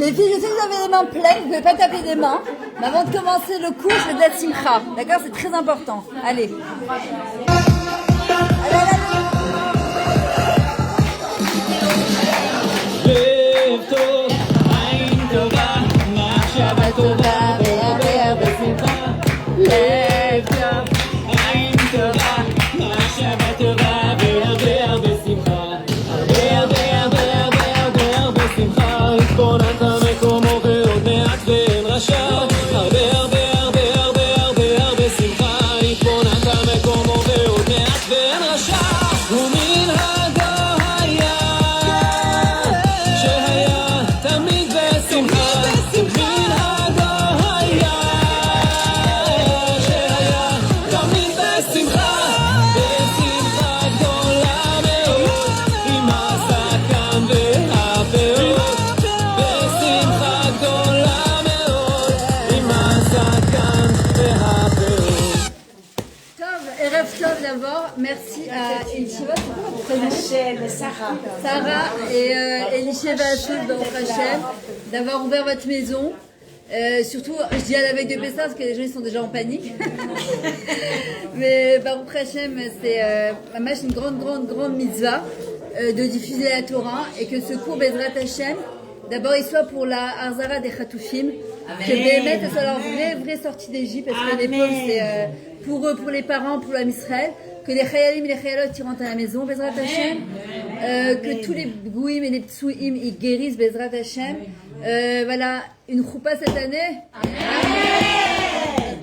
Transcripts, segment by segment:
Les filles, je sais que vous avez les mains pleines, vous ne pouvez pas taper des mains. Mais avant de commencer le cours, je vais de la simcha. D'accord? C'est très important. Allez. D'abord, merci à Elisheva, Sarah et Elisheva d'avoir ouvert votre maison. Surtout, je dis à la veille de Pessah parce que les gens ils sont déjà en panique. Mais Baruch Hashem, c'est une grande mitzvah de diffuser la Torah et que ce cours Bezrat Hashem, d'abord il soit pour la Harzara des Chatoufim, que Béhémet soit leur vraie sortie d'Égypte parce que les pauvres c'est pour eux, pour les parents, pour l'âme Israël, que les chayalim et les chayalot ils rentrent à la maison, Bezrat Hashem, que tous les gouïm et les psouim ils guérissent, Bezrat Hashem. Voilà, une choupa cette année. Amen.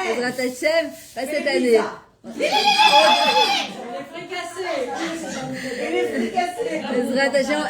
Bezrat Hashem, pas cette année.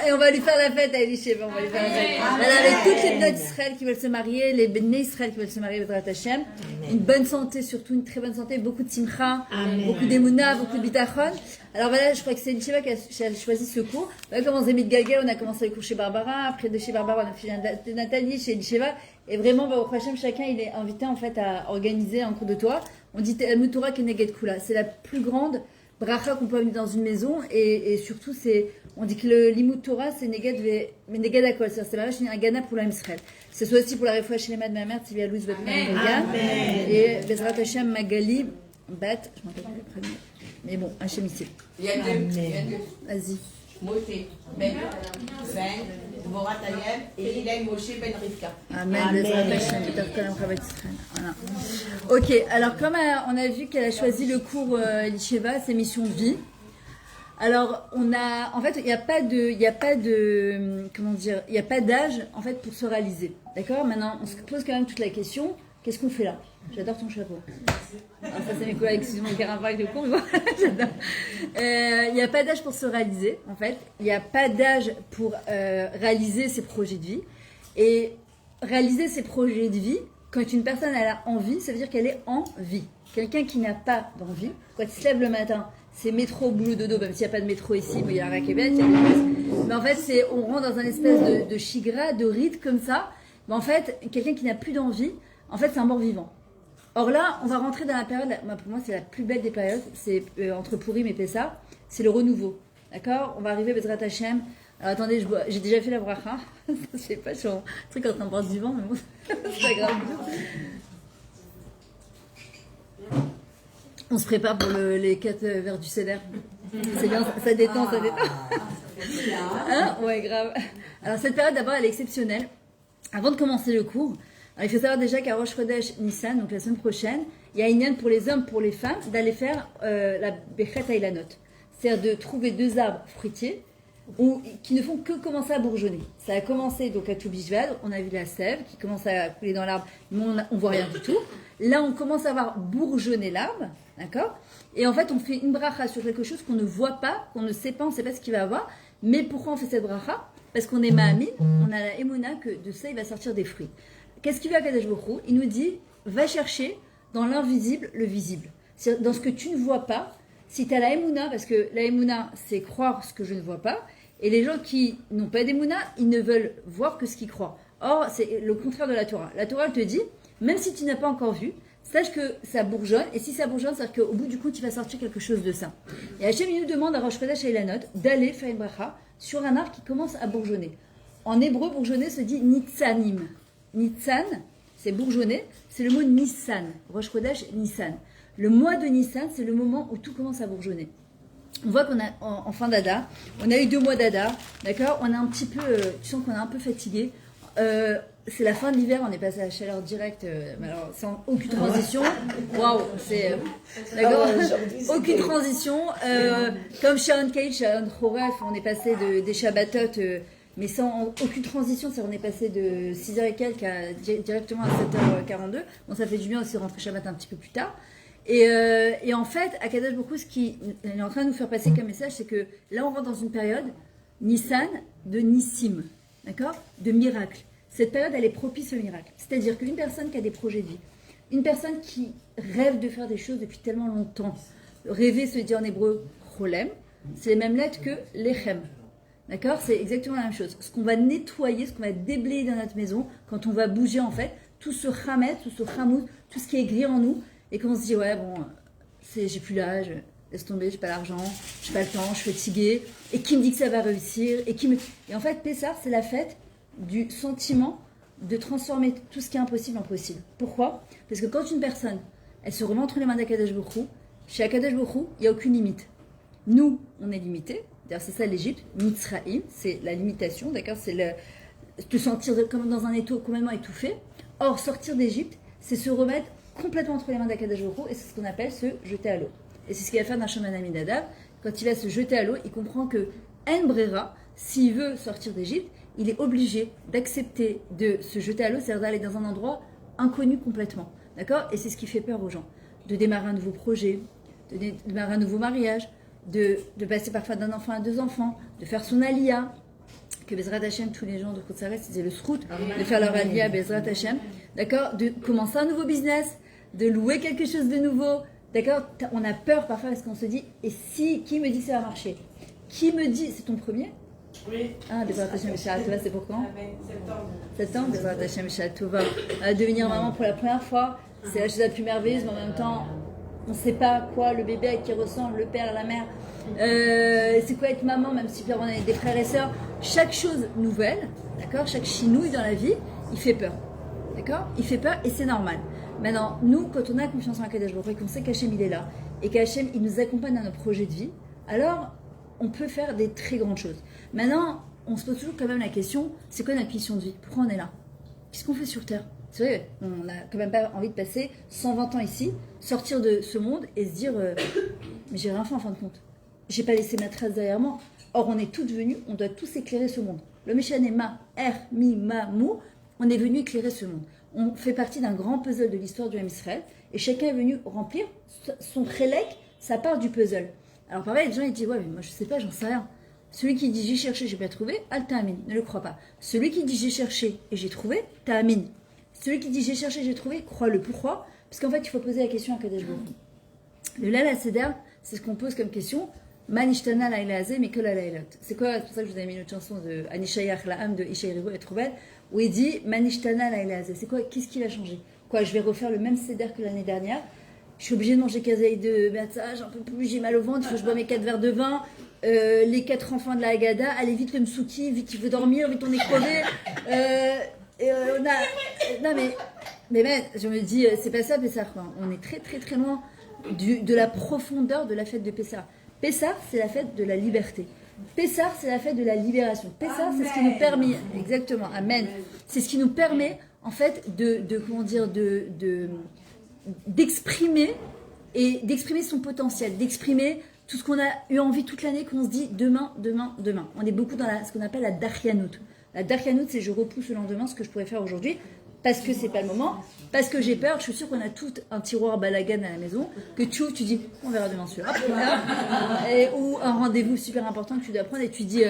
Et on va lui faire la fête à Elisheva, on va lui faire la fête. Voilà, avec toutes les bnotes d'Israël qui veulent se marier, les béné Israël qui veulent se marier, Bezrat Hashem. Une bonne santé, surtout une très bonne santé, beaucoup de simcha, beaucoup d'émouna, beaucoup de bitachon. Alors voilà, je crois que c'est Elisheva qui a choisi ce cours. On a commencé Galgal, on a commencé le cours chez Barbara, après de chez Barbara on a fait Nathalie, chez Elisheva. Et vraiment, Baruch Hashem, chacun il est invité en fait à organiser un cours de Torah. On dit Talmud Torah Keneged Kula. C'est la plus grande bracha qu'on peut amener dans une maison et surtout on dit que le limud Torah c'est neged akol, c'est-à-dire c'est un gana pour l'âme Israël. C'est soit aussi pour la réfoua chez de ma mère Tivia Louise Batman et Bezrat Hashem Magali Bat, je m'en rappelle plus le prénom, mais bon Hashem ici. Vas-y. Moté Ben Zen Dvorah Tayeb et Hillel Moshe Ben Rivka. Amen. Voilà. Ok, alors comme on a vu qu'elle a choisi le cours Elisheva, c'est mission de vie. Alors en fait, il n'y a pas d'âge en fait pour se réaliser. D'accord? Maintenant, on se pose quand même toute la question. Qu'est-ce qu'on fait là? J'adore ton chapeau. Alors ça c'est mes collègues qui ont un rapport avec le cours, mais bon, j'adore. Il n'y a pas d'âge pour se réaliser, en fait. Il n'y a pas d'âge pour réaliser ses projets de vie. Et réaliser ses projets de vie, quand une personne elle a envie, ça veut dire qu'elle est en vie. Quelqu'un qui n'a pas d'envie, quand il se lève le matin, c'est métro, boulot, dodo, même s'il n'y a pas de métro ici, mais il y a un Québec, il y a des choses. Mais en fait, on rentre dans un espèce de shigra, de rythme comme ça. Mais en fait, quelqu'un qui n'a plus d'envie, en fait, c'est un mort vivant. Or là, on va rentrer dans la période, pour moi c'est la plus belle des périodes, c'est entre Purim et Pessah, c'est le renouveau. D'accord? On va arriver à Bezrat Hashem. Alors attendez, j'ai déjà fait la bracha. Je sais pas, je suis un truc en train de boire du vent, mais bon, c'est pas grave. On se prépare pour les 4 verres du Seder. C'est bien, ça détend, ça détend. Hein? Ouais, grave. Alors cette période d'abord elle est exceptionnelle. Avant de commencer le cours, alors, il faut savoir déjà qu'à Rosh Chodesh Nissan, donc la semaine prochaine, il y a une inyan pour les hommes, pour les femmes, d'aller faire la Bechet Ailanot. C'est-à-dire de trouver 2 arbres fruitiers qui ne font que commencer à bourgeonner. Ça a commencé donc à Toubishvad, on a vu la sève qui commence à couler dans l'arbre, mais on voit rien du tout. Là, on commence à voir bourgeonner l'arbre, d'accord? Et en fait, on fait une bracha sur quelque chose qu'on ne voit pas, qu'on ne sait pas, on ne sait pas ce qu'il va avoir. Mais pourquoi on fait cette bracha? Parce qu'on est Mahamid, on a la Emouna que de ça, il va sortir des fruits. Qu'est-ce qu'il fait à Kadosh Baruch Hu? Il nous dit, va chercher dans l'invisible le visible. C'est-à-dire dans ce que tu ne vois pas, si tu as la Emouna, parce que la Emouna, c'est croire ce que je ne vois pas, et les gens qui n'ont pas d'Emouna, ils ne veulent voir que ce qu'ils croient. Or, c'est le contraire de la Torah. La Torah, elle te dit, même si tu n'as pas encore vu, sache que ça bourgeonne, et si ça bourgeonne, c'est-à-dire qu'au bout du compte, tu vas sortir quelque chose de ça. Et Hachem, il nous demande à Rosh Chodesh Ailanot d'aller faire une bracha sur un arbre qui commence à bourgeonner. En hébreu, bourgeonner se dit Nitsanim. Nitsan, c'est bourgeonner, c'est le mot Nissan. Rosh Chodesh, Nissan. Le mois de Nissan, c'est le moment où tout commence à bourgeonner. On voit qu'on a en fin d'Adar, on a eu 2 mois d'Adar, d'accord. On a un petit peu, tu sens qu'on est un peu fatigué. C'est la fin de l'hiver, on est passé à la chaleur directe, alors sans aucune transition. Waouh, c'est d'accord. Aucune transition. Comme Sharon Cage, Sharon Choref, on est passé des Shabbatot, mais sans aucune transition. On est passé de 6h et quelques directement à 7h42. Bon, ça fait du bien aussi de rentrer Shabbat un petit peu plus tard. Et en fait, Akadosh Baruch Hu, ce qu'il est en train de nous faire passer comme message, c'est que là, on rentre dans une période, Nissan, de Nissim, d'accord, de miracle. Cette période, elle est propice au miracle. C'est-à-dire qu'une personne qui a des projets de vie, une personne qui rêve de faire des choses depuis tellement longtemps, rêver se dit en hébreu cholem, c'est les mêmes lettres que lechem. D'accord? C'est exactement la même chose. Ce qu'on va nettoyer, ce qu'on va déblayer dans notre maison, quand on va bouger en fait, tout ce chamet, tout ce chamoud, tout ce qui est gris en nous, et qu'on se dit ouais bon, j'ai plus l'âge, laisse tomber, j'ai pas l'argent, j'ai pas le temps, je suis fatiguée, et qui me dit que ça va réussir, et en fait Pessah, c'est la fête du sentiment de transformer tout ce qui est impossible en possible. Pourquoi? Parce que quand une personne, elle se remet entre les mains d'Akadosh Baruch Hu, chez Akadosh Baruch Hu, il n'y a aucune limite. Nous, on est limité. D'ailleurs, c'est ça l'Égypte. Mitzrayim, c'est la limitation, d'accord? C'est te sentir comme dans un étau complètement étouffé. Or, sortir d'Égypte, c'est se remettre complètement entre les mains d'Akadosh Baruch Hu, et c'est ce qu'on appelle se jeter à l'eau. Et c'est ce qu'il va faire dans Shaman Amidadav. Quand il va se jeter à l'eau, il comprend que En Brera, s'il veut sortir d'Égypte, il est obligé d'accepter de se jeter à l'eau, c'est-à-dire d'aller dans un endroit inconnu complètement. D'accord? Et c'est ce qui fait peur aux gens. De démarrer un nouveau projet, de démarrer un nouveau mariage, de passer parfois d'un enfant à 2 enfants, de faire son aliyah, que Bezrat Hashem, tous les gens de Koutsaret, ils disaient le srout, de faire leur aliyah Bezrat Hashem, d'accord? De commencer un nouveau business, de louer quelque chose de nouveau, d'accord? On a peur parfois parce qu'on se dit, et si, qui me dit que ça va marcher? Qui me dit, c'est ton premier? Oui. Ah, Bezrat Hashem Shal Tova, c'est pour quand? Septembre. Septembre, Bezrat Hashem Shal Tova. Devenir maman pour la première fois, c'est la chose la plus merveilleuse, mais en même temps, on ne sait pas quoi le bébé à qui ressemble, le père, la mère. C'est quoi être maman, même si on a des frères et sœurs. Chaque chose nouvelle, d'accord, chaque chinouille dans la vie, il fait peur. D'accord? Il fait peur et c'est normal. Maintenant, nous, quand on a confiance en Akadosh Baruch Hu, qu'on sait qu'Hachem il est là, et qu'Hachem il nous accompagne dans nos projets de vie, alors on peut faire des très grandes choses. Maintenant, on se pose toujours quand même la question, c'est quoi notre mission de vie? Pourquoi on est là? Qu'est-ce qu'on fait sur Terre? C'est vrai, on n'a quand même pas envie de passer 120 ans ici, sortir de ce monde et se dire mais j'ai rien fait en fin de compte. J'ai pas laissé ma trace derrière moi. Or, on est toutes venues, on doit tous éclairer ce monde. Le Meshanema, Mi, Ma, Mou, on est venu éclairer ce monde. On fait partie d'un grand puzzle de l'histoire du Ham Israël et chacun est venu remplir son chélek, sa part du puzzle. Alors, pareil, les gens ils disent ouais, mais moi je sais pas, j'en sais rien. Celui qui dit j'ai cherché, j'ai pas trouvé, al ta'amin, ne le crois pas. Celui qui dit j'ai cherché et j'ai trouvé, ta'amin. Celui qui dit j'ai cherché, j'ai trouvé, crois-le. Pourquoi? Parce qu'en fait, il faut poser la question à Kadesh Baruch Hu. Le Lala Seder, c'est ce qu'on pose comme question. Manishtana laïla azé, mikol alaïlot. C'est quoi? C'est pour ça que je vous ai mis une autre chanson de Anishayach La'am de Ishaï Rivo et Troubel, où il dit Manishtana laïla azé. C'est quoi? Qu'est-ce qui va changer? Quoi? Je vais refaire le même Seder que l'année dernière. Je suis obligée de manger kazaï de Beatza, j'en peux plus, j'ai mal au ventre, il faut que je bois mes 4 verres de vin. Les 4 enfants de la Haggadah, allez vite le Msouki, vite il faut dormir, vite on est crevé. On a... Non mais je me dis, c'est pas ça Pessah, quoi. On est très très très loin de la profondeur de la fête de Pessah. Pessah, c'est la fête de la liberté. Pessah, c'est la fête de la libération. Pessah, c'est ce qui nous permet, exactement, amen. C'est ce qui nous permet, en fait, d'exprimer et d'exprimer son potentiel, d'exprimer tout ce qu'on a eu envie toute l'année, qu'on se dit demain. On est beaucoup dans ce qu'on appelle la Darianout. La Darianout, c'est je repousse le lendemain ce que je pourrais faire aujourd'hui, parce que c'est pas le moment, parce que j'ai peur. Je suis sûre qu'on a tout un tiroir balagan à la maison, que tu ouvres, tu dis, on verra demain celui-là. Ou un rendez-vous super important que tu dois prendre et tu dis,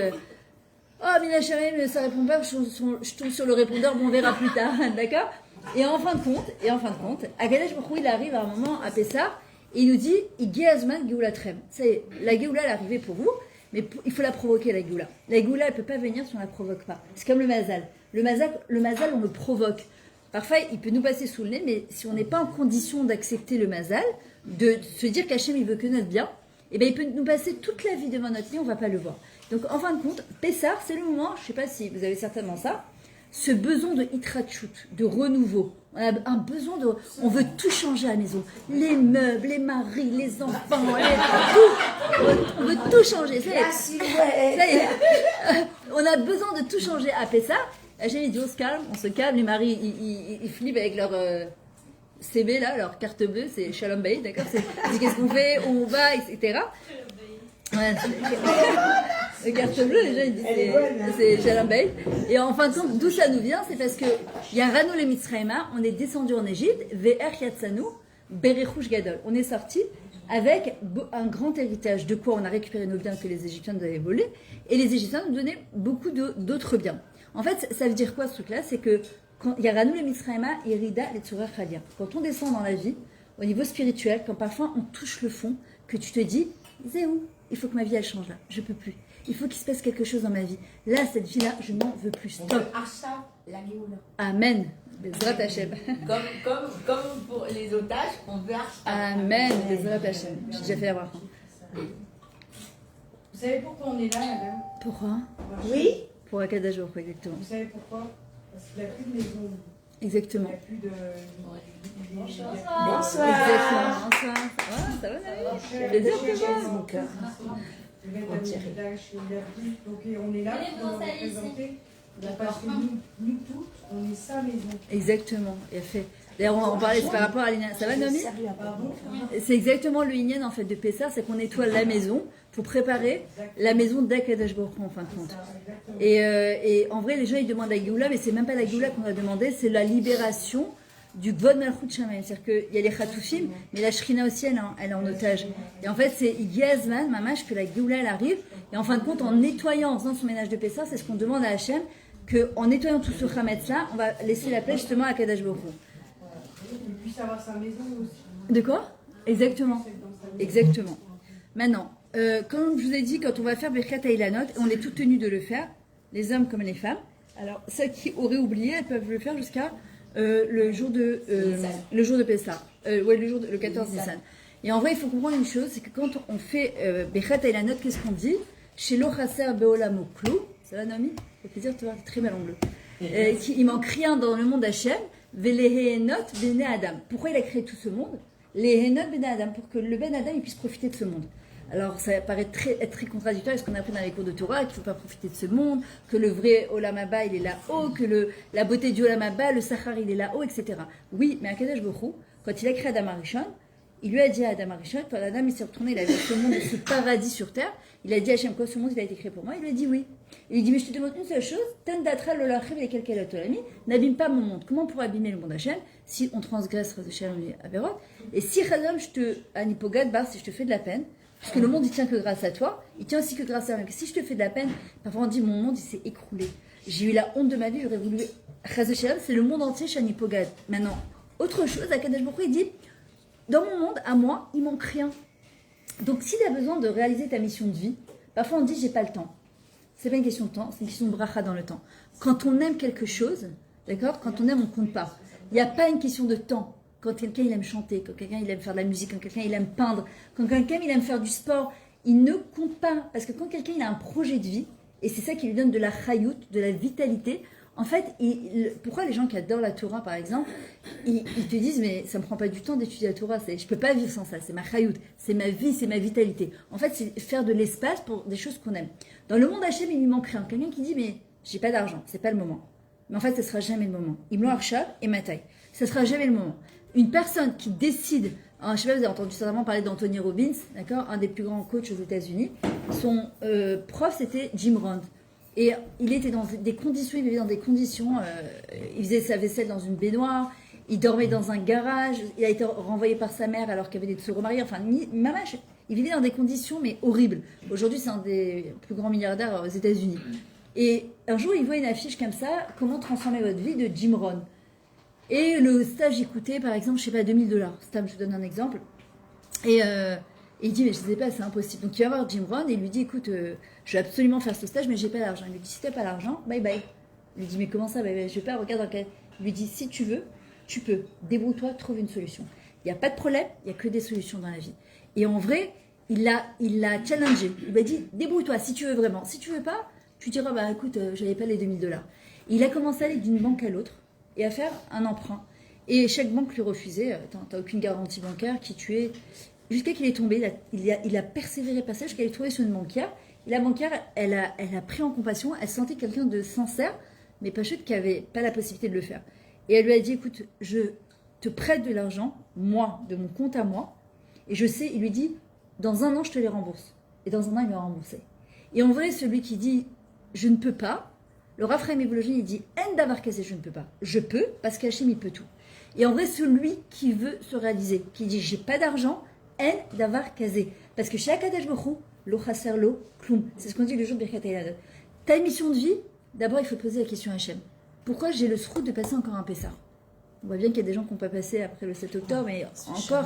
oh, Mina chérie, mais ça répond pas, je tombe sur le répondeur, bon, on verra plus tard, d'accord? Et en fin de compte, Akadosh Baruch Hu, il arrive à un moment à Pessah, et il nous dit, Igi Azman Geoula Trem. Ça y est, la Geoula, elle est arrivée pour vous, mais il faut la provoquer, la Geoula. La Geoula, elle ne peut pas venir si on ne la provoque pas. C'est comme le Mazal. Le Mazal, on le provoque. Parfois, il peut nous passer sous le nez, mais si on n'est pas en condition d'accepter le Mazal, de se dire qu'Hachem, il veut que notre bien, et ben il peut nous passer toute la vie devant notre lit, on va pas le voir. Donc en fin de compte, Pessah, c'est le moment, je sais pas si vous avez certainement ça, ce besoin de hitrachut, de renouveau. On a un besoin de... On veut tout changer à la maison. Les meubles, les maris, les enfants, tout. On veut tout changer. Ça y est. On a besoin de tout changer à Pessah. J'ai dit, on se calme. Les maris, ils flippent avec leur CB, là, leur carte bleue, c'est Shalom Bay, d'accord. Ils disent qu'est-ce qu'on fait, où on va, etc. Ouais, le carte bleue, déjà, il dit c'est Shalom Bay. Et en fin de compte, d'où ça nous vient, c'est parce que Yaranu le Mitzrayma, on est descendu en Égypte, Ve'er Yatsanu, Berechush Gadol. On est sorti avec un grand héritage. De quoi on a récupéré nos biens que les Égyptiens nous avaient volés, et les Égyptiens nous donnaient beaucoup d'autres biens. En fait, ça veut dire quoi ce truc-là? C'est que quand Yaranu le Mitzrayma, Irida le Tzurah Chalia. Quand on descend dans la vie, au niveau spirituel, quand parfois on touche le fond, que tu te dis, Zéou, il faut que ma vie elle change là, je peux plus. Il faut qu'il se passe quelque chose dans ma vie. Là, cette vie-là, je n'en veux plus. Stop. La Géoula. Amen. Bezrat Hashem. Comme pour les otages, on veut Amen. Bezrat Hashem. J'ai déjà fait la bracha. Vous savez pourquoi on est là, madame? Pourquoi? Oui. Pour Akadosh Baruch Hu, exactement. Vous savez pourquoi? Parce qu'il n'y a plus de maison. Exactement. Il n'y a plus de... Bonsoir. Exactement. Bonsoir. Ça va, Naïm? Plaisir de te voir. Mon cœur. Donc on est là pour nous représenter. Parce que nous toutes, on est sa maison. Exactement. Il a fait. D'ailleurs, on parlait par rapport à l'Inyan. Ça va, Nomi? C'est exactement le Inyan en fait de Pessah, c'est qu'on nettoie la maison pour préparer la maison d'Akadosh Baruch Hu en fin de compte. Et en vrai, les gens ils demandent la Géoula, mais c'est même pas la Géoula qu'on a demandé, c'est la libération du Gvod Malchut Shamayim. C'est-à-dire qu'il y a les Khatoufim, mais la Shrina aussi elle est en otage. Et en fait, c'est Yezman, Mamash, que la Géoula elle arrive. Et en fin de compte, en nettoyant, en faisant son ménage de Pessah, c'est ce qu'on demande à Hachem, qu'en nettoyant tout ce Khametz là, on va laisser la paix justement à Akadosh Baruch Hu. Il puisse avoir sa maison aussi. De quoi? Exactement. Exactement. Maintenant, comme je vous ai dit, quand on va faire Birkat Eilanot, on est toutes tenues de le faire, les hommes comme les femmes. Alors, celles qui auraient oublié, elles peuvent le faire jusqu'à le jour de Pessah. Le 14 Nissan. Et en vrai, il faut comprendre une chose, c'est que quand on fait Birkat Eilanot, qu'est-ce qu'on dit? Chez l'Ochaser Beolamo Klou, c'est la Naomi? Ça fait plaisir de te voir, très belle en bleu. Il manque rien dans le monde d'Hachem. Velehenot bene Adam. Pourquoi il a créé tout ce monde? Les Henot bene Adam, pour que le Ben Adam il puisse profiter de ce monde. Alors ça paraît être très contradictoire avec ce qu'on a appris dans les cours de Torah, qu'il ne faut pas profiter de ce monde, que le vrai Olam Haba il est là-haut, que la beauté du Olam Haba, le Sachar il est là-haut, etc. Oui, mais Akadosh Baruch Hu, quand il a créé Adam Arishon, il lui a dit à Adam Arishon, quand Adam il s'est retourné, il a vu ce monde, ce paradis sur terre, il a dit à Hachem, quoi, ce monde il a été créé pour moi? Il lui a dit oui. Et il lui dit, mais je te demande une seule chose, Tendatra l'olachim et quelqu'un l'autonomie, n'abîme pas mon monde. Comment pour abîmer le monde d'Hachem si on transgresse Shalom et Averot? Et si Chazam, je te, Anipogad, si je te fais de la peine, puisque le monde il tient que grâce à toi, il tient aussi que grâce à moi. Si je te fais de la peine, parfois on dit, mon monde il s'est écroulé. J'ai eu la honte de ma vie, j'aurais voulu. Chazam, c'est le monde entier, Shanipogad. Maintenant, autre chose, Akadosh Baruch Hu, il dit, dans mon monde, à moi, il manque rien. Donc si tu as besoin de réaliser ta mission de vie, parfois on dit, j'ai pas le temps. C'est pas une question de temps, c'est une question de bracha dans le temps. Quand on aime quelque chose, d'accord? Quand on aime, on compte pas. Il n'y a pas une question de temps. Quand quelqu'un il aime chanter, quand quelqu'un il aime faire de la musique, quand quelqu'un il aime peindre, quand quelqu'un il aime faire du sport, il ne compte pas. Parce que quand quelqu'un il a un projet de vie, et c'est ça qui lui donne de la chayout, de la vitalité, en fait, pourquoi les gens qui adorent la Torah, par exemple, ils te disent, mais ça me prend pas du temps d'étudier la Torah, je peux pas vivre sans ça, c'est ma chayout, c'est ma vie, c'est ma vitalité. En fait, c'est faire de l'espace pour des choses qu'on aime. Dans le monde Hachem, il lui manque rien. Quelqu'un qui dit, mais j'ai pas d'argent, c'est pas le moment. Mais en fait, ce sera jamais le moment. Imlo Arshab et Matai. Ce sera jamais le moment. Une personne qui décide, je sais pas, vous avez entendu certainement parler d'Anthony Robbins, d'accord, un des plus grands coachs aux États-Unis. Son prof, c'était Jim Rohn. Et il était dans des conditions, il vivait dans des conditions, il faisait sa vaisselle dans une baignoire, il dormait dans un garage, il a été renvoyé par sa mère alors qu'il venait de se remarier, enfin, mamache, il vivait dans des conditions mais horribles. Aujourd'hui, c'est un des plus grands milliardaires aux États-Unis. Et un jour, il voit une affiche comme ça, comment transformer votre vie, de Jim Rohn. Et le stage, il coûtait, par exemple, je sais pas, $2000. Stam, je vous donne un exemple. Et il dit, mais je sais pas, c'est impossible. Donc il va voir Jim Rohn et il lui dit, écoute, je vais absolument faire ce stage, mais j'ai pas l'argent. Il lui dit, si t'as pas l'argent, bye bye. Il lui dit, mais comment ça, bye bye? Je vais pas, regarde dans quel... Il lui dit, si tu veux, tu peux. Débrouille-toi, trouve une solution. Il n'y a pas de problème, il n'y a que des solutions dans la vie. Et en vrai, il l'a challengé. Il m'a dit, débrouille-toi si tu veux vraiment. Si tu veux pas, tu diras, bah écoute, j'avais pas les 2000 $. Il a commencé à aller d'une banque à l'autre et à faire un emprunt. Et chaque banque lui refusait, t'as aucune garantie bancaire, qui tu es. Jusqu'à qu'il est tombé, il a persévéré par ça, jusqu'à qu'il est trouvé sur une banquière. Et la banquière, elle a pris en compassion, elle sentait quelqu'un de sincère, mais pas chute, qui n'avait pas la possibilité de le faire. Et elle lui a dit, écoute, je te prête de l'argent, moi, de mon compte à moi, et je sais, il lui dit, dans 1 an, je te les rembourse. Et dans 1 an, il m'a remboursé. Et en vrai, celui qui dit, je ne peux pas, le Rav Chaim Evologine, il dit, en davar kazé, je ne peux pas. Je peux, parce qu'Hachem, il peut tout. Et en vrai, celui qui veut se réaliser, qui dit, j'ai pas d'argent, en davar kazé. Parce que chez Akadosh Baruch Hu, lo chaser lo kloum. C'est ce qu'on dit le jour de Birkat Hayad. Ta mission de vie, d'abord, il faut poser la question à Hachem. Pourquoi j'ai le srout de passer encore un Pessah? On voit bien qu'il y a des gens qui n'ont pas passé après le 7 octobre, mais encore,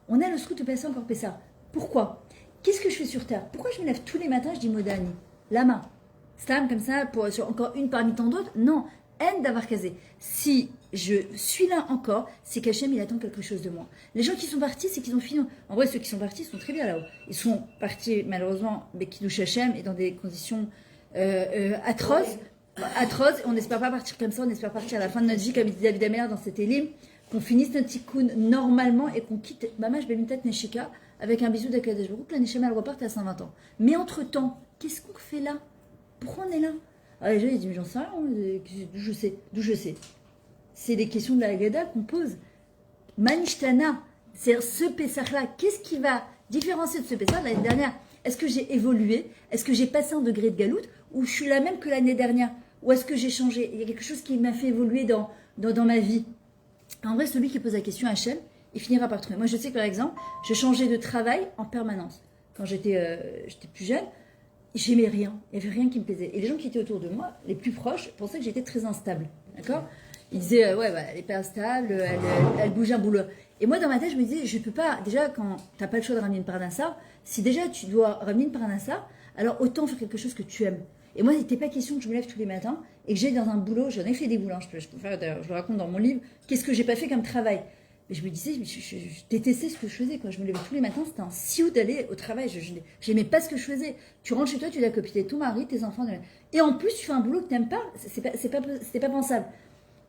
on a le srout de passer encore Pessah. Pourquoi? Qu'est-ce que je fais sur Terre? Pourquoi je me lève tous les matins, je dis Modani, Lama, Stam, comme ça, sur encore une parmi tant d'autres? Non, haine d'avoir casé. Si je suis là encore, c'est qu'Hachem, il attend quelque chose de moi. Les gens qui sont partis, c'est qu'ils ont fini. En vrai, ceux qui sont partis sont très bien là-haut. Ils sont partis, malheureusement, Bekidouch Hachem, et dans des conditions atroces. Atroces. On n'espère pas partir comme ça, on espère partir à la fin de notre vie, comme il dit David Ameller dans cet élim, qu'on finisse notre tikkun normalement et qu'on quitte Mamash Bemintat Neshika avec un bisou d'Akadosh Baruch Hu, que la Neshama elle reparte à 120 ans. Mais entre-temps, qu'est-ce qu'on fait là? Pourquoi on est là? Alors les gens ils disent, mais j'en sais rien, d'où je sais. C'est des questions de la Haggadah qu'on pose. Manishtana, c'est ce Pessah-là, qu'est-ce qui va différencier de ce Pessah de l'année dernière? Est-ce que j'ai évolué? Est-ce que j'ai passé un degré de galoute? Ou je suis la même que l'année dernière? Ou est-ce que j'ai changé? Il y a quelque chose qui m'a fait évoluer dans ma vie. En vrai, celui qui pose la question à Hachem, il finira par trouver. Moi, je sais que par exemple, je changeais de travail en permanence. Quand j'étais plus jeune, j'aimais rien. Il n'y avait rien qui me plaisait. Et les gens qui étaient autour de moi, les plus proches, pensaient que j'étais très instable. D'accord? Ils disaient, ouais, bah, elle n'est pas instable, elle bouge un boulot. Et moi, dans ma tête, je me disais, je ne peux pas. Déjà, quand tu n'as pas le choix de ramener une parnassa, si déjà tu dois ramener une parnassa, alors autant faire quelque chose que tu aimes. Et moi, il n'était pas question que je me lève tous les matins et que j'aille dans un boulot. J'en ai fait des boulots. Je le raconte dans mon livre. Qu'est-ce que j'ai pas fait comme travail? Mais je me disais, je détestais ce que je faisais. Quoi. Je me levais tous les matins. C'était un sioux d'aller au travail. Je n'aimais pas ce que je faisais. Tu rentres chez toi, tu dois copier ton mari, tes enfants. Et en plus, tu fais un boulot que tu n'aimes pas. C'était pas pensable.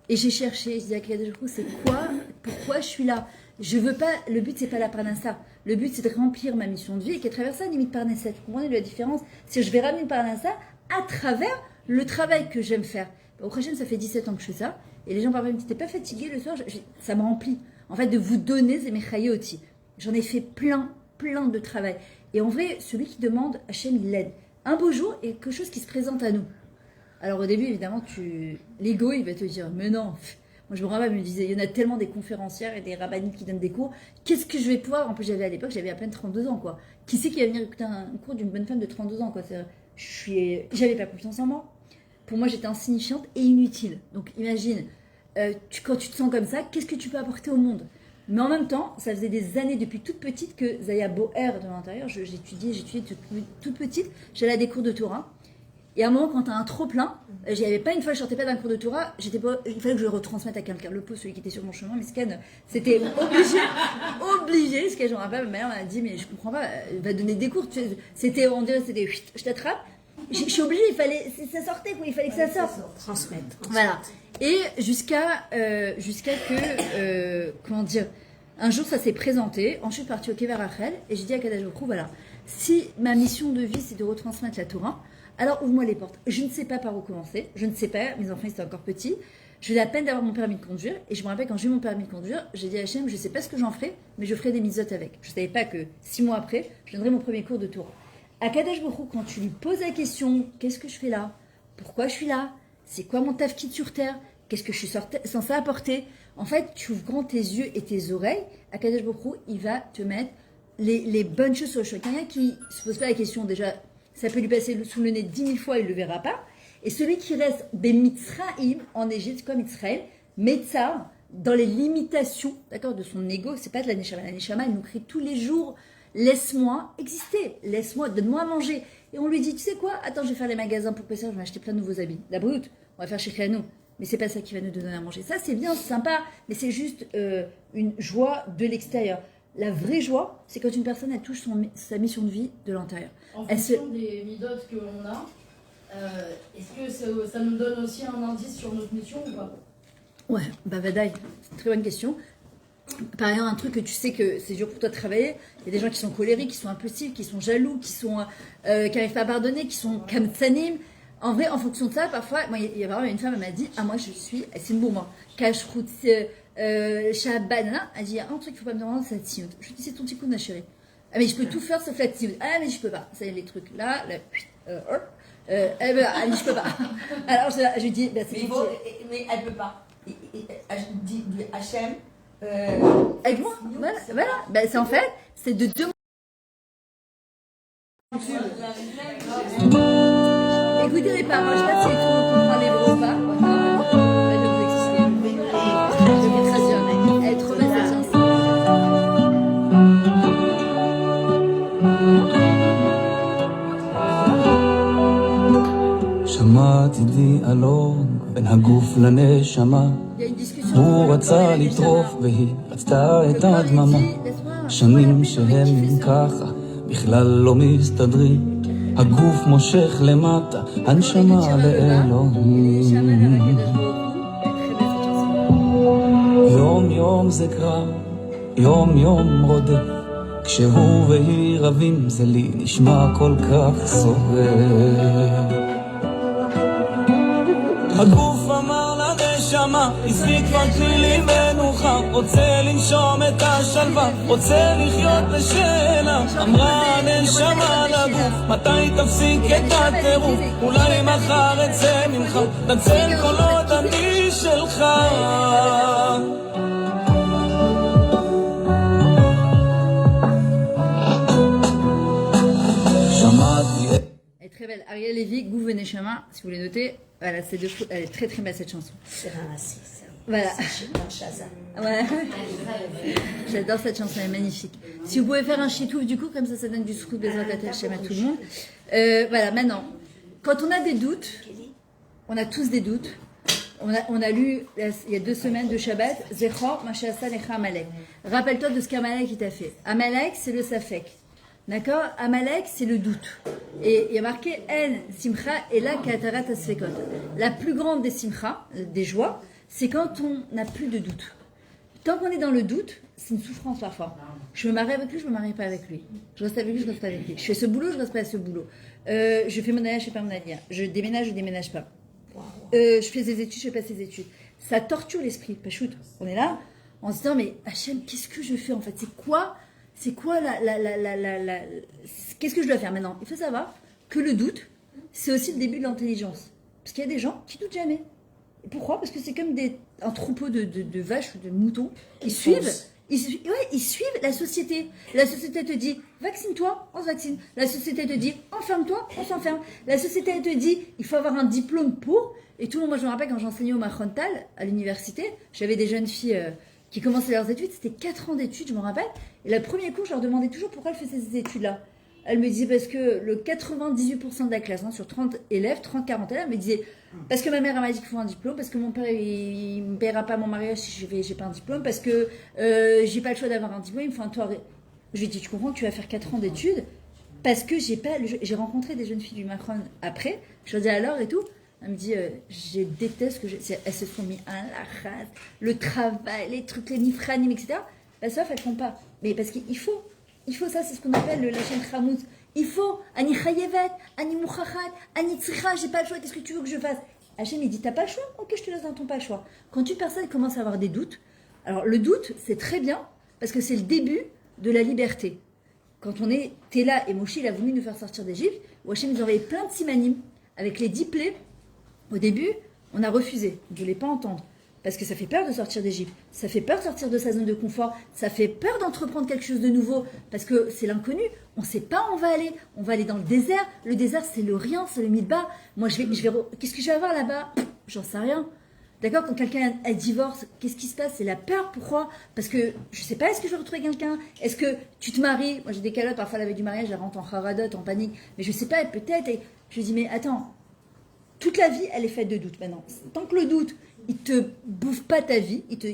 Et j'ai cherché. Je disais à Kadosh Baruch Hu, c'est quoi? Pourquoi je suis là? Je veux pas. Le but, c'est pas la parnassa. Le but, c'est de remplir ma mission de vie et qu'à travers ça, limite par Nesset. Vous comprenez la différence? Si je vais ramener une parnassa à travers le travail que j'aime faire. Au prochain, ça fait 17 ans que je fais ça. Et les gens parfois me disent, t'es pas fatigué le soir? Ça me remplit. En fait, de vous donner des mechayoti. J'en ai fait plein de travail. Et en vrai, celui qui demande, Hachem, il l'aide. Un beau jour, il y a quelque chose qui se présente à nous. Alors au début, évidemment, l'ego, il va te dire, mais non. Moi, je me rappelle, il me disait, il y en a tellement des conférencières et des rabbinites qui donnent des cours. Qu'est-ce que je vais pouvoir? En plus, à l'époque, j'avais à peine 32 ans, quoi. Qui c'est qui va venir écouter un cours d'une bonne femme de 32 ans, quoi? J'avais pas confiance en moi. Pour moi, j'étais insignifiante et inutile. Donc, imagine, quand tu te sens comme ça, qu'est-ce que tu peux apporter au monde? Mais en même temps, ça faisait des années depuis toute petite que Zaya Boher de l'intérieur, j'étudiais toute petite, j'allais à des cours de Torah. Et à un moment, quand tu as un trop-plein, j'y avais pas une fois, je sortais pas d'un cours de Torah, il fallait que je le retransmette à quelqu'un. Le pot, celui qui était sur mon chemin, mais Scan, c'était obligé. Ce que je me rappelle, ma mère m'a dit, mais je comprends pas, elle va donner des cours. On dirait, c'était, je t'attrape. Je suis obligée, ça sortait, quoi, il fallait que ça sorte. Transmettre. Voilà. Et jusqu'à que, comment dire, un jour ça s'est présenté, ensuite je suis partie au Kever Rachel, et j'ai dit à Kadosh Baruch Hu, voilà, si ma mission de vie c'est de retransmettre la Torah, alors ouvre-moi les portes. Je ne sais pas par où commencer, je ne sais pas, mes enfants étaient encore petits, j'ai eu la peine d'avoir mon permis de conduire, et je me rappelle quand j'ai eu mon permis de conduire, j'ai dit à Hachem, je ne sais pas ce que j'en ferai, mais je ferai des mitzvot avec. Je ne savais pas que 6 mois après, je donnerais mon premier cours de Torah. À Kadosh Baruch Hu, quand tu lui poses la question, qu'est-ce que je fais là? Pourquoi je suis là? C'est quoi mon tafkid sur terre? Qu'est-ce que je suis censée apporter? En fait, tu ouvres grand tes yeux et tes oreilles. À Kadosh Baruch Hu, il va te mettre les bonnes choses sur le chemin. Quelqu'un qui ne se pose pas la question, déjà, ça peut lui passer sous le nez 10 000 fois, il ne le verra pas. Et celui qui reste Bemitzraïm, en Égypte, comme Israël, Metzar, dans les limitations, d'accord, de son ego, c'est pas de la Neshama. La Neshama, elle nous crie tous les jours, laisse-moi exister, laisse-moi, donne-moi à manger. Et on lui dit, tu sais quoi? Attends, je vais faire les magasins pour Pessah, je vais acheter plein de nouveaux habits. La brute, on va faire chez nous. Mais c'est pas ça qui va nous donner à manger. Ça, c'est bien, c'est sympa, mais c'est juste une joie de l'extérieur. La vraie joie, c'est quand une personne elle touche sa mission de vie de l'intérieur. En fonction des midotes que l'on a, est-ce que ça nous donne aussi un indice sur notre mission ou pas? Ouais, bah Vadaï, c'est une très bonne question. Par exemple, un truc que tu sais que c'est dur pour toi de travailler, il y a des gens qui sont colériques, qui sont impulsifs, qui sont jaloux, qui n'arrivent pas à pardonner, qui sont kamtsanim. En vrai, en fonction de ça, parfois, moi, il y a vraiment une femme, elle m'a dit, ah moi c'est une boum, cache-route, Shabbat, elle dit, il y a un truc qu'il ne faut pas me demander, c'est la tiout. Je lui dis, c'est ton petit coup, ma chérie. Ah mais je peux tout faire sauf la tiout. Ah mais je peux pas. C'est les trucs là, elle je peux pas. Alors je lui dis, bah, c'est mais elle peut pas. Dit Hachem. Avec moi, voilà. Ben, c'est en fait, c'est de deux. Écoutez les paroles, je sais pas si vous comprenez l'hébreu ou pas. Je vais vous expliquer. Je vais traduire. Elle est trop belle cette chanson. שמעתי דיאלוג בין הגוף לנשמה Il y a une discussion. הוא רצה לטרוף והיא רצתה את הדממה שנים שהם ככה בכלל לא מסתדרים הגוף מושך למטה הנשמה לאלוהים יום יום זה קרב יום יום רודף כשהוא והיא רבים זה לי נשמע כל כך סובב הגוף אמר לנשמה, עזבי כבר תני לי מנוחה רוצה לנשום את השלווה, רוצה לחיות בשאלה אמרה הנשמה לגוף, מתי תפסיק את הטירוף אולי מחר אצא ממך, נצל כל עוד אני שלך שמעתי Elle est très belle. Ariel Lévy, Gouv Neshama, si vous voulez noter. Voilà, elle est très très belle cette chanson. C'est ramassé, ça. Voilà. Shazam. Ouais. J'adore cette chanson, elle est magnifique. Si vous pouvez faire un chitouf du coup, comme ça donne du scoop des Hashem à tout le monde. Voilà, maintenant, quand on a des doutes, on a tous des doutes. On a lu il y a 2 semaines de Shabbat, Zechor, Mashasa, Lecha, Amalek. Rappelle-toi de ce qu'Amalek t'a fait. Amalek, c'est le Safek. D'accord? Amalek, c'est le doute. Et il y a marqué En Simcha et la Katarat Asfekot. La plus grande des Simcha, des joies, c'est quand on n'a plus de doute. Tant qu'on est dans le doute, c'est une souffrance parfois. Je me marie avec lui, je me marie pas avec lui. Je reste avec lui, je reste pas avec lui. Je fais ce boulot, je reste pas à ce boulot. Je fais mon alliage, je fais pas mon alliage. Je déménage pas. Je fais des études, je fais pas ses études. Ça torture l'esprit. Pas shoot. On est là, en se disant, mais Hachem, qu'est-ce que je fais en fait? C'est quoi qu'est-ce que je dois faire maintenant? Il faut savoir que le doute, c'est aussi le début de l'intelligence. Parce qu'il y a des gens qui doutent jamais. Et pourquoi? Parce que c'est comme un troupeau de vaches ou de moutons. Ils suivent la société. La société te dit, vaccine-toi, on se vaccine. La société te dit, enferme-toi, on s'enferme. La société te dit, il faut avoir un diplôme pour. Et tout le monde, moi je me rappelle quand j'enseignais au Machontal, à l'université, j'avais des jeunes filles qui commençaient leurs études, c'était 4 ans d'études, je me rappelle. Et le premier cours, je leur demandais toujours pourquoi elles faisaient ces études-là. Elle me disait parce que le 98% de la classe, sur 30 élèves, 30-40 élèves, me disait parce que ma mère m'a dit qu'il faut un diplôme, parce que mon père il me paiera pas mon mariage si j'ai pas un diplôme, parce que j'ai pas le choix d'avoir un diplôme, il me faut un toit. Je lui ai dit, tu comprends que tu vas faire 4 ans d'études parce que j'ai rencontré des jeunes filles du Macron après, je leur dis alors et tout. Elle me dit, je déteste elles se sont mis à la race, le travail, les trucs, les nifranim, etc. La sauf, elles font pas. Mais parce qu'il faut ça, c'est ce qu'on appelle le lachem chamout. Il faut, ani chayevet, ani mouchachat, ani tzricha, j'ai pas le choix, qu'est-ce que tu veux que je fasse? Hachem, il dit, t'as pas le choix? Ok, je te laisse dans ton pas le choix. Quand une personne commence à avoir des doutes, alors le doute, c'est très bien, parce que c'est le début de la liberté. Quand t'es là, et Moshe, il a voulu nous faire sortir d'Égypte, où Hachem nous envoyait plein de simanim, avec les 10 plaies. Au début, on a refusé, on ne voulait pas entendre. Parce que ça fait peur de sortir d'Égypte, ça fait peur de sortir de sa zone de confort, ça fait peur d'entreprendre quelque chose de nouveau, parce que c'est l'inconnu, on ne sait pas où on va aller dans le désert c'est le rien, c'est le midbar. Moi qu'est-ce que je vais avoir là-bas? J'en sais rien. D'accord, quand quelqu'un a divorce, qu'est-ce qui se passe? C'est la peur, pourquoi? Parce que je ne sais pas, est-ce que je vais retrouver quelqu'un? Est-ce que tu te maries? Moi j'ai des calottes, parfois la veille du mariage, je rentre en haradot, en panique, mais je ne sais pas, peut-être, et je dis mais attends, toute la vie elle est faite de doute maintenant. Tant que le doute, il te bouffe pas ta vie, il te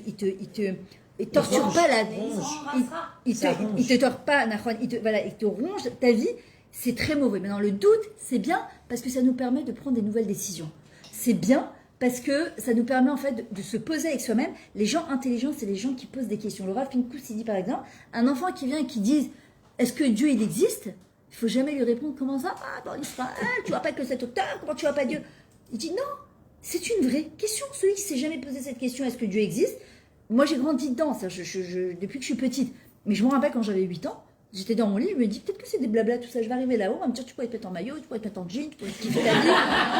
il torture pas la vie. Ça ronge. Il te tord pas, Nahon, il te ronge ta vie. C'est très mauvais. Maintenant, le doute, c'est bien parce que ça nous permet de prendre des nouvelles décisions. C'est bien parce que ça nous permet en fait de se poser avec soi-même. Les gens intelligents, c'est les gens qui posent des questions. Le Rav Pinkus, il dit par exemple, un enfant qui vient et qui dit « Est-ce que Dieu, il existe ?» Il faut jamais lui répondre « Comment ça ? Ah, dans Israël, tu vois pas que cet auteur, comment tu vois pas Dieu ?» Il dit « Non, c'est une vraie question. Celui qui s'est jamais posé cette question, est-ce que Dieu existe ?» Moi, j'ai grandi dedans, ça, depuis que je suis petite. Mais je me rappelle quand j'avais 8 ans, j'étais dans mon lit, je me dis peut-être que c'est des blabla, tout ça. Je vais arriver là-haut, on va me dire tu pourrais te mettre en maillot, tu pourrais te mettre en jean, tu pourrais kiffer ta vie,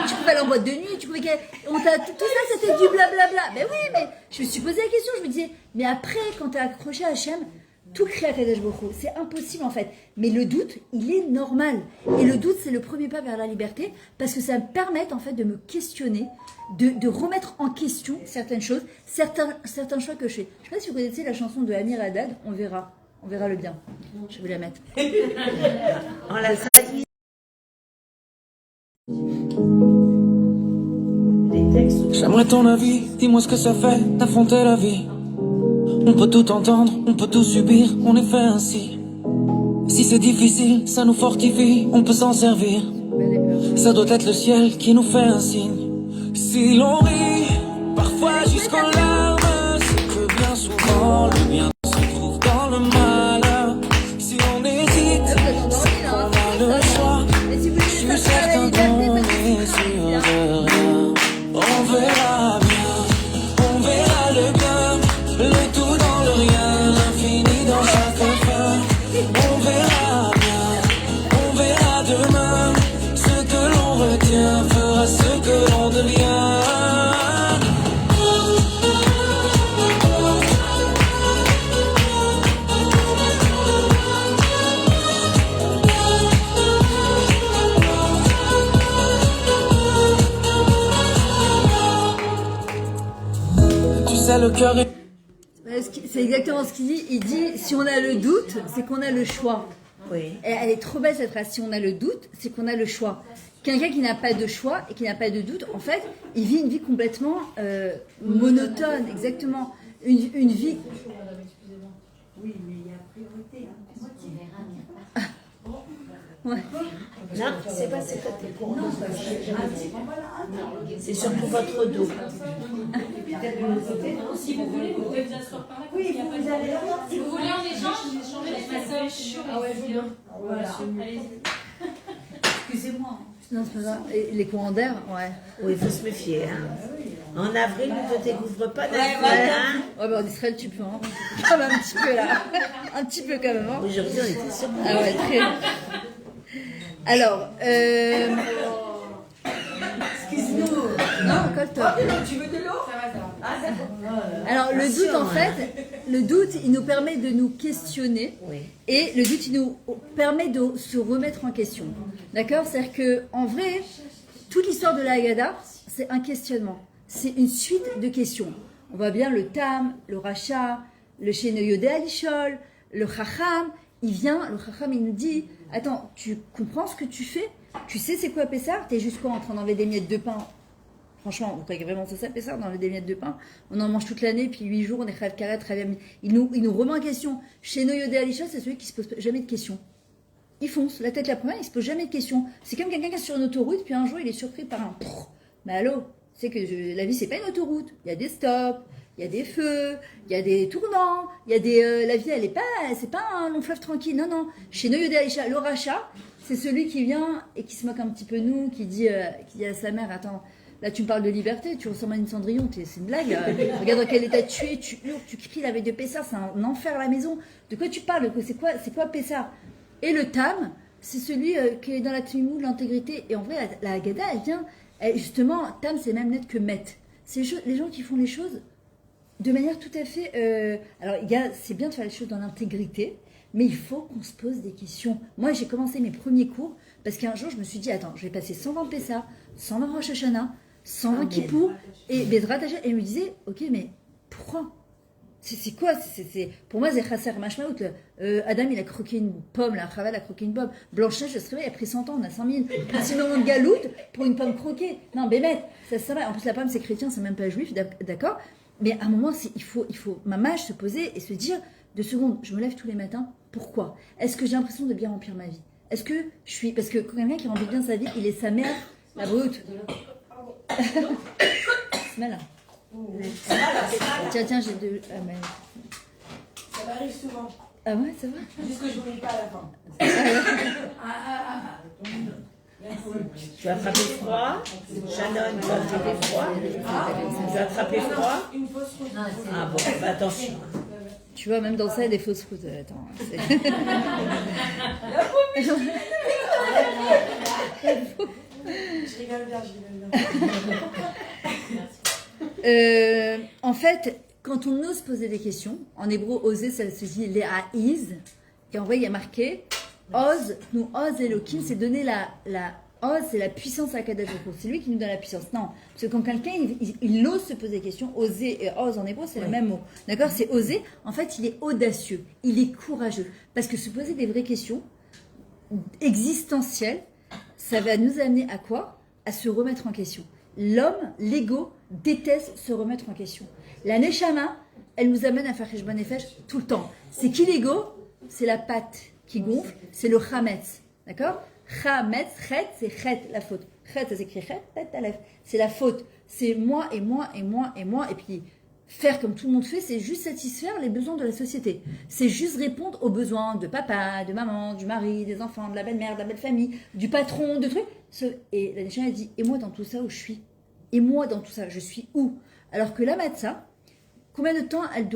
tu pouvais aller en boîte de nuit, tu pouvais. Tout ça, c'était du blablabla. Mais oui, mais je me suis posé la question, je me disais, mais après, quand tu es accroché à Hachem, tout crée à Kadesh Baruch Hu. C'est impossible en fait. Mais le doute, il est normal. Et le doute, c'est le premier pas vers la liberté parce que ça me permet en fait de me questionner, de remettre en question certaines choses, certains choix que je fais. Je ne sais pas si vous connaissez la chanson de Amir Haddad, On verra le bien. Je vais vous la mettre. On la traduit. Les textes. J'aimerais ton avis, dis-moi ce que ça fait d'affronter la vie. On peut tout entendre, on peut tout subir, on est fait ainsi. Si c'est difficile, ça nous fortifie, on peut s'en servir. Ça doit être le ciel qui nous fait un signe. Si l'on rit, parfois jusqu'en larmes, c'est que bien souvent le bien se trouve dans le mal. Si on hésite, c'est qu'on a le choix. Je suis certain qu'on est sûr de rien. On verra bien, on verra le bien, le tout dans le rien, l'infini dans chaque fin. On verra bien, on verra demain, ce que l'on retient fera ce que l'on devient. Tu sais, le cœur est... C'est exactement ce qu'il dit. Il dit, si on a le doute, c'est qu'on a le choix. Oui. Et elle est trop belle cette phrase. Si on a le doute, c'est qu'on a le choix. Quelqu'un qui n'a pas de choix et qui n'a pas de doute, en fait, il vit une vie complètement monotone, exactement. Une vie... Oui, mais il y a priorité. Ouais. Non, c'est pas c'est côté pour nous. C'est surtout votre dos. Si vous voulez, vous pouvez vous asseoir par là. Oui, vous allez là. Si vous voulez, on échange. Ma soeur est chaude. Ah ouais, je viens. Voilà. Allez-y. Excusez-moi. Non, c'est pas grave. Et les courants d'air, ouais. Oui, il faut se méfier. Hein. En avril, ne te découvre pas d'un Hein. Ouais, bah en Israël, tu peux. Hein. Quand même un petit peu là. Un petit peu quand même. Hein. Aujourd'hui, on était sur. Ah ouais, très. Alors, Excuse-nous. non, colle-toi. Tu veux de l'eau? Alors, le doute, en fait, le doute, il nous permet de nous questionner. Oui. Et le doute, il nous permet de se remettre en question. D'accord? C'est-à-dire qu'en vrai, toute l'histoire de la Haggadah, c'est un questionnement. C'est une suite de questions. On voit bien le Tam, le Racha, le Sheno Yodé Alishol, le Chacham. Il vient, le Chacham, il nous dit, attends, tu comprends ce que tu fais? Tu sais c'est quoi Pessar? T'es juste quoi en train d'enlever des miettes de pain? Franchement, vous croyez vraiment c'est ça Pessar, d'enlever des miettes de pain? On en mange toute l'année, puis 8 jours, on est Chayav Karet, Chayav. Il nous remet en question. Sheno Yodé Alishol, c'est celui qui se pose jamais de questions. Il fonce, la tête la première, il se pose jamais de questions. C'est comme quelqu'un qui est sur une autoroute, puis un jour il est surpris par un... Mais allô, c'est que la vie c'est pas une autoroute. Il y a des stops, il y a des feux, il y a des tournants, il y a des... la vie elle est pas... C'est pas un long fleuve tranquille, non, non. Chez Noyode Aïcha, le rachat, c'est celui qui vient et qui se moque un petit peu de nous, qui dit à sa mère, attends, là tu me parles de liberté, tu ressembles à une Cendrillon, c'est une blague. Regarde dans quel état tu es, tu hurles, tu cries la veille de Pessah, c'est un enfer à la maison. De quoi tu parles? C'est quoi Pessah? Et le Tam, c'est celui qui est dans la tmimout, l'intégrité. Et en vrai, la Haggadah, elle vient, justement, Tam, c'est même net que Met. C'est les gens qui font les choses de manière tout à fait... alors, c'est bien de faire les choses dans l'intégrité, mais il faut qu'on se pose des questions. Moi, j'ai commencé mes premiers cours, parce qu'un jour, je me suis dit, attends, je vais passer 120 Pessah, 120 Rosh Hashanah, 120 Kippour, et Bezrat Hashem. Et je me disais, ok, mais pourquoi? C'est quoi? Pour moi, c'est Chasser Mashmaout. Adam, il a croqué une pomme, la Chaval a croqué une pomme. Blanche-Neige, je se réveille, elle a pris 100 ans, on a 5000. C'est le moment de galoute pour une pomme croquée. Non, Bémet, ça va. En plus, la pomme, c'est chrétien, c'est même pas juif, d'accord? Mais à un moment, il faut mamage se poser et se dire, 2 secondes, je me lève tous les matins, pourquoi? Est-ce que j'ai l'impression de bien remplir ma vie? Est-ce que je suis... Parce que quand quelqu'un qui remplit bien sa vie, il est sa mère, la brute. Là. Tiens, j'ai 2... Ah, mais... Ça m'arrive souvent. Ah ouais, ça va? Juste que je n'oublie pas à la fin. Tu as attrapé froid. Shannon, tu as attrapé froid. Tu as attrapé froid. Une fausse route. Ah bon, bah attention. Tu vois, même dans ça, il y a des fausses routes. Attends, c'est... Je rigole bien. En fait, quand on ose poser des questions, en hébreu, oser, ça se dit léaïz. Et en vrai, il y a marqué Oz, nous, Oz Elohim, c'est donner la Oz, c'est la puissance à Kadosh Baruch Hu. C'est lui qui nous donne la puissance. Non, parce que quand quelqu'un, il ose se poser des questions, oser et Oz en hébreu, c'est le même mot. D'accord? C'est oser. En fait, il est audacieux, il est courageux. Parce que se poser des vraies questions existentielles, ça va nous amener à quoi? À se remettre en question. L'homme, l'ego, déteste se remettre en question. La neshama, elle nous amène à faire Cheshbon Nefesh tout le temps. C'est qui l'ego? C'est la patte qui gonfle, c'est le chametz. D'accord? Chametz, chet, c'est chet, la faute. Chet, ça s'écrit chet, tête, talef. C'est la faute. C'est moi et moi et moi et moi. Et puis, faire comme tout le monde fait, c'est juste satisfaire les besoins de la société. C'est juste répondre aux besoins de papa, de maman, du mari, des enfants, de la belle-mère, de la belle-famille, du patron, de trucs. Et la Neshama, elle dit, et moi dans tout ça, où je suis? Et moi dans tout ça, je suis où? Alors que la matzah, combien de temps elle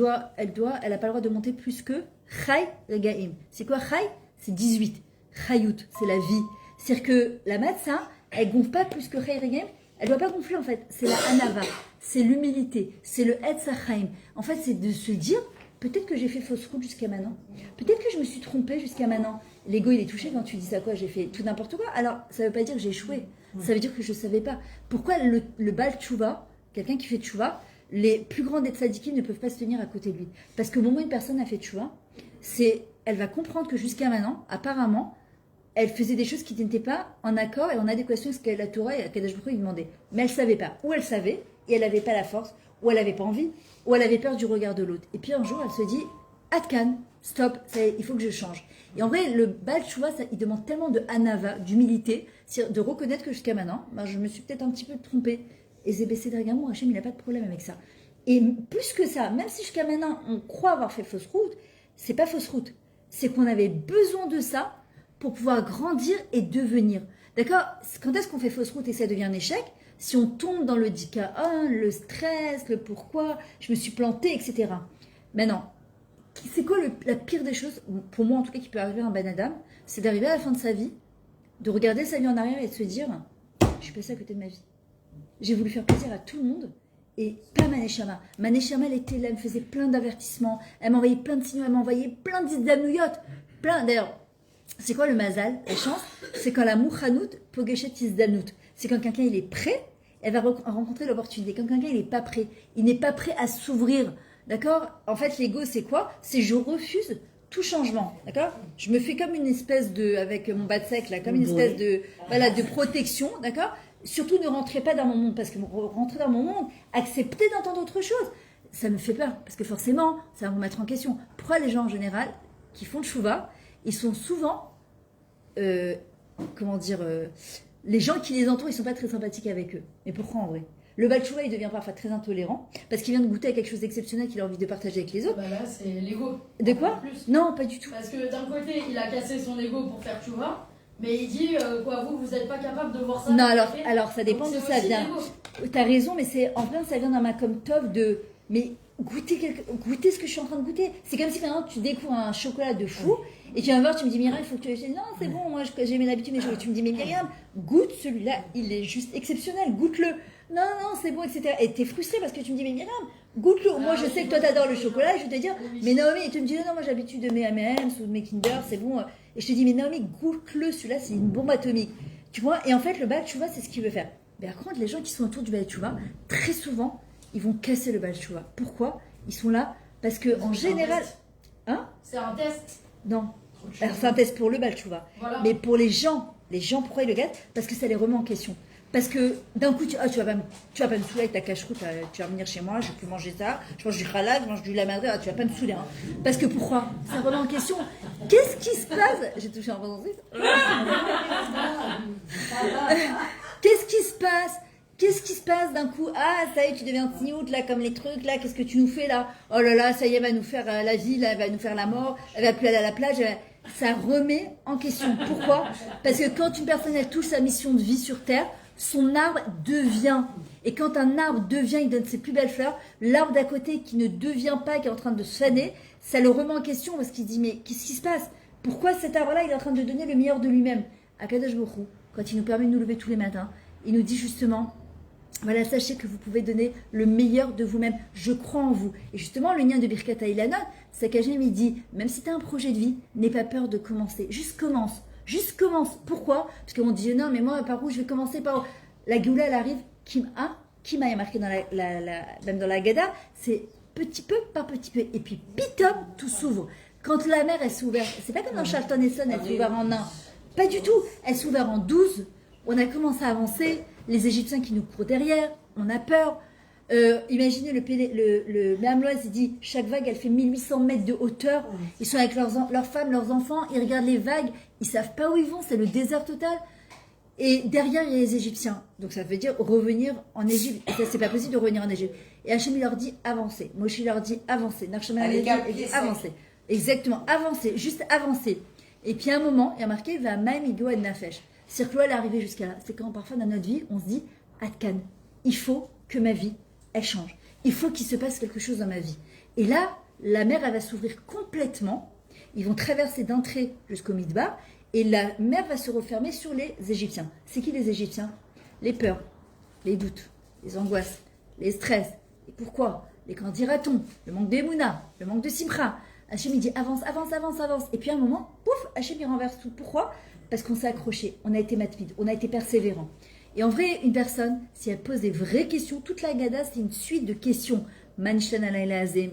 a pas le droit de monter plus que Chai Regaim. C'est quoi Chai? C'est 18. Chayut, c'est la vie. C'est-à-dire que la matzah, elle gonfle pas plus que Chai Regaim. Elle doit pas gonfler en fait. C'est la Anava, c'est l'humilité, c'est le Etzachaim. En fait, c'est de se dire, peut-être que j'ai fait fausse route jusqu'à maintenant. Peut-être que je me suis trompée jusqu'à maintenant. L'ego, il est touché quand tu dis ça, quoi, j'ai fait tout n'importe quoi. Alors, ça veut pas dire que j'ai échoué. Ça veut dire que je savais pas. Pourquoi le Baal Tchouva, quelqu'un qui fait Tchouva, les plus grands des tzadikim ne peuvent pas se tenir à côté de lui? Parce qu'au moment où une personne a fait Tchouva, elle va comprendre que jusqu'à maintenant, apparemment, elle faisait des choses qui n'étaient pas en accord et en adéquation avec ce que la Torah et Kadosh Baruch Hu lui demandait. Mais elle ne savait pas. Ou elle savait, et elle n'avait pas la force, ou elle n'avait pas envie, ou elle avait peur du regard de l'autre. Et puis un jour, elle se dit, Atkan, stop, il faut que je change. Et en vrai, le Baal Tchouva, il demande tellement de hanava, d'humilité, de reconnaître que jusqu'à maintenant, je me suis peut-être un petit peu trompée. Et Zébessé Dragamour, Hachem, il n'a pas de problème avec ça. Et plus que ça, même si jusqu'à maintenant, on croit avoir fait fausse route, c'est pas fausse route. C'est qu'on avait besoin de ça pour pouvoir grandir et devenir. D'accord? Quand est-ce qu'on fait fausse route et ça devient un échec? Si on tombe dans le dikaon, le stress, le pourquoi, je me suis plantée, etc. Maintenant, c'est quoi la pire des choses, pour moi en tout cas, qui peut arriver à un Ben Adam? C'est d'arriver à la fin de sa vie, de regarder sa vie en arrière et de se dire, je suis passée à côté de ma vie. J'ai voulu faire plaisir à tout le monde et pas ma neshama. Ma neshama, elle était là, elle me faisait plein d'avertissements, elle m'envoyait plein de signaux, elle m'envoyait plein d'izdanouyotes. D'ailleurs, c'est quoi le mazal, la chance? C'est quand la mouchanout pogeshet izdanout. C'est quand quelqu'un il est prêt, elle va rencontrer l'opportunité. Quand quelqu'un il n'est pas prêt, il n'est pas prêt à s'ouvrir. D'accord? En fait, l'ego, c'est quoi? C'est je refuse tout changement. D'accord? Je me fais comme une espèce de, avec mon bas de sec là, comme une espèce de protection. D'accord? Surtout ne rentrez pas dans mon monde, parce que rentrer dans mon monde, accepter d'entendre autre chose, ça me fait peur, parce que forcément, ça va vous mettre en question. Pourquoi les gens en général qui font le chouva, ils sont souvent, les gens qui les entourent, ils sont pas très sympathiques avec eux. Mais pourquoi en vrai? Le Baal Tchouva, il devient parfois très intolérant, parce qu'il vient de goûter à quelque chose d'exceptionnel qu'il a envie de partager avec les autres. Bah là, c'est l'ego. De quoi? Plus. Non, pas du tout. Parce que d'un côté, il a cassé son ego pour faire tchouva, mais il dit, vous n'êtes pas capable de voir ça. Non, alors ça dépend d'où ça vient. L'ego. T'as raison, mais c'est en plein, ça vient d'un Makom Tov de. Mais goûter ce que je suis en train de goûter. C'est comme si maintenant tu découvres un chocolat de fou et tu viens me voir, tu me dis Myriam, il faut que tu achètes. Non, c'est bon, moi j'ai mes habitudes, mais tu me dis mais Myriam, goûte celui-là, il est juste exceptionnel, goûte-le. Non, c'est bon, etc. Et t'es frustrée parce que tu me dis mais Myriam, goûte-le. Moi je sais que toi t'adores le chocolat et je vais te dire mais Naomi, et tu me dis non, moi j'ai l'habitude de mes M&M's ou de mes Kinder, c'est bon. Et je te dis mais Naomi, goûte-le, celui-là c'est une bombe atomique. Tu vois, et en fait le Baal Tchouva c'est ce qu'il veut faire. Mais par contre les gens qui sont autour du Baal Tchouva, très souvent, ils vont casser le Baal Tchouva. Pourquoi? Ils sont là parce que en général, hein? C'est un test. Non. Alors c'est un test pour le Baal Tchouva. Voilà. Mais pour les gens pourquoi ils le gâtent? Parce que ça les remet en question. Parce que d'un coup, tu vas pas me saouler avec ta cache-route, tu vas venir chez moi, je vais plus manger ça, je mange du halal, je mange du lamardé, tu vas pas me saouler. Hein. Parce que pourquoi? Ça remet en question. Qu'est-ce qui se passe? J'ai touché un bon Qu'est-ce qui se passe? Qu'est-ce qui se passe d'un coup? Ah, ça y est, tu deviens tniout, là, comme les trucs, là, qu'est-ce que tu nous fais, là? Oh là là, ça y est, elle va nous faire la vie, là, elle va nous faire la mort, elle va plus aller à la plage, ça remet en question. Pourquoi? Parce que quand une personne, elle touche sa mission de vie sur Terre, son arbre devient. Et quand un arbre devient, il donne ses plus belles fleurs, l'arbre d'à côté qui ne devient pas, qui est en train de se faner, ça le remet en question parce qu'il dit, mais qu'est-ce qui se passe? Pourquoi cet arbre-là, il est en train de donner le meilleur de lui-même? Akadosh Baruch Hu, quand il nous permet de nous lever tous les matins, il nous dit justement, voilà, sachez que vous pouvez donner le meilleur de vous-même. Je crois en vous. Et justement, le lien de Birkat Haïlana, c'est qu'Hachem, il dit, même si tu as un projet de vie, n'aie pas peur de commencer. Juste commence. Juste commence. Pourquoi? Parce qu'on dit, non, mais moi, par où je vais commencer? Par où? La Géoula, elle arrive, Kima est marqué dans même dans la Gada, c'est petit peu par petit peu. Et puis, pitom, tout s'ouvre. Quand la mer, elle s'est ouverte, c'est pas comme dans Charlton Heston, elle s'est ouverte en 1. Pas du tout. Elle s'est ouverte en 12. On a commencé à avancer. Les Égyptiens qui nous courent derrière, on a peur. Imaginez le Méhamloise, il dit chaque vague elle fait 1800 mètres de hauteur. Ils sont avec leurs femmes, leurs enfants, ils regardent les vagues, ils savent pas où ils vont, c'est le désert total. Et derrière il y a les Égyptiens, donc ça veut dire revenir en Égypte. Et ça c'est pas possible de revenir en Égypte. Et Hachem il leur dit avancez, Moshe leur dit avancez, Narshama dit avancez, exactement avancez, juste avancez. Et puis à un moment il y a marqué va Maim Igo Ad Nafesh. C'est-à-dire que l'eau elle est arrivée jusqu'à là. C'est quand parfois dans notre vie on se dit Adkan, il faut que ma vie elle change. Il faut qu'il se passe quelque chose dans ma vie. Et là, la mer, elle va s'ouvrir complètement. Ils vont traverser d'un trait jusqu'au Midbar. Et la mer va se refermer sur les Égyptiens. C'est qui les Égyptiens? Les peurs, les doutes, les angoisses, les stress. Et pourquoi? Les candidatons, le manque d'Emouna, le manque de Simcha. Hachem, il dit avance, avance, avance, avance. Et puis à un moment, pouf, Hachem, il renverse tout. Pourquoi? Parce qu'on s'est accroché, on a été matpide, on a été persévérant. Et en vrai, une personne, si elle pose des vraies questions, toute la Gada, c'est une suite de questions. Manishtan alayla azem.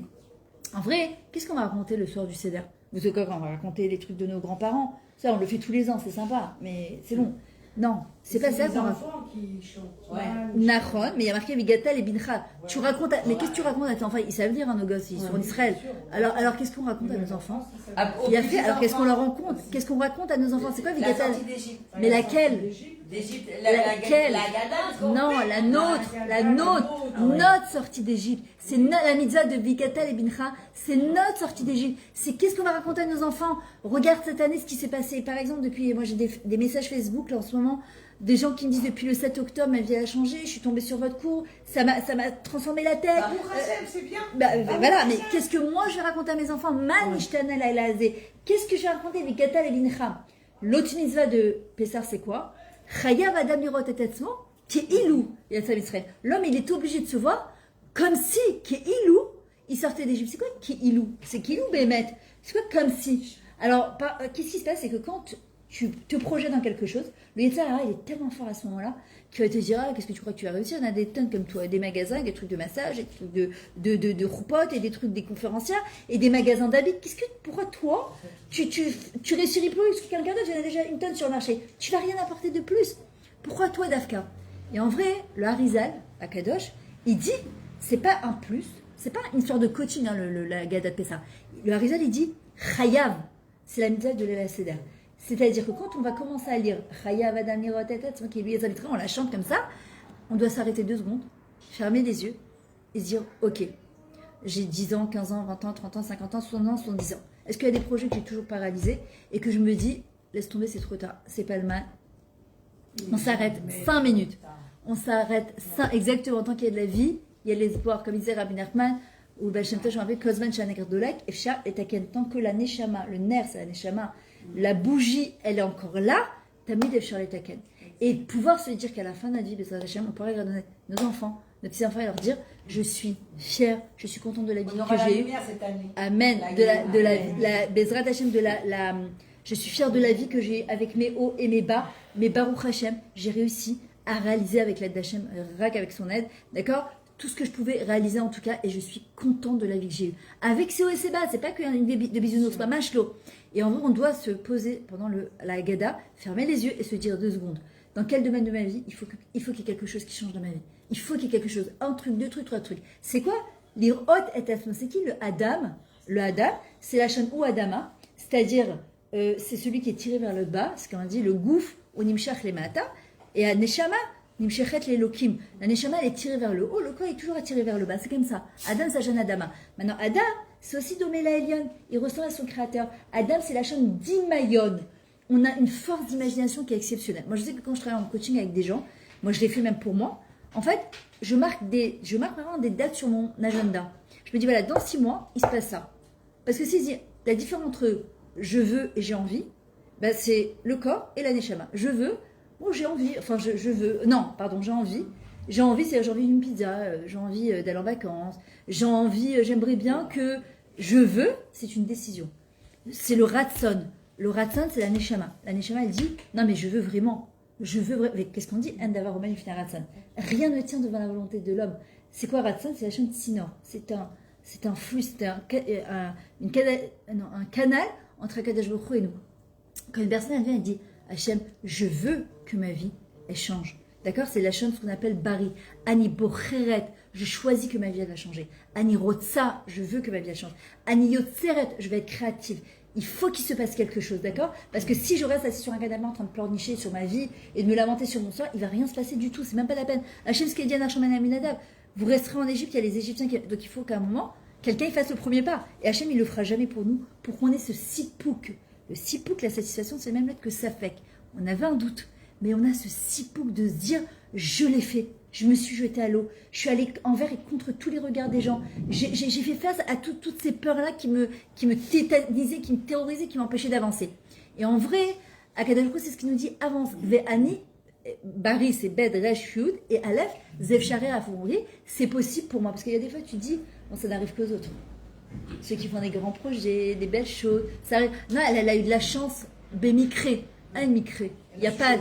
En vrai, qu'est-ce qu'on va raconter le soir du Seder? Vous savez quoi, on va raconter les trucs de nos grands-parents. Ça, on le fait tous les ans, c'est sympa, mais c'est long. Non, c'est pas ça qu'on raconte. enfants qui chantent. Ouais. Nachon, mais il y a marqué Vigatal et Bincha. Tu racontes, mais qu'est-ce que tu racontes à tes enfants? Ils savent lire, hein, nos gosses, ils sont en Israël. Alors qu'est-ce qu'on raconte à nos enfants? Il a fait, alors qu'est-ce qu'on leur raconte? Qu'est-ce qu'on raconte à nos enfants? C'est quoi La Vigatal? sortie d'Égypte. Mais laquelle? D'Égypte, Laquelle? la Gada. Non, la nôtre, notre sortie d'Égypte. C'est la mitzvah de Vigatal et Bincha, c'est notre sortie d'Égypte. C'est qu'est-ce qu'on va raconter à nos enfants? Regarde cette année ce qui s'est passé. Par exemple, depuis, moi j'ai des messages Facebook là en ce moment, des gens qui me disent depuis le 7 octobre ma vie a changé, je suis tombée sur votre cours, ça m'a transformé la tête. C'est bien. Voilà, mais qu'est-ce que moi je vais raconter à mes enfants? Qu'est-ce que je vais raconter avec Gatal et Bincha? L'autre mitzvah de Pessar, c'est quoi? Chayav Adam Lirot et Etzmo, qui est ilou. L'homme, il est obligé de se voir comme si, qui est ilou, il sortait d'Égypte. C'est quoi qui est ilou? C'est qui ilou, Bémet? C'est quoi comme si? Alors, qu'est-ce qui se passe? C'est que quand tu te projettes dans quelque chose, le Yetzirah, il est tellement fort à ce moment-là qu'il va te dire qu'est-ce que tu crois que tu vas réussir? On a des tonnes comme toi, des magasins, des trucs de massage, des trucs de roupotes et des trucs des conférencières et des magasins d'habits. Pourquoi toi, tu réussirais plus que quelqu'un d'autre? Il y en a déjà une tonne sur le marché. Tu vas rien apporter de plus. Pourquoi toi, Dafka? Et en vrai, le Harizal, à Kadosh, il dit c'est pas un plus, c'est pas une sorte de coaching, hein, la Gada de Pessah. Le Harizal, il dit Chayav, c'est la mitzvah de l'Ela Seder. C'est-à-dire que quand on va commencer à lire Chayav Adam Lirot et Etzmo, qui est lui, on la chante comme ça, on doit s'arrêter 2 secondes, fermer les yeux et se dire ok, j'ai 10 ans, 15 ans, 20 ans, 30 ans, 50 ans, 60 ans, 70 ans. Est-ce qu'il y a des projets que j'ai toujours pas réalisés et que je me dis laisse tomber, c'est trop tard, c'est pas le mal. On s'arrête 5 minutes. On s'arrête exactement tant qu'il y a de la vie, il y a l'espoir, comme disait Rabbi Nachman, ou Baal Shem Tov, je me rappelle, Kozman Shanek Erdolek, Efsha et Taken, tant que la Neshama, le nerf c'est la Neshama, la bougie, elle est encore là, Tamid Efsha et Taken. Et pouvoir se dire qu'à la fin de notre vie, on pourrait regarder nos enfants, nos petits-enfants et leur dire je suis fière, je suis contente de la vie que j'ai eue. Amen. Bezrat Hashem, je suis fière de la vie que j'ai eue avec mes hauts et mes bas, mais Baruch Hashem, j'ai réussi à réaliser avec l'aide d'Hachem, Rak avec son aide, d'accord? Tout ce que je pouvais réaliser en tout cas, et je suis contente de la vie que j'ai eue. Avec ses hauts et ses bas, c'est pas qu'une vie de bisounours, c'est pas machlo. Et en vrai, on doit se poser pendant la Haggadah, fermer les yeux et se dire 2 secondes. dans quel domaine de ma vie il faut qu'il y ait quelque chose qui change dans ma vie. Il faut qu'il y ait quelque chose, un truc, deux trucs, trois trucs. C'est quoi? L'irot et asma. C'est qui le Adam? Le Adam, c'est la chaîne ou Adama, c'est-à-dire c'est celui qui est tiré vers le bas, ce qu'on dit le gouffre ou nimshach le mata, et à Neshama, nimshachet le lokim. La Neshama, elle est tirée vers le haut, le corps est toujours attiré vers le bas, c'est comme ça. Adam, c'est la chaîne Adama. Maintenant, Adam, c'est aussi Domela Elion, il ressemble à son créateur. Adam, c'est la chaîne d'Imayon. On a une force d'imagination qui est exceptionnelle. Moi, je sais que quand je travaille en coaching avec des gens, moi, je l'ai fait même pour moi. En fait, je marque vraiment des dates sur mon agenda. Je me dis, voilà, dans 6 mois, il se passe ça. Parce que c'est la différence entre je veux et j'ai envie, ben, c'est le corps et la neshama. Je veux, ou j'ai envie, enfin, je veux, non, pardon, j'ai envie. J'ai envie, c'est j'ai envie d'une pizza, j'ai envie d'aller en vacances, j'ai envie, j'aimerais bien que je veux, c'est une décision. C'est le ratson. Le ratson, c'est la neshama. La neshama, elle dit, non, mais je veux vraiment. Je veux vraiment. Qu'est-ce qu'on dit? Endavar romain finir ratson. Rien ne tient devant la volonté de l'homme. C'est quoi ratson? C'est la chaîne de Sinor. C'est un flux, c'est un canal entre Akadosh Baruch Hu et nous. Quand une personne elle vient et dit, Hachem, je veux que ma vie, elle change. D'accord? C'est la chaîne, ce qu'on appelle Bari. Ani Bocheret, je choisis que ma vie, elle va changer. Ani Rotsa, je veux que ma vie, elle change. Ani Yotzeret, je vais être créative. Il faut qu'il se passe quelque chose, d'accord? Parce que si je reste assis sur un canapé en train de pleurnicher sur ma vie et de me lamenter sur mon sort, il va rien se passer du tout. C'est même pas la peine. Hachem, ce qu'il dit à Nachman Aminadav, vous resterez en Égypte, il y a les Égyptiens, donc il faut qu'à un moment, quelqu'un y fasse le premier pas. Et Hachem, il le fera jamais pour nous, pour qu'on ait ce sipouk. Le sipouk, la satisfaction, c'est la même lettre que safek. On avait un doute, mais on a ce sipouk de se dire, je l'ai fait. Je me suis jetée à l'eau. Je suis allée envers et contre tous les regards des gens. J'ai fait face à toutes ces peurs-là qui me tétanisaient, qui me terrorisaient, qui m'empêchaient d'avancer. Et en vrai, Akadosh Baruch Hu, c'est ce qu'il nous dit, avance. Ve'ani, Bari, c'est Bed, Resh, Yud, et Aleph, Zev Sharer, Afouri, c'est possible pour moi. Parce qu'il y a des fois, tu dis, bon, ça n'arrive qu'aux autres. Ceux qui font des grands projets, des belles choses. Ça arrive. Non, elle a eu de la chance, Bémicré, un micré. Il n'y a pas.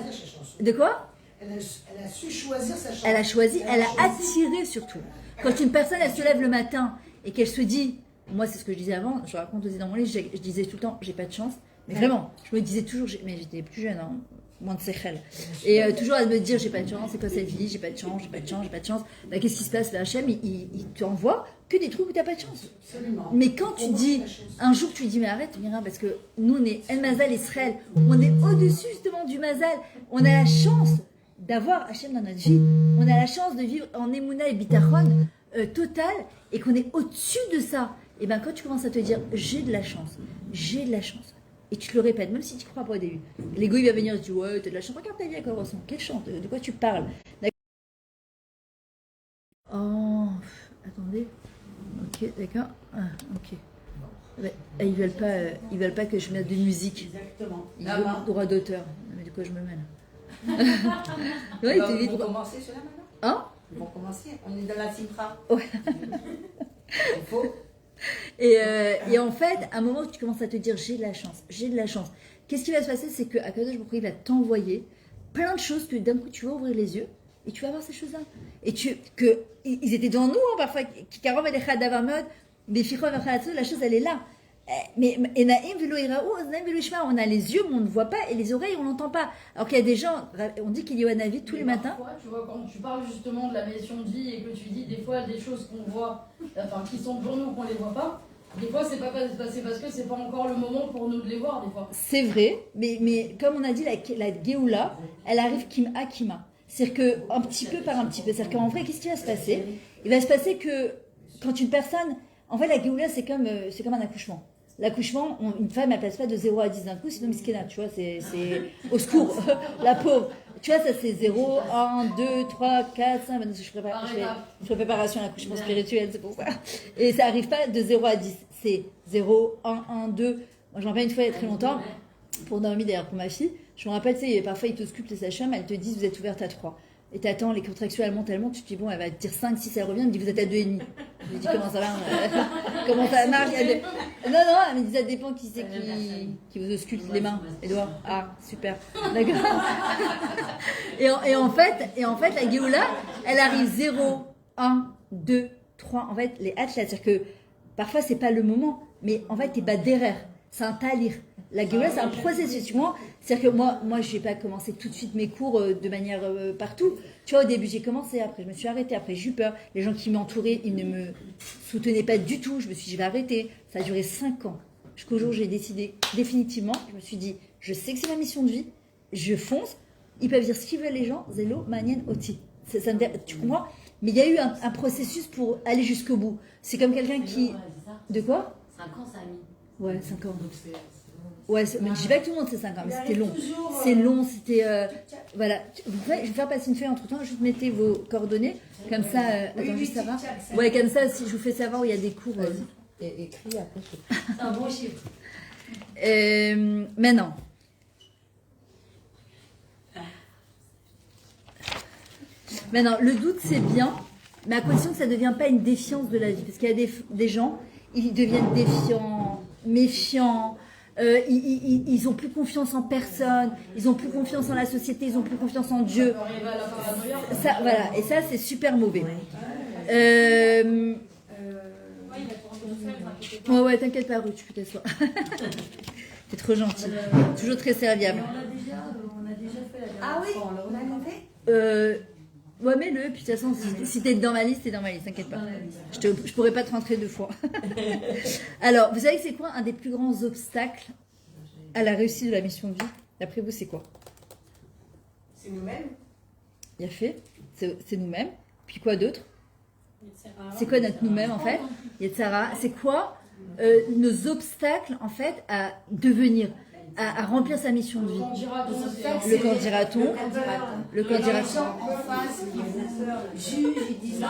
De quoi? Elle a su choisir sa chance. Elle a choisi, elle a attiré surtout. Quand une personne, elle se lève le matin et qu'elle se dit, moi c'est ce que je disais avant, je raconte aussi dans mon livre, je disais tout le temps, j'ai pas de chance. Mais vraiment, je me disais toujours, mais j'étais plus jeune, hein, moins de séchel. Et toujours à me dire, j'ai pas de chance, c'est quoi cette vie, j'ai pas de chance, j'ai pas de chance, j'ai pas de chance. Bah, qu'est-ce qui se passe? Le HM, il t'envoie que des trucs où t'as pas de chance. Absolument. Mais quand tu dis, un jour tu dis, mais arrête, Mira, parce que nous on est El Mazal Israël, on est au-dessus justement du Mazal, on a la chance d'avoir Hachem dans notre vie, on a la chance de vivre en Emouna et Bitachon total, et qu'on est au-dessus de ça. Et bien quand tu commences à te dire, j'ai de la chance, et tu te le répètes, même si tu ne crois pas au début, l'ego il va venir et tu dis, ouais, t'as de la chance, regarde ta vie à quoi elle ressemble, quelle chance, de quoi tu parles? Oh, attendez, ok, d'accord, ah, ok. Ouais, ils veulent pas que je mette de musique. Exactement. Ils veulent droit d'auteur. Mais de quoi je me mêle? Ouais, Ils vont commencer cela maintenant? Hein? Ils vont commencer. On est dans la Simcha. Ouais. Il faut. Et en fait, à un moment où tu commences à te dire j'ai de la chance. Qu'est-ce qui va se passer? C'est que Akadosh Baruch Hu, il va t'envoyer plein de choses que d'un coup tu vas ouvrir les yeux et tu vas voir ces choses-là. Et ils étaient devant nous, hein, parfois. Kikarom et les Chadavamod, des Fichov et la chose elle est là. Mais Enaim velo iraou, Oznaim velo ishma, on a les yeux mais on ne voit pas et les oreilles on n'entend pas. Alors qu'il y a des gens, on dit qu'il y a un avis tous les matins. Parfois, tu vois, quand tu parles justement de la mission de vie et que tu dis des fois des choses qu'on voit, enfin qui sont pour nous qu'on les voit pas, des fois c'est parce que c'est pas encore le moment pour nous de les voir des fois. C'est vrai, mais comme on a dit, la Géoula, elle arrive Kima Kima. C'est-à-dire que un petit peu par un petit peu. C'est-à-dire qu'en vrai, qu'est-ce qui va se passer? Il va se passer que quand une personne, en fait la Géoula c'est comme un accouchement. L'accouchement, une femme, elle passe pas de 0 à 10 d'un coup, sinon miskena, tu vois, c'est au secours, la pauvre. Tu vois, ça c'est 0, 1, 2, 3, 4, 5, maintenant je fais préparation à l'accouchement spirituel, c'est pour ça. Et ça arrive pas de 0 à 10, c'est 0, 1, 2. Moi j'en rappelle une fois il y a très longtemps, pour Naomi d'ailleurs, pour ma fille, je me rappelle, tu sais, parfois ils te sculptent les sages-femmes, elles te disent vous êtes ouverte à 3. Et t'attends, les contractions elles montent, tu te dis bon, elle va te dire 5, 6, elle revient, elle me dit vous êtes à 2,5. Je lui dis comment ça va, comment ça marche? Non, elle me dit ça dépend qui c'est qui vous ausculte les mains, Edouard. Ah, super, d'accord. et en fait, la Géoula, elle arrive 0, 1, 2, 3. En fait, les athlètes, c'est-à-dire que parfois c'est pas le moment, mais en fait t'es pas derrière. C'est un talir. La Géoula, c'est un processus. Tu vois, c'est-à-dire que moi, je n'ai pas commencé tout de suite mes cours de manière partout. Tu vois, au début, j'ai commencé, après, je me suis arrêtée, après, j'ai eu peur. Les gens qui m'entouraient, ils ne me soutenaient pas du tout. Je me suis dit, je vais arrêter. Ça a duré 5 ans. Jusqu'au jour où j'ai décidé définitivement, je me suis dit, je sais que c'est ma mission de vie, je fonce. Ils peuvent dire ce qu'ils veulent, les gens, Zélo, Manien, Oti. Tu comprends? Mais il y a eu un processus pour aller jusqu'au bout. C'est comme quelqu'un qui. De quoi? 5 ans, ça a mis. Ouais, 5 ans. Ouais, mais je dis pas que tout le monde c'est 5 ans, mais c'était long. C'est long, c'était. Voilà. Je vais vous faire passer une feuille entre temps, juste mettez vos coordonnées. Comme ça. Attends, juste ça va. Ouais, comme ça, si je vous fais savoir où il y a des cours. Écris après. C'est un bon chiffre. Maintenant. Maintenant, le doute c'est bien, mais à condition que ça ne devienne pas une défiance de la vie. Parce qu'il y a des gens, ils deviennent défiants, méfiants, ils n'ont plus confiance en personne, ils n'ont plus confiance en la société, ils n'ont plus confiance en Dieu. Ça, voilà, et ça c'est super mauvais. Ouais, t'inquiète pas, Ruth, tu peux t'asseoir. T'es trop gentil, toujours très serviable. On a déjà fait la dernière Ah oui, fois. on a compté. Ouais, mets-le, puis de toute façon, si t'es dans ma liste, t'es dans ma liste, t'inquiète pas. Je pourrais pas te rentrer 2 fois. Alors, vous savez que c'est quoi un des plus grands obstacles à la réussite de la mission de vie? D'après vous, c'est quoi? C'est nous-mêmes. Il y a fait, c'est nous-mêmes. Puis quoi d'autre? C'est quoi notre nous-mêmes en fait? Yetzara, c'est quoi nos obstacles en fait à devenir, à remplir sa mission de vie? Le quand dira-t-on? Le quand dira-t-on? En face, ils vous jugent, ils disent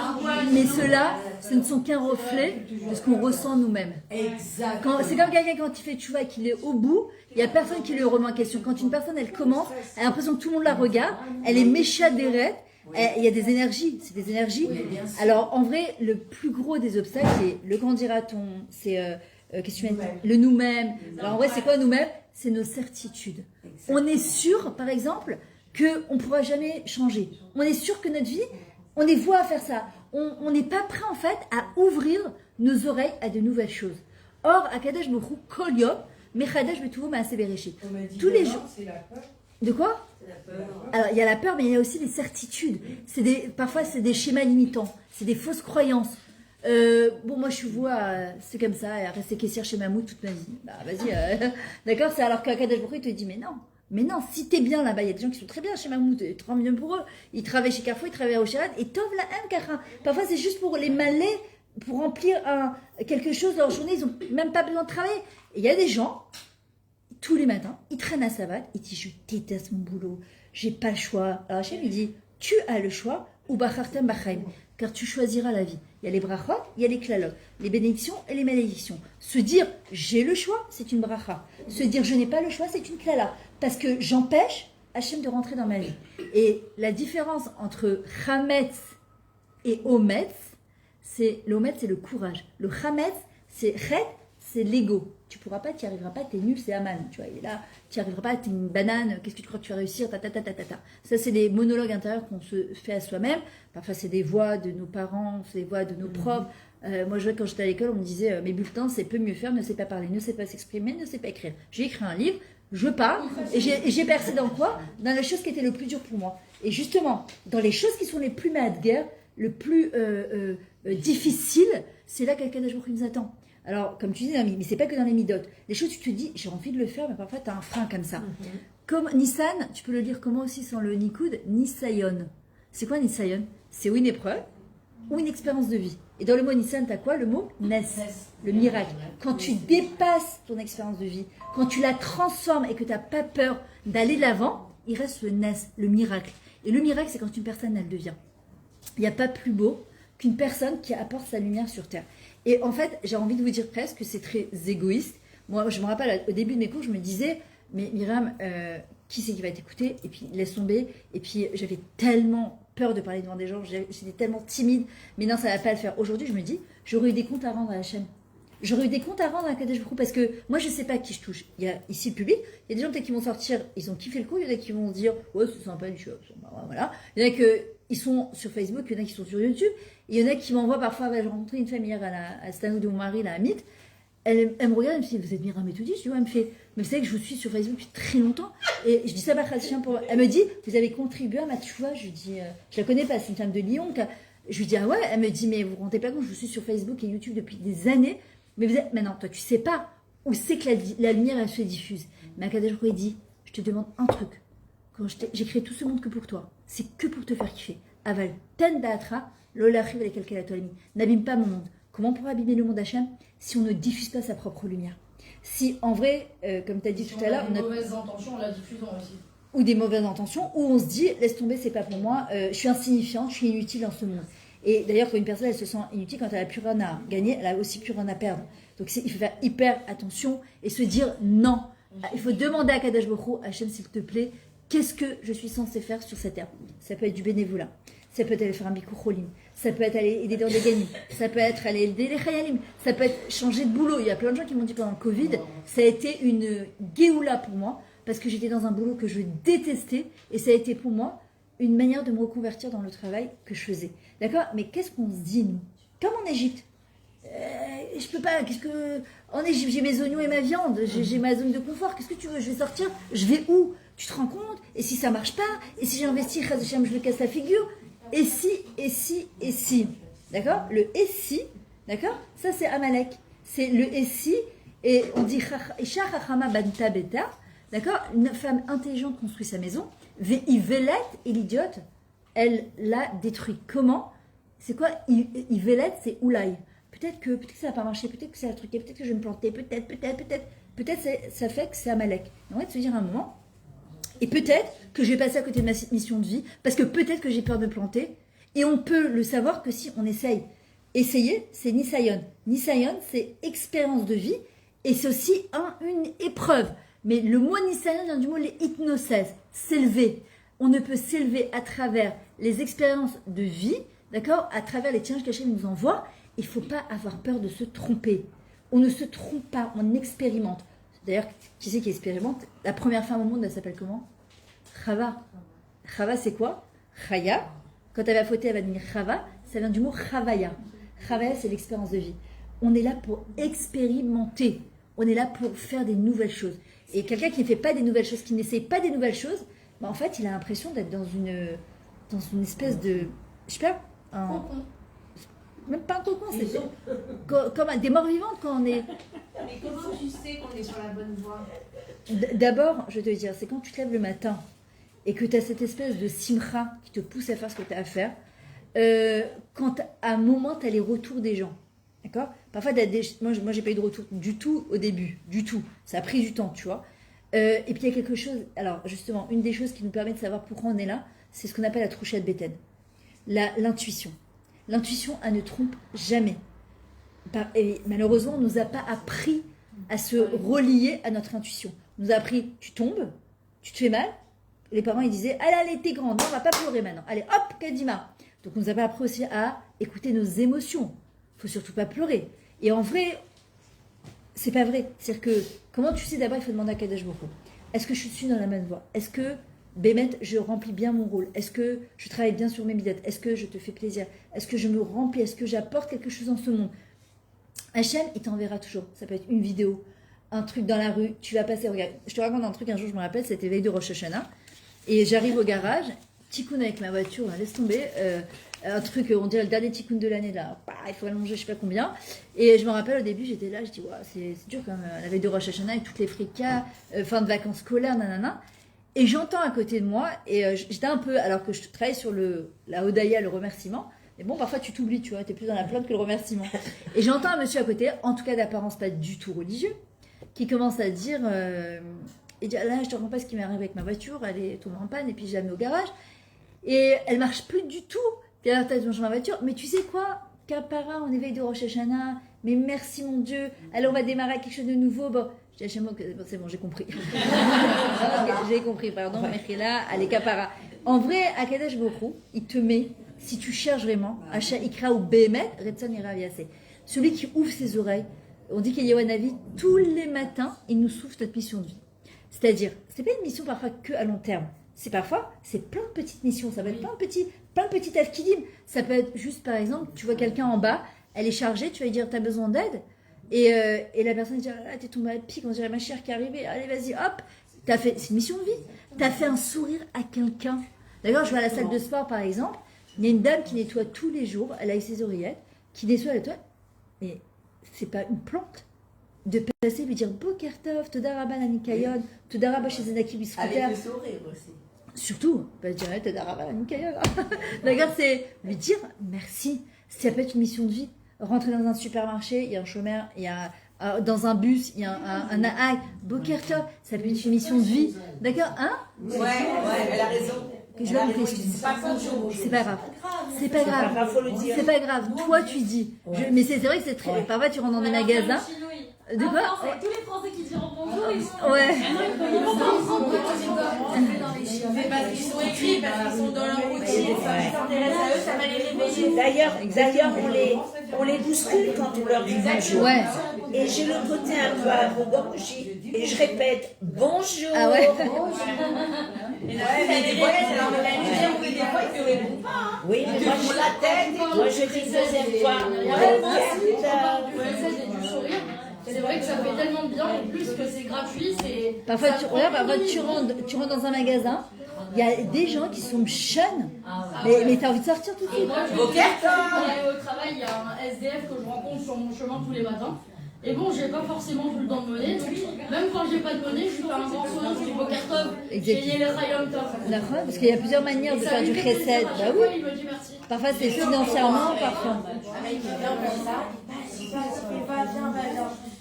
Mais ceux-là, ce ne sont qu'un reflet de ce qu'on ressent nous-mêmes. exact. C'est comme quelqu'un quand il fait tchouva et qu'il est au bout, il n'y a personne qui le remet en question. Quand une personne elle commence, elle a l'impression que tout le monde la regarde, elle est méchadérette, il y a des énergies, c'est des énergies. Alors en vrai, le plus gros des obstacles, c'est le quand dira-t-on, c'est qu'est-ce que tu m'as dit, le nous-mêmes. Alors en vrai, c'est quoi nous-mêmes? C'est nos certitudes. On est sûr, par exemple, qu'on ne pourra jamais changer. On est sûr que notre vie, on est voué à faire ça. On n'est pas prêt en fait à ouvrir nos oreilles à de nouvelles choses. Or, à Kadesh Bokhu, Kol Yom, Mechadash Betuvo Maaseh Bereshit. Tous les jours. De quoi? Alors, il y a la peur, mais il y a aussi les certitudes. Parfois, c'est des schémas limitants. C'est des fausses croyances. Bon, moi, je vois, c'est comme ça, à rester caissière chez Mammouth toute ma vie. Bah, vas-y, d'accord, c'est alors qu'à Kadesh Bokhu, il te dit, mais non, si t'es bien là-bas, il y a des gens qui sont très bien chez Mammouth, et tant mieux pour eux. Ils travaillent chez Carrefour, ils travaillent au Sherad, et Tov la M, Kara. Parfois, c'est juste pour les malais, pour remplir quelque chose dans leur journée, ils n'ont même pas besoin de travailler. Et il y a des gens, tous les matins, ils traînent à Sabbat, ils disent, je déteste mon boulot, j'ai pas le choix. Alors Hachem, il dit, tu as le choix, ou bachartem bachaim, car tu choisiras la vie. Il y a les brachot, il y a les klalot, les bénédictions et les malédictions. Se dire, j'ai le choix, c'est une bracha. Se dire, je n'ai pas le choix, c'est une klala. Parce que j'empêche Hachem de rentrer dans ma vie. Et la différence entre chametz et ometz, l'ometz, c'est le courage. Le chametz, c'est chet, c'est l'ego. Tu pourras pas, tu n'y arriveras pas, t'es nul, c'est Aman. Tu vois, il est là, tu n'y arriveras pas, t'es une banane, qu'est-ce que tu crois que tu vas réussir, ta. Ça, c'est des monologues intérieurs qu'on se fait à soi-même. Parfois, c'est des voix de nos parents, c'est des voix de nos profs. Moi, je vois quand j'étais à l'école, on me disait, mes bulletins, c'est peut mieux faire, ne sait pas parler, ne sait pas s'exprimer, ne sait pas écrire. J'ai écrit un livre, je parle, et j'ai percé dans quoi? Dans la chose qui était le plus dur pour moi. Et justement, dans les choses qui sont les plus guerre, le plus difficile, c'est là qu'un jour qui nous attend. Alors, comme tu dis, mais c'est pas que dans les midotes. Les choses, tu te dis, j'ai envie de le faire, mais parfois, tu as un frein comme ça. Comme Nissan, tu peux le lire comment aussi sans le Nikoud? Nisayon. C'est quoi Nisayon? C'est ou une épreuve, ou une expérience de vie. Et dans le mot Nissan, tu as quoi? Le mot Nes, le miracle. Quand tu dépasses ton expérience de vie, quand tu la transformes et que tu n'as pas peur d'aller de l'avant, il reste le Nes, le miracle. Et le miracle, c'est quand une personne, elle devient. Il n'y a pas plus beau qu'une personne qui apporte sa lumière sur Terre. Et en fait, j'ai envie de vous dire presque que c'est très égoïste. Moi, je me rappelle, au début de mes cours, je me disais, mais Myriam, qui c'est qui va t'écouter? Et puis, laisse tomber. Et puis, j'avais tellement peur de parler devant des gens, j'étais tellement timide. Mais non, ça ne va pas le faire. Aujourd'hui, je me dis, j'aurais eu des comptes à rendre à la chaîne. J'aurais eu des comptes à rendre à Kadesh Bokhu parce que moi, je ne sais pas à qui je touche. Il y a ici le public, il y a des gens peut-être qui vont sortir, ils ont kiffé le coup, il y en a qui vont se dire, ouais, c'est sympa, une chose. Voilà. Il y en a qui sont sur Facebook, il y en a qui sont sur YouTube. Il y en a qui m'envoient parfois, j'ai rencontré une femme hier à Stanou de mon mari, là, à Mythe. elle me regarde, elle me dit, vous êtes Myriam Etoudi? Je dis, ouais, elle me fait, mais vous savez que je vous suis sur Facebook depuis très longtemps. Et je dis ça, pour... Elle me dit, vous avez contribué à ma tchoua. Je lui dis, je la connais pas, c'est une femme de Lyon. Je lui dis, ah ouais. Elle me dit, mais vous vous rendez pas compte, je vous suis sur Facebook et YouTube depuis des années. Mais vous êtes, maintenant, toi, tu sais pas où c'est que la lumière, elle se diffuse. Mais Akadosh Baruch Hu dit, je te demande un truc. Quand j'ai créé tout ce monde que pour toi, c'est que pour te faire kiffer. Aval, ten da'atra, lola arrive avec quelqu'un à toi, n'abîme pas mon monde. Comment on pourra abîmer le monde Hachem si on ne diffuse pas sa propre lumière? Si en vrai, comme tu as dit tout à l'heure, on a des mauvaises intentions en la diffusant aussi. Ou des mauvaises intentions, ou on se dit, laisse tomber, c'est pas pour moi, je suis insignifiante, je suis inutile dans ce monde. Et d'ailleurs, quand une personne elle se sent inutile, quand elle n'a plus rien à gagner, elle a aussi plus rien à perdre. Donc il faut faire hyper attention et se dire non. Il faut demander à Kadosh Baruch Hu, Hachem, s'il te plaît, qu'est-ce que je suis censé faire sur cette terre? Ça peut être du bénévolat, ça peut être aller faire un bikur cholim, ça peut être aller aider dans des gamis, ça peut être aller aider les chayalim, ça peut être changer de boulot. Il y a plein de gens qui m'ont dit pendant le Covid, ça a été une géoula pour moi, parce que j'étais dans un boulot que je détestais, et ça a été pour moi une manière de me reconvertir dans le travail que je faisais. D'accord? Mais qu'est-ce qu'on se dit, nous? Comme en Égypte. Je peux pas, en Égypte, j'ai mes oignons et ma viande, j'ai ma zone de confort, qu'est-ce que tu veux? Je vais sortir, je vais où? Tu te rends compte? Et si ça marche pas? Et si j'investis, je me casse la figure? Et si? D'accord? Le et si, d'accord? Ça c'est Amalek. C'est le et si, et on dit Isha Chachama Banta Beta, d'accord? Une femme intelligente construit sa maison, Ivelet, et l'idiote, elle l'a détruit. Comment? C'est quoi? Ivelet, c'est Oulaï. Peut-être que ça va pas marcher, peut-être que ça va truquer, peut-être que je vais me planter, peut-être ça fait que c'est Amalek. On va se dire à un moment, et peut-être que je vais passer à côté de ma mission de vie, parce que peut-être que j'ai peur de me planter, et on peut le savoir que si on essaye. Essayer, c'est Nisayon. Nisayon, c'est expérience de vie, et c'est aussi une épreuve. Mais le mot Nisayon vient du mot les hypnosèses, s'élever. On ne peut s'élever à travers les expériences de vie, d'accord, à travers les challenges qu'Hachem nous envoie. Il ne faut pas avoir peur de se tromper. On ne se trompe pas, on expérimente. D'ailleurs, qui c'est qui expérimente? La première femme au monde, elle s'appelle comment? Chava. Chava, c'est quoi? Chaya. Quand elle va fauter, elle va devenir Chava. Ça vient du mot Chavaya. Chavaya, c'est l'expérience de vie. On est là pour expérimenter. On est là pour faire des nouvelles choses. Et quelqu'un qui ne fait pas des nouvelles choses, qui n'essaye pas des nouvelles choses, bah en fait, il a l'impression d'être dans une espèce de... Je sais pas, même pas un cocon, c'est comme des morts vivantes quand on est... Mais comment tu sais qu'on est sur la bonne voie? D'abord, je vais te dire, c'est quand tu te lèves le matin et que tu as cette espèce de simcha qui te pousse à faire ce que tu as à faire, quand à un moment, tu as les retours des gens. D'accord? Parfois, moi, j'ai pas eu de retour du tout au début, du tout. Ça a pris du temps, tu vois. Et puis, il y a quelque chose... Alors, justement, une des choses qui nous permet de savoir pourquoi on est là, c'est ce qu'on appelle la trouchette bétaine. L'intuition. L'intuition, elle ne trompe jamais. Et malheureusement, on ne nous a pas appris à se relier à notre intuition. On nous a appris, tu tombes, tu te fais mal. Les parents, ils disaient, allez, t'es grande, non, on va pas pleurer maintenant. Allez, hop, Kadima. Donc, on nous a pas appris aussi à écouter nos émotions. Il faut surtout pas pleurer. Et en vrai, c'est pas vrai. C'est-à-dire que, comment tu sais, d'abord, il faut demander à Kadosh Baruch Hu. Est-ce que je suis dans la même voie? Est-ce que Bémet, je remplis bien mon rôle? Est-ce que je travaille bien sur mes bidettes? Est-ce que je te fais plaisir? Est-ce que je me remplis? Est-ce que j'apporte quelque chose dans ce monde? Hachem, il t'enverra toujours. Ça peut être une vidéo, un truc dans la rue. Tu vas passer, regarde. Je te raconte un truc, un jour, je me rappelle, c'était veille de Rosh Hashanah. Et j'arrive au garage, tikkun avec ma voiture, laisse tomber. Un truc, on dirait le dernier tikkun de l'année, là. Bah, il faut allonger, je sais pas combien. Et je me rappelle, au début, j'étais là, je dis, ouais, c'est dur quand même, la veille de Rosh Hashanah, avec toutes les frikas, fin de vacances scolaires, nanana. Et j'entends à côté de moi, et j'étais un peu, alors que je travaille sur la Hodaya, le remerciement, mais bon, parfois tu t'oublies, tu vois, t'es plus dans la plainte que le remerciement. Et j'entends un monsieur à côté, en tout cas d'apparence pas du tout religieux, qui commence à dire, il dit, ah là, je te comprends pas ce qui m'est arrivé avec ma voiture, elle est tombée en panne, et puis je la mets au garage, et elle marche plus du tout. Puis alors, t'as changé ma voiture, mais tu sais quoi, Kapara, on éveille de Rosh Hashanah, mais merci mon Dieu, alors on va démarrer quelque chose de nouveau, bon. Je dis à moi que c'est bon, j'ai compris. Okay, j'ai compris, pardon, Mechila, allez, Kapara. En vrai, Akadosh Baruch Hu, il te met, si tu cherches vraiment, Asha Ikra ou Behemet, Retson ira viasé. Celui qui ouvre ses oreilles, on dit qu'il y a un avis, tous les matins, il nous souffle notre mission de vie. C'est-à-dire, c'est pas une mission parfois que à long terme. C'est parfois, c'est plein de petites missions. Ça peut être plein de petits tafkidim. Ça peut être juste, par exemple, tu vois quelqu'un en bas, elle est chargée, tu vas lui dire, t'as besoin d'aide? Et la personne dit, ah, t'es tombée à pic, on dirait ma chère qui est arrivée, allez vas-y, hop, c'est une mission de vie. T'as fait un sourire à quelqu'un. D'accord, je vais à la salle de sport par exemple, il y a une dame qui nettoie tous les jours, elle a eu ses oreillettes, qui nettoie la toile, mais c'est pas une plante. De passer et lui dire Bokertov, Todaraba Nanikayon, Todaraba chez Zenaki Avec Biscuiter. le sourire aussi. Surtout, je dirais Todaraba Nanikayon. D'accord, c'est lui dire merci. Ça peut être une mission de vie. Rentrer dans un supermarché, il y a un chômeur, il y a dans un bus, il y a un Nahag, Bokertov, ça peut être une mission de vie. D'accord, hein? Ouais, elle a raison. Que je vais vous excuser. C'est pas bonjour. C'est pas grave. C'est pas grave. C'est pas grave. Toi, tu dis. Mais c'est vrai que c'est très. Parfois, tu rentres dans des magasins. De quoi? Tous les Français qui diront bonjour, ils sont. Ouais. C'est parce qu'ils sont écrits, parce qu'ils sont dans leur routine. Ça s'intéresse à eux, ça va les réveiller. D'ailleurs, on les bouscule quand on leur dit bonjour. Ouais. Et j'ai le côté un peu arrogant, et je répète bonjour. Ah ouais. Mais des fois, c'est leur lumière, oui, des fois, ils ne répondent pas. Oui, mais moi, Pour la tête. moi je dis deuxième fois. Du sourire. C'est vrai que ça fait tellement de bien en plus que c'est gratuit. Parfois, tu rentres dans un magasin, il y a des gens qui sont jeunes, mais t'as envie de sortir tout de suite. Moi, au travail, il y a un SDF que je rencontre sur mon chemin tous les matins. Et bon, j'ai pas forcément tout le temps de monnaie, donc même quand j'ai pas de monnaie, je lui fais un grand sourire, je dis Bokertov, j'ai lié le Rayom Tov. D'accord, parce qu'il y a plusieurs manières de faire du chesed. Bah oui. Il me dit merci. Parfois c'est financièrement, parfois.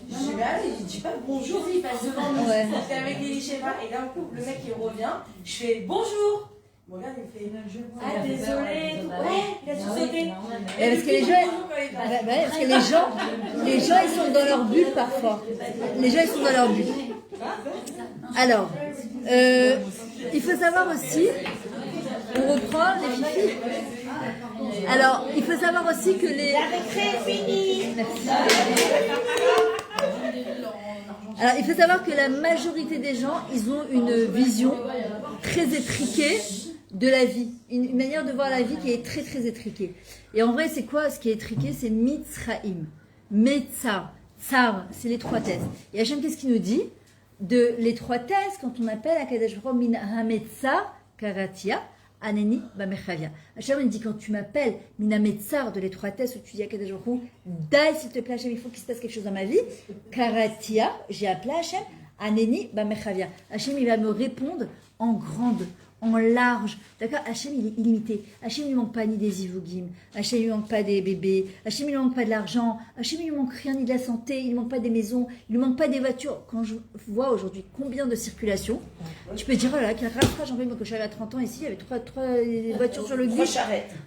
Il dit pas bonjour, il passe devant nous. Ouais. C'est avec les schémas. Et d'un coup, le mec il revient, je fais bonjour. Mon gars il fait ah désolé, ouais, il a tout sauté. Parce que les gens ils sont dans leur bulle parfois. Les gens ils sont dans leur bulle. Alors, il faut savoir aussi, on reprend les filles. Alors, il faut savoir aussi que les. La récré est finie. Merci. Alors, il faut savoir que la majorité des gens, ils ont une vision très étriquée de la vie, une manière de voir la vie qui est très très étriquée. Et en vrai, c'est quoi ce qui est étriqué? C'est Mitzraim, Metzar, Tsar, c'est les trois thèses. Et Hachem, qu'est-ce qu'il nous dit? De les trois thèses, quand on appelle Akadosh Baruch Hu Min HaMetzar Karatia, Aneni Bamechavia. Hachem, il dit quand tu m'appelles Min HaMetzar de les trois thèses, où tu dis Akadosh Baruch Hu, Dai, s'il te plaît, Hachem, il faut qu'il se passe quelque chose dans ma vie. Karatia, j'ai appelé Hachem, Aneni Bamechavia. Hachem, il va me répondre en grande, en large. D'accord? Hachem, il est illimité. Hachem, il ne manque pas ni des ivogim. Hachem, il ne manque pas des bébés. Hachem, il ne manque pas de l'argent. Hachem, il ne manque rien ni de la santé. Il ne manque pas des maisons. Il ne manque pas des voitures. Quand je vois aujourd'hui combien de circulation, tu peux dire, oh là là, quel rafraîchissement. J'en veux, moi, quand j'avais à 30 ans ici, il y avait trois voitures sur le glitch.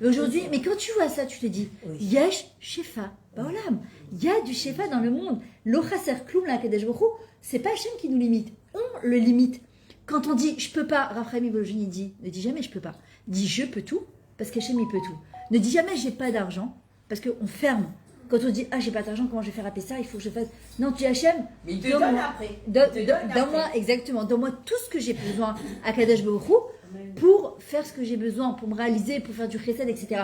Aujourd'hui, mais quand tu vois ça, tu te dis, Yesh Shefa Baolam. Il y a du Shefa dans le monde. L'Ochaser Kloum, la Kadesh Baruch Hu, c'est pas Hachem qui nous limite. On le limite. Quand on dit je peux pas, Raphaël Vologine dit ne dis jamais je peux pas. Dis je peux tout parce qu'Hachem il peut tout. Ne dis jamais j'ai pas d'argent parce qu'on ferme. Quand on dit ah j'ai pas d'argent, comment je vais faire appeler ça? Il faut que je fasse. Non, tu dis Hachem. Mais il te donne après. Donne-moi exactement, donne-moi tout ce que j'ai besoin à Kadesh Baruch Hu pour faire ce que j'ai besoin, pour me réaliser, pour faire du chesed, etc.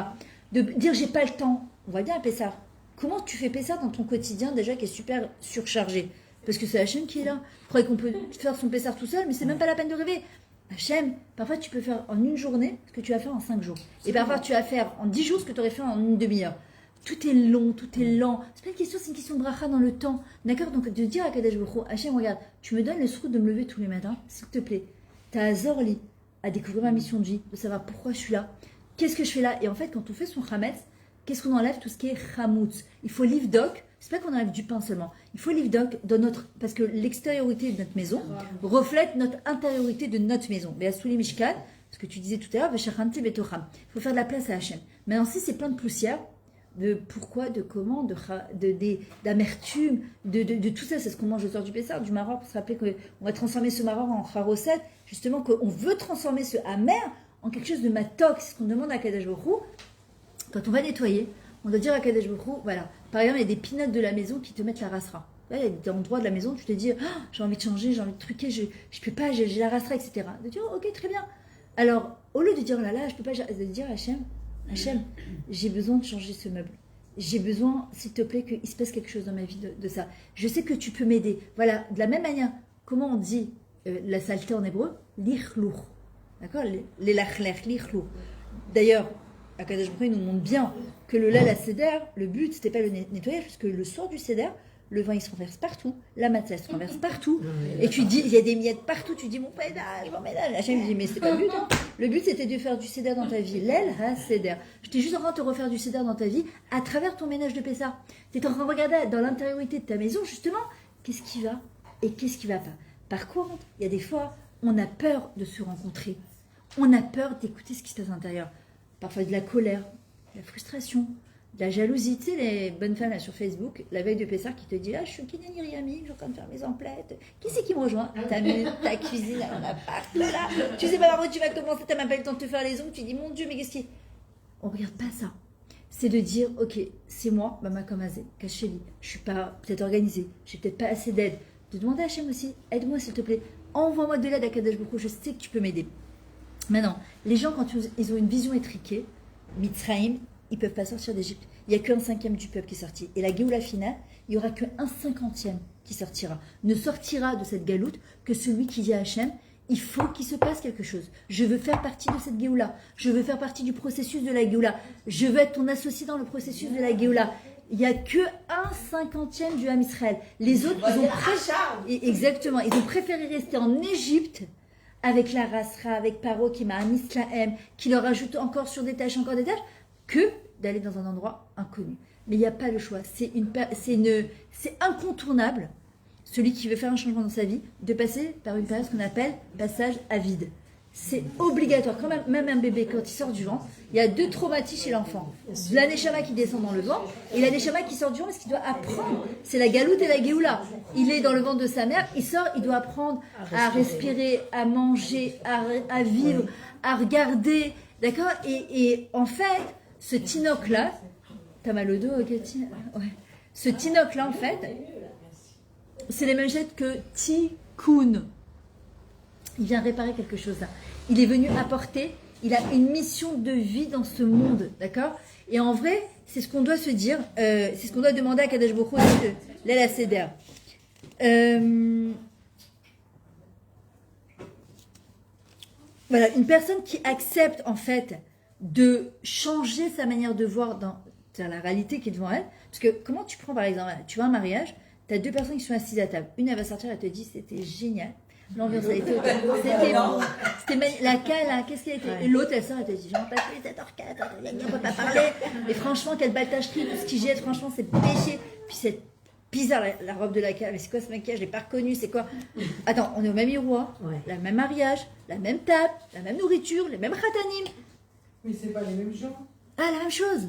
De dire j'ai pas le temps. On voit bien Pessah. Comment tu fais Pessah dans ton quotidien déjà qui est super surchargé? Parce que c'est Hachem qui est là. Vous croyez qu'on peut faire son Pessah tout seul, mais c'est même pas la peine de rêver. Hachem, parfois tu peux faire en une journée ce que tu vas faire en 5 jours. Et parfois tu vas faire en 10 jours ce que tu aurais fait en une demi-heure. Tout est long, tout est lent. C'est pas une question, c'est une question de bracha dans le temps. D'accord? Donc de dire à Kadesh Baruch Hu, Hachem, regarde, tu me donnes le srout de me lever tous les matins, s'il te plaît. T'as Zorli à découvrir ma mission de vie, de savoir pourquoi je suis là. Qu'est-ce que je fais là? Et en fait, quand on fait son chametz, qu'est-ce qu'on enlève? Tout ce qui est chamoutz. Il faut livdok. C'est pas qu'on enlève du pain seulement. Il faut livdok dans notre, parce que l'extériorité de notre maison reflète notre intériorité de notre maison. Be'asuli mishkan, ce que tu disais tout à l'heure, ve'shachanti betocham. Il faut faire de la place à Hachem. Maintenant, si c'est plein de poussière, de pourquoi, de comment, d'amertume, de tout ça, c'est ce qu'on mange au soir du Pessah, du maror, pour se rappeler qu'on va transformer ce maror en charoset, justement qu'on veut transformer ce amer en quelque chose de matok. C'est ce qu'on demande à Kadesh Baruch Hu. Quand on va nettoyer, on doit dire à Kadesh Baruch Hu, voilà, par exemple, il y a des pinottes de la maison qui te mettent la rasra. Là, il y a des endroits de la maison où tu te dis, oh, j'ai envie de changer, j'ai envie de truquer, je peux pas, j'ai la rasra, etc. De dire, oh, ok, très bien. Alors, au lieu de dire, oh là là, je peux pas, de dire, Hachem, j'ai besoin de changer ce meuble. j'ai besoin, s'il te plaît, qu'il se passe quelque chose dans ma vie de ça. Je sais que tu peux m'aider. Voilà, de la même manière, comment on dit la saleté en hébreu? L'ichlur. D'accord? Les lachlech, l'ichlur. D'ailleurs, Akadosh Baruch Hu nous montre bien que le lal à seder, le but, c'était pas le nettoyage, parce que le soir du seder, le vin il se renverse partout, la matzah se renverse partout, et tu dis, il y a des miettes partout, tu dis mon ménage, mon ménage. Hachem dit, mais c'est pas le but. Hein. Le but c'était de faire du seder dans ta vie, l'aile à seder. J'étais juste en train de te refaire du seder dans ta vie à travers ton ménage de Pessah. Tu es en train de regarder dans l'intériorité de ta maison, justement, qu'est-ce qui va et qu'est-ce qui va pas. Par contre, il y a des fois, on a peur de se rencontrer, on a peur d'écouter ce qui se passe à l'intérieur. Parfois de la colère, de la frustration, de la jalousie. Tu sais, les bonnes femmes là sur Facebook, la veille de Pessah, qui te dit « Ah, je suis Kinani Riami, je suis en train de faire mes emplettes. Qui c'est qui me rejoint ?» Ta cuisine, on a partout là. Tu sais pas par où tu vas commencer, t'as même pas le temps de te faire les ongles. Tu dis « Mon Dieu, mais qu'est-ce qui… » On regarde pas ça. C'est de dire « Ok, c'est moi, Mama Kamazé, Kacheli. Je suis pas peut-être organisée, j'ai peut-être pas assez d'aide. » De demander à Hachem aussi « Aide-moi s'il te plaît. Envoie-moi de l'aide à Kadosh Baruch Hu, je sais que tu peux m'aider. » Maintenant, les gens, quand ils ont une vision étriquée, Mitzrayim, ils ne peuvent pas sortir d'Égypte. Il n'y a qu'un cinquième du peuple qui est sorti. Et la Géoula finale, il n'y aura qu'un cinquantième qui sortira. Ne sortira de cette galoute que celui qui dit à Hachem, il faut qu'il se passe quelque chose. Je veux faire partie de cette Géoula. Je veux faire partie du processus de la Géoula. Je veux être ton associé dans le processus de la Géoula. Il n'y a qu'un cinquantième du Ham Israël. Les autres, exactement, ils ont préféré rester en Égypte avec la Rasra, avec Paro qui m'a mis Slahem, qui leur ajoute encore sur des tâches, que d'aller dans un endroit inconnu. Mais il n'y a pas le choix. C'est incontournable, celui qui veut faire un changement dans sa vie, de passer par une période qu'on appelle passage à vide. C'est obligatoire. Quand même un bébé, quand il sort du ventre, il y a deux traumatismes chez l'enfant. La Neshama qui descend dans le ventre et la Neshama qui sort du ventre parce qu'il doit apprendre. C'est la galoute et la Géoula. Il est dans le ventre de sa mère, il sort, il doit apprendre à respirer, à manger, à vivre, à regarder. D'accord? Et en fait, ce tinoc-là, t'as mal au dos, Cathy? Ouais. Ce tinoc-là, en fait, c'est les mêmes choses que Tikkun. Il vient réparer quelque chose là. Il est venu apporter, il a une mission de vie dans ce monde, d'accord? Et en vrai, c'est ce qu'on doit se dire, c'est ce qu'on doit demander à Kadosh Baruch Hu, l'El Seder. Voilà, une personne qui accepte en fait de changer sa manière de voir dans la réalité qui est devant elle. Parce que comment tu prends par exemple, tu vois un mariage, tu as deux personnes qui sont assises à table. Une elle va sortir, elle te dit c'était génial. L'ambiance a été c'était la cale, qu'est-ce qu'elle était. Et l'autre elle sort, elle te dit j'en passe les 7h04, on peut pas parler. Et franchement, quelle baltacherie, tout ce qu'il jette, franchement, c'est péché. Puis c'est bizarre la robe de la cale, mais c'est quoi ce maquillage, je l'ai pas reconnu, c'est quoi? Attends, on est au même miroir, le même mariage, la même table, la même nourriture, les mêmes khatanim. Mais c'est pas les mêmes gens. Ah, la même chose.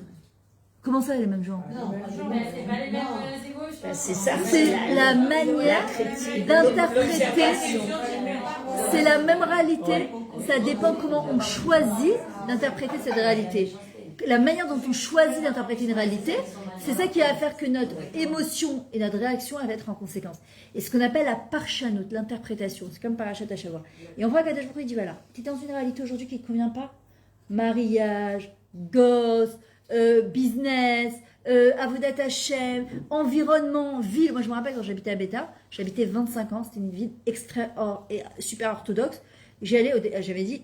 Comment ça, les mêmes gens? Non, c'est pas les mêmes égos. C'est ça. C'est la manière d'interpréter. C'est la même réalité. Ça dépend comment on choisit d'interpréter cette réalité. La manière dont on choisit d'interpréter une réalité, c'est ça qui va faire que notre émotion et notre réaction va être en conséquence. Et ce qu'on appelle la parshanout, l'interprétation, c'est comme parachat à Shavuot. Et on voit qu'Akadosh Baruch Hu dit voilà, tu es dans une réalité aujourd'hui qui ne te convient pas, mariage, gosse, business, avodat Hashem, environnement, ville. Moi, je me rappelle quand j'habitais à Beta, j'habitais 25 ans, c'était une ville super orthodoxe. J'avais dit,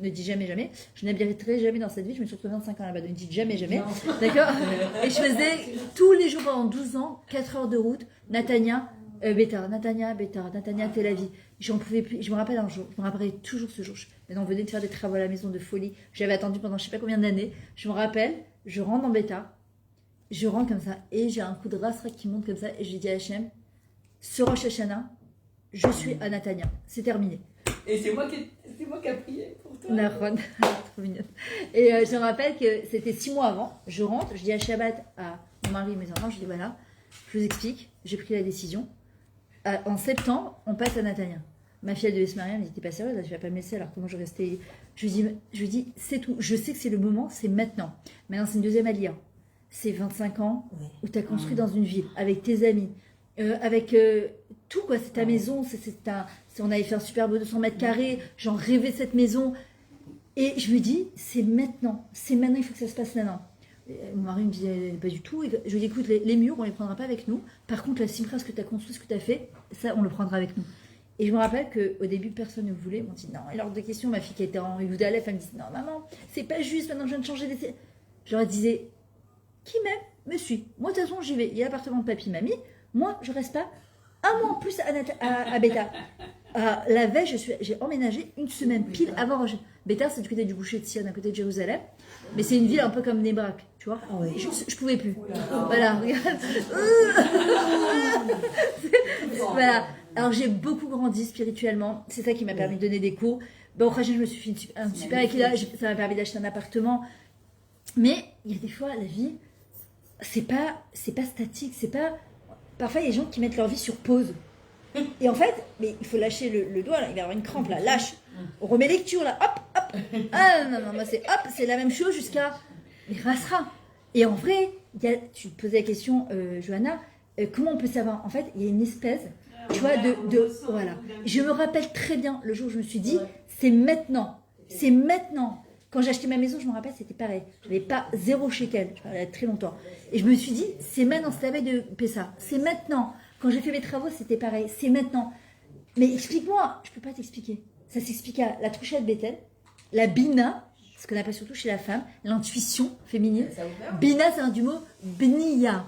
ne dis jamais, jamais, je n'habiterai jamais dans cette ville, je me suis retrouvée 25 ans là-bas, donc ne dites jamais, jamais, d'accord? Et je faisais tous les jours pendant 12 ans, 4 heures de route, Netanya, Beta, Tel Aviv. J'en pouvais plus, je me rappelle un jour, je me rappellerai toujours ce jour. Maintenant, on venait de faire des travaux à la maison de folie, j'avais attendu pendant je sais pas combien d'années, je me rappelle, je rentre dans Beta, je rentre comme ça, et j'ai un coup de rasra qui monte comme ça, et je dis à Hachem, ce Rosh Hashanah, je suis à Netanya, c'est terminé. Et c'est moi qui a prié pour toi. Nahon, trop mignonne. Et je me rappelle que c'était 6 mois avant, je rentre, je dis à Shabbat à mon mari et mes enfants, je dis voilà, je vous explique, j'ai pris la décision. En septembre, on passe à Netanya. Ma fille, elle devait se marier, elle me dit t'es pas sérieuse, tu vas pas me laisser, alors comment je restais. Je lui dis c'est tout, je sais que c'est le moment, c'est maintenant. Maintenant, c'est une deuxième aliyah. C'est 25 ans où tu as construit dans une ville, avec tes amis, avec tout, quoi. C'est ta maison, on avait fait un super beau 200 mètres carrés, j'en rêvais cette maison. Et je me dis, c'est maintenant, il faut que ça se passe maintenant. Mon mari me disait pas du tout. Je lui dis écoute, les murs, on les prendra pas avec nous. Par contre, la simra, ce que tu as construit, ce que tu as fait, ça, on le prendra avec nous. Et je me rappelle qu'au début, personne ne voulait. On dit non. Et lors de questions, ma fille qui était en Iloud Aleph, elle me dit non, maman, c'est pas juste, maintenant je viens de changer d'essai. Je leur disais qui m'aime, me suit. Moi, de toute façon, j'y vais. Il y a l'appartement de papy, mamie. Moi, je reste pas un mois en plus à Bétar. La veille, j'ai emménagé une semaine pile avant. Bétar, c'est du côté du boucher de Sion, à côté de Jérusalem. Mais c'est une ville un peu comme Nebrak, tu vois. Ah ouais. Je pouvais plus. Voilà, regarde. Voilà. Alors j'ai beaucoup grandi spirituellement. C'est ça qui m'a permis de donner des cours. Au prochain, je me suis fait un super équilibre. Ça m'a permis d'acheter un appartement. Mais il y a des fois, la vie, c'est pas statique. C'est pas. Parfois, il y a des gens qui mettent leur vie sur pause. Et en fait, mais il faut lâcher le doigt, là. Il va y avoir une crampe, là. Lâche. On remet lecture, là. Hop, hop. Ah non, moi, c'est la même chose jusqu'à. Mais rasera. Et en vrai, tu te posais la question, Johanna, comment on peut savoir? En fait, il y a une espèce, tu vois, voilà. Je me rappelle très bien le jour où je me suis dit, c'est maintenant. C'est maintenant. Quand j'ai acheté ma maison, je me rappelle, c'était pareil. Je n'avais pas 0 shekel. Je parlais très longtemps. Et je me suis dit, c'est maintenant, c'est la veille de Pessah. C'est maintenant. Quand j'ai fait mes travaux, c'était pareil. C'est maintenant. Mais explique-moi. Je ne peux pas t'expliquer. Ça s'explique à la trouchette Bethel, la bina, ce qu'on appelle surtout chez la femme, l'intuition féminine. Bina, c'est un du mot bnia.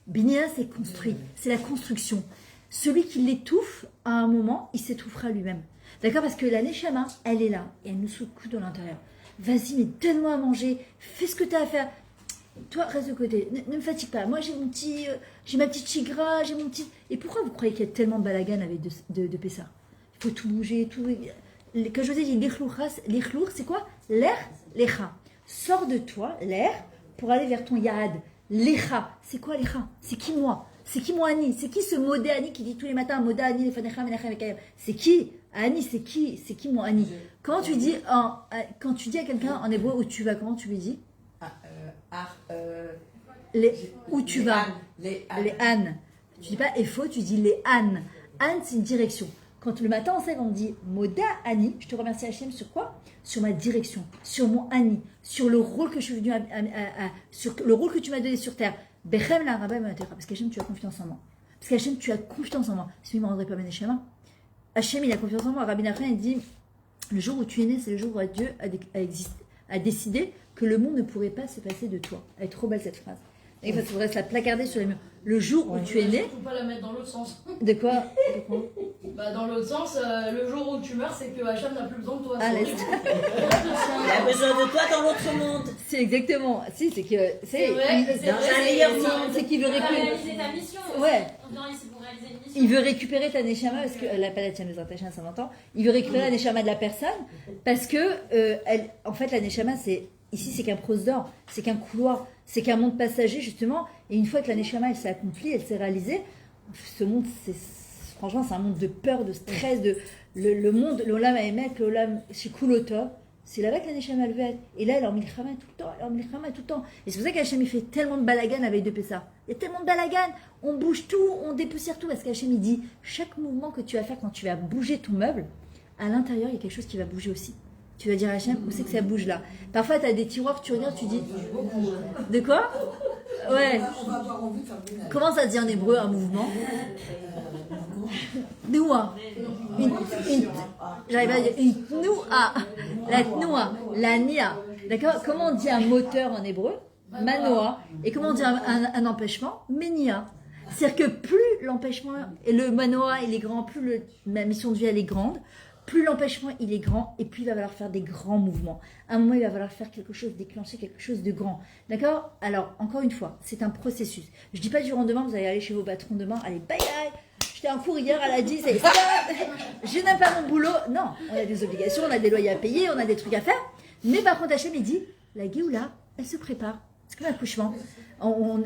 Bnia, c'est construit. C'est la construction. Celui qui l'étouffe, à un moment, il s'étouffera lui-même. D'accord? Parce que la neshama, elle est là. Et elle nous secoue de l'intérieur. Vas-y, mais donne-moi à manger. Fais ce que tu as à faire. Toi, reste de côté. Ne me fatigue pas. Moi, j'ai ma petite chigra, j'ai mon petit... Et pourquoi vous croyez qu'il y a tellement de balagan avec de Pessah? Il faut tout bouger, tout... Quand je vous ai dit l'echlour, c'est quoi? L'air, l'echa. Sors de toi, l'air, pour aller vers ton yad. L'echa. C'est quoi l'echa? C'est qui moi? C'est qui moi Annie? C'est qui ce modé Annie qui dit tous les matins Moda Annie, les fanecha, menachem et kayam? C'est qui? Annie, c'est qui? C'est qui moi Annie? Quand tu dis à quelqu'un en hébreu où tu vas, comment tu lui dis? Où tu vas? Les ânes. Tu dis pas Efo, tu dis les ânes. Âne, c'est une direction. Quand le matin, on dit Moda Ani, je te remercie Hachem sur quoi? Sur ma direction, sur mon Ani, sur le rôle que je suis venu sur le rôle que tu m'as donné sur terre. Bechem la rabba parce qu'Hachem, tu as confiance en moi. Parce qu'Hachem, tu as confiance en moi. Sinon, il ne me rendrait pas mes schémas. Hachem, il a confiance en moi. Rabbi Nachman, il dit le jour où tu es né, c'est le jour où Dieu a décidé que le monde ne pourrait pas se passer de toi. Elle est trop belle cette phrase. Il faudrait se la placarder sur les murs. Le jour où tu es né. Surtout pas la mettre dans l'autre sens. De quoi? Bah, dans l'autre sens, le jour où tu meurs, c'est que Hacham n'a plus besoin de toi. Ah, laisse. Il a besoin de toi dans l'autre monde. C'est exactement. Si, c'est que. C'est vrai, dans un meilleur monde. C'est qu'il veut récupérer. Réaliser ta mission. Ouais. Non, c'est pour réaliser une mission. Il veut récupérer ta neshama parce que elle n'a pas la tienne des intachins, ça m'entend. Il veut récupérer la neshama de la personne parce que en fait la neshama c'est qu'un prose d'or, c'est qu'un couloir, c'est qu'un monde passager justement. Et une fois que la neshama elle s'est accomplie, elle s'est réalisée, ce monde franchement c'est un monde de peur, de stress, le monde, l'olam aemet, l'olam shikuloto. C'est là-bas que la neshama elle veut être. Et là elle est en milchama tout le temps, Et c'est pour ça qu'Hachem il fait tellement de balagan avec de Pessah. Il y a tellement de balagan, on bouge tout, on dépoussière tout, parce qu'Hachem il dit chaque mouvement que tu vas faire quand tu vas bouger ton meuble, à l'intérieur il y a quelque chose qui va bouger aussi. Tu vas dire à Hachem, où c'est que ça bouge là? Parfois tu as des tiroirs, tu regardes, tu dis de quoi? Ouais. Comment ça dit en hébreu un mouvement? Noua. J'arrive à dire une noua. La noua, la nia. D'accord? Comment on dit un moteur en hébreu? Manoa. Et comment on dit un empêchement? Menia. C'est-à-dire que plus l'empêchement et le manoa il est grand, plus ma mission de vie elle est grande, plus l'empêchement il est grand et plus il va falloir faire des grands mouvements. À un moment il va falloir faire quelque chose, déclencher quelque chose de grand. D'accord? Alors encore une fois, c'est un processus. Je dis pas du jour au lendemain, vous allez aller chez vos patrons demain, allez bye bye. J'étais en cours hier, elle a dit je n'aime pas mon boulot. Non, on a des obligations, on a des loyers à payer, on a des trucs à faire. Mais par contre Hachem il dit la Géoula, elle se prépare. C'est comme l'accouchement.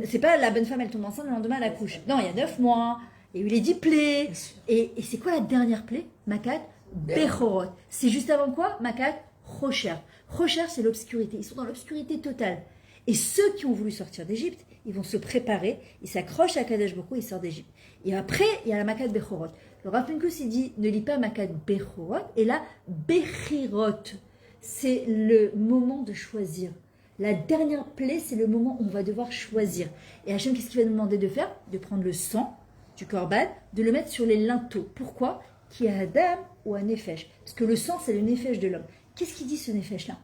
C'est pas la bonne femme, elle tombe enceinte, le lendemain elle accouche. Non, il y a 9 mois, et il y a eu les 10 plaies. Et c'est quoi la dernière plaie? Makat Bechorot. C'est juste avant quoi? Makat Rocher. Rocher, c'est l'obscurité. Ils sont dans l'obscurité totale. Et ceux qui ont voulu sortir d'Égypte, ils vont se préparer, ils s'accrochent à Kadesh Barou, ils sortent d'Égypte. Et après, il y a la Makat Bechorot. Le Rav Pinkus, il dit, ne lis pas Makat Bechorot, et là, Bechirot. C'est le moment de choisir. La dernière plaie, c'est le moment où on va devoir choisir. Et Hachem, qu'est-ce qu'il va nous demander de faire? De prendre le sang du korban, de le mettre sur les linteaux. Pourquoi? Qui a Adam ou un nefesh. Parce que le sang, c'est le nefesh de l'homme. Qu'est-ce qu'il dit ce nefesh-là?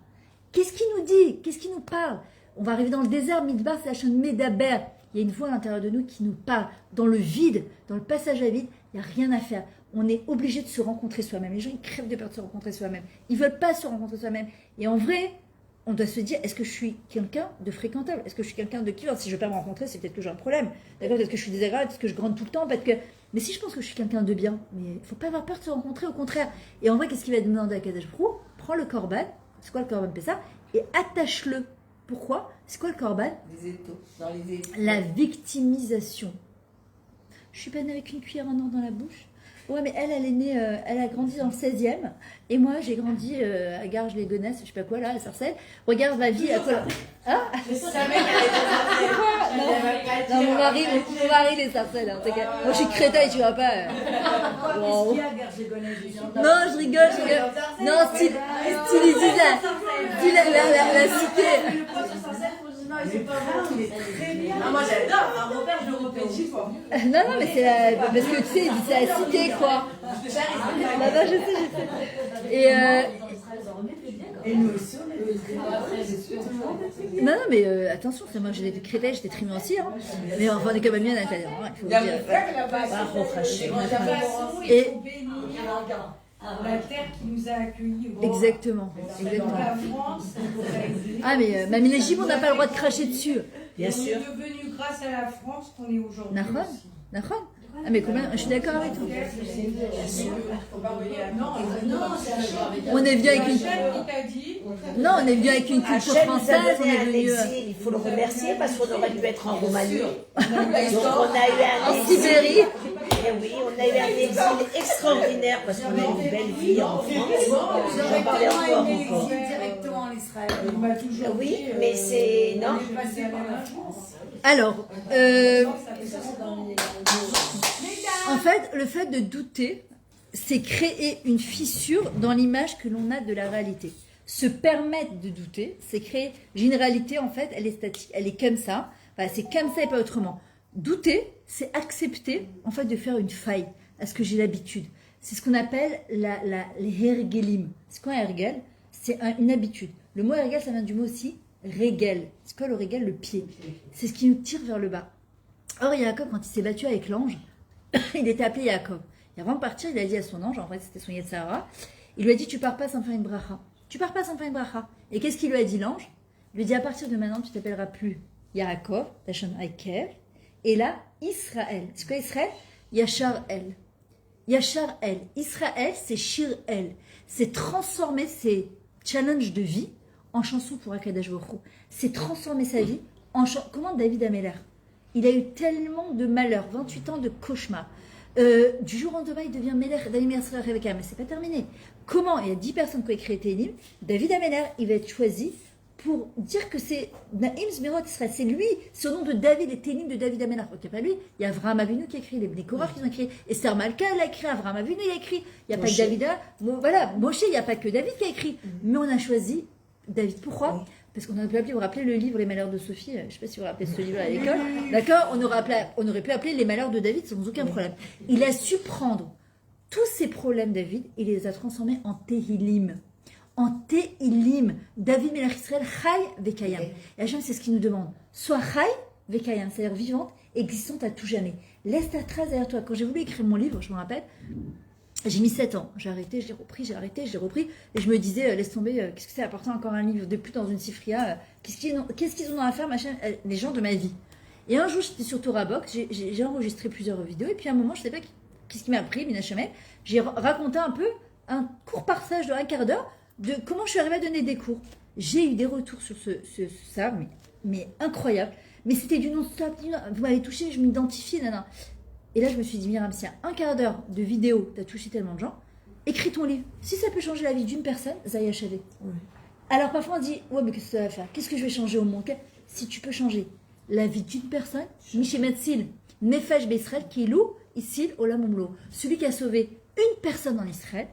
Qu'est-ce qu'il nous dit? Qu'est-ce qu'il nous parle? On va arriver dans le désert, Midbar, c'est Hachem Medaber. Il y a une voix à l'intérieur de nous qui nous parle. Dans le vide, dans le passage à vide, il n'y a rien à faire. On est obligé de se rencontrer soi-même. Les gens, ils crèvent de peur de se rencontrer soi-même. Ils ne veulent pas se rencontrer soi-même. Et en vrai, on doit se dire, est-ce que je suis quelqu'un de fréquentable? Est-ce que je suis quelqu'un de qui? Si je ne veux pas me rencontrer, c'est peut-être que j'ai un problème. D'accord? Est-ce que je suis désagréable? Est-ce que je gronde tout le temps? Mais si je pense que je suis quelqu'un de bien, mais il ne faut pas avoir peur de se rencontrer, au contraire. Et en vrai, qu'est-ce qu'il va demander à Kadesh Brou? Prends le korban, c'est quoi le korban Pessah, et attache-le. Pourquoi? C'est quoi le korban? Les étaux, dans les étaux. La victimisation. Je suis pas née avec une cuillère en or dans la bouche. Ouais, mais elle est née, elle a grandi dans le 16e. Et moi, j'ai grandi à Garges-les-Gonesse, je sais pas quoi, là, à Sarcelles. Regarde ma vie. À quoi là? Hein? Non, mon mari, les Sarcelles. En tout cas. Moi, je suis crétin et tu vois pas. Wow. Non, je rigole. Non, style la cité. Moi j'adore, mon père je le repère 10 fois. Non, mais c'est parce que tu sais, c'est la cité quoi. Là-bas, je sais. Et nous aussi, on est non, mais attention, c'est moi j'ai des crétins, j'étais trimée aussi, hein. Mais enfin, on est quand même bien à l'intérieur, hein, il faut le dire. Et la terre qui nous a accueillis. exactement. La France, Ah, mais Mamie l'Égypte, on n'a pas le droit de cracher dessus. Bien sûr. On est devenu grâce à la France qu'on est aujourd'hui. Nahon. Ah, mais combien? Je suis d'accord avec toi. On est venu avec une. Non, on est venu avec une culture française. On est venu. Il faut le remercier parce qu'on aurait pu être en Roumanie. Donc on a eu un en Sibérie. Et oui, on a eu un exil extraordinaire parce qu'on a une belle vie en France. J'en parlais encore. Directement en Israël. Oui, mais c'est non. Alors, en fait, le fait de douter, c'est créer une fissure dans l'image que l'on a de la réalité. Se permettre de douter, c'est créer... J'ai une réalité, en fait, elle est statique, elle est comme ça. Enfin, c'est comme ça et pas autrement. Douter, c'est accepter, en fait, de faire une faille à ce que j'ai l'habitude. C'est ce qu'on appelle les hergelim. C'est quoi un hergel? C'est une habitude. Le mot hergel, ça vient du mot aussi régel. C'est quoi le régel? Le pied. C'est ce qui nous tire vers le bas. Or, Yaakov, quand il s'est battu avec l'ange, il était appelé Yaakov. Et avant de partir, il a dit à son ange, en fait c'était son Yetzirah, il lui a dit, tu pars pas sans faire une bracha. Tu pars pas sans faire une bracha. Et qu'est-ce qu'il lui a dit l'ange? Il lui a dit, à partir de maintenant, tu t'appelleras plus Yaakov, Tachon Aikev, et là, Israël. C'est quoi Israël? Yachar El. Yachar El. Israël, c'est Shir El. C'est transformer ses challenges de vie en chanson pour Akadosh Baruch Hu. C'est transformer sa vie en chanson. Comment David Ameller? Il a eu tellement de malheurs, 28 ans de cauchemar. Du jour au lendemain, il devient Melech d'Alimir Rebecca, mais c'est pas terminé. Comment? Il y a 10 personnes qui ont écrit Télim. David Ameller, il va être choisi pour dire que c'est Naïm Zmirot Israël. C'est lui, ce nom de David, les Télim de David Ameller. Ok, pas lui. Il y a Avraham Avinu qui a écrit, les Korach qui ont écrit, Esther Malka, elle a écrit, Avraham Avinu, il a écrit. Il n'y a pas que David, voilà, Moshe, il n'y a pas que David qui a écrit. Mais on a choisi David. Pourquoi? Parce qu'on aurait pu appeler, vous vous rappelez le livre Les Malheurs de Sophie, je ne sais pas si vous vous rappelez ce livre à l'école, d'accord, on aurait pu appeler Les Malheurs de David sans aucun problème. Il a su prendre tous ces problèmes, David, et les a transformés en Tehilim. En Tehilim. David Melech Israël, Chai Vekayam. Et Hachem, c'est ce qu'il nous demande. Sois Chai Vekayam, c'est-à-dire vivante, existante à tout jamais. Laisse ta trace derrière toi. Quand j'ai voulu écrire mon livre, je me rappelle, j'ai mis 7 ans. J'ai arrêté, j'ai repris, j'ai arrêté, j'ai repris. Et je me disais, laisse tomber, qu'est-ce que c'est apporter encore un livre de plus dans une sifria? Qu'est-ce qu'ils ont à faire, machin, les gens de ma vie? Et un jour, j'étais sur Torah Box, j'ai enregistré plusieurs vidéos. Et puis à un moment, je ne sais pas qu'est-ce qui m'a appris, Mina Chamel. J'ai raconté un peu un court passage de un quart d'heure de comment je suis arrivée à donner des cours. J'ai eu des retours sur ça, mais incroyable. Mais c'était du non-stop. Vous m'avez touché, je m'identifiais, nana. Et là, je me suis dit, Myriam, si un quart d'heure de vidéo, t'as touché tellement de gens, écris ton livre. Si ça peut changer la vie d'une personne, Zaya Chavé. Oui. Alors parfois, on dit, ouais, mais qu'est-ce que ça va faire? Qu'est-ce que je vais changer au monde? Si tu peux changer la vie d'une personne, Mishemetsil, Nefesh Beisraël, Kilou, Isil, Olam Umlo. Celui qui a sauvé une personne en Israël,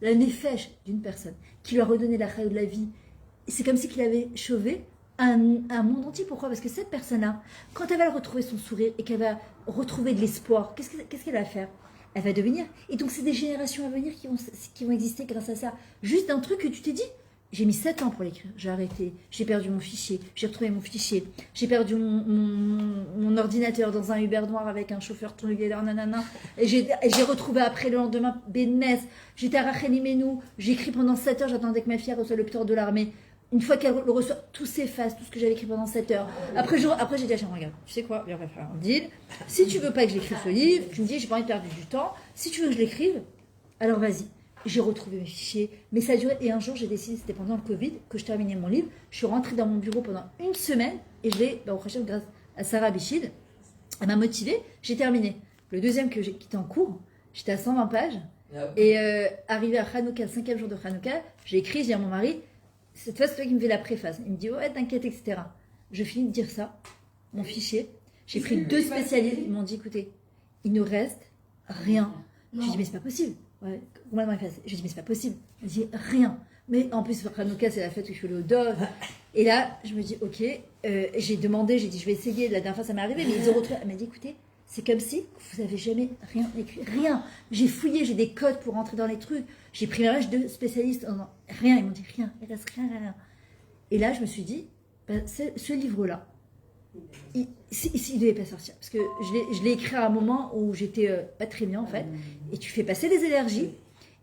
la Nefesh d'une personne, qui lui a redonné la chaïa de la vie, c'est comme si qu'il avait sauvé un monde entier. Pourquoi? Parce que cette personne-là, quand elle va retrouver son sourire et qu'elle va retrouver de l'espoir, qu'est-ce qu'elle va faire? Elle va devenir. Et donc, c'est des générations à venir qui vont exister grâce à ça. Juste un truc que tu t'es dit, j'ai mis 7 ans pour l'écrire, j'ai arrêté, j'ai perdu mon fichier, j'ai retrouvé mon fichier, j'ai perdu mon ordinateur dans un Uber noir avec un chauffeur triangulaire, nanana, et j'ai retrouvé après le lendemain Bénès, j'étais à Rachelimenou, j'ai écrit pendant 7 heures, j'attendais que ma fille reçoive le piton de l'armée. Une fois qu'elle le reçoit, tout s'efface, tout ce que j'avais écrit pendant 7 heures. Après j'ai dit à Cham, regarde, tu sais quoi, on va faire un deal. Si tu veux pas que j'écrive ce livre, tu me dis, j'ai pas envie de perdre du temps. Si tu veux que je l'écrive, alors vas-y. J'ai retrouvé mes fichiers, mais ça a duré. Et un jour, j'ai décidé, c'était pendant le Covid, que je terminais mon livre. Je suis rentrée dans mon bureau pendant une semaine et je l'ai, au Hachem, grâce à Sarah Bichid, elle m'a motivée, j'ai terminé. Le deuxième qui était en cours, j'étais à 120 pages. Et arrivé à Hanouka, le 5e jour de Hanouka, j'ai écrit, j'ai dit à mon mari, cette fois, c'est toi qui me fais la préface. Il me dit, ouais, t'inquiète, etc. Je finis de dire ça, mon fichier. J'ai pris 2 spécialistes, ils m'ont dit, écoutez, il ne reste rien. Je lui ai dit, mais c'est pas possible. Ouais, je dis, mais c'est pas possible. Elle dit, rien. Mais en plus, Hanouka, c'est la fête où je fais le Dov. Et là, je me dis, ok, j'ai demandé, j'ai dit, je vais essayer. La dernière fois, ça m'est arrivé, mais ils ont retrouvé. Elle m'a dit, écoutez, c'est comme si vous n'avez jamais rien écrit. Rien. J'ai fouillé, j'ai des codes pour rentrer dans les trucs. J'ai pris mes rêves de spécialistes. Rien. Ils m'ont dit, rien. Il reste rien. Et là, je me suis dit, ce livre-là, il ne devait pas sortir. Parce que je l'ai écrit à un moment où j'étais pas très bien, en fait. Et tu fais passer des énergies.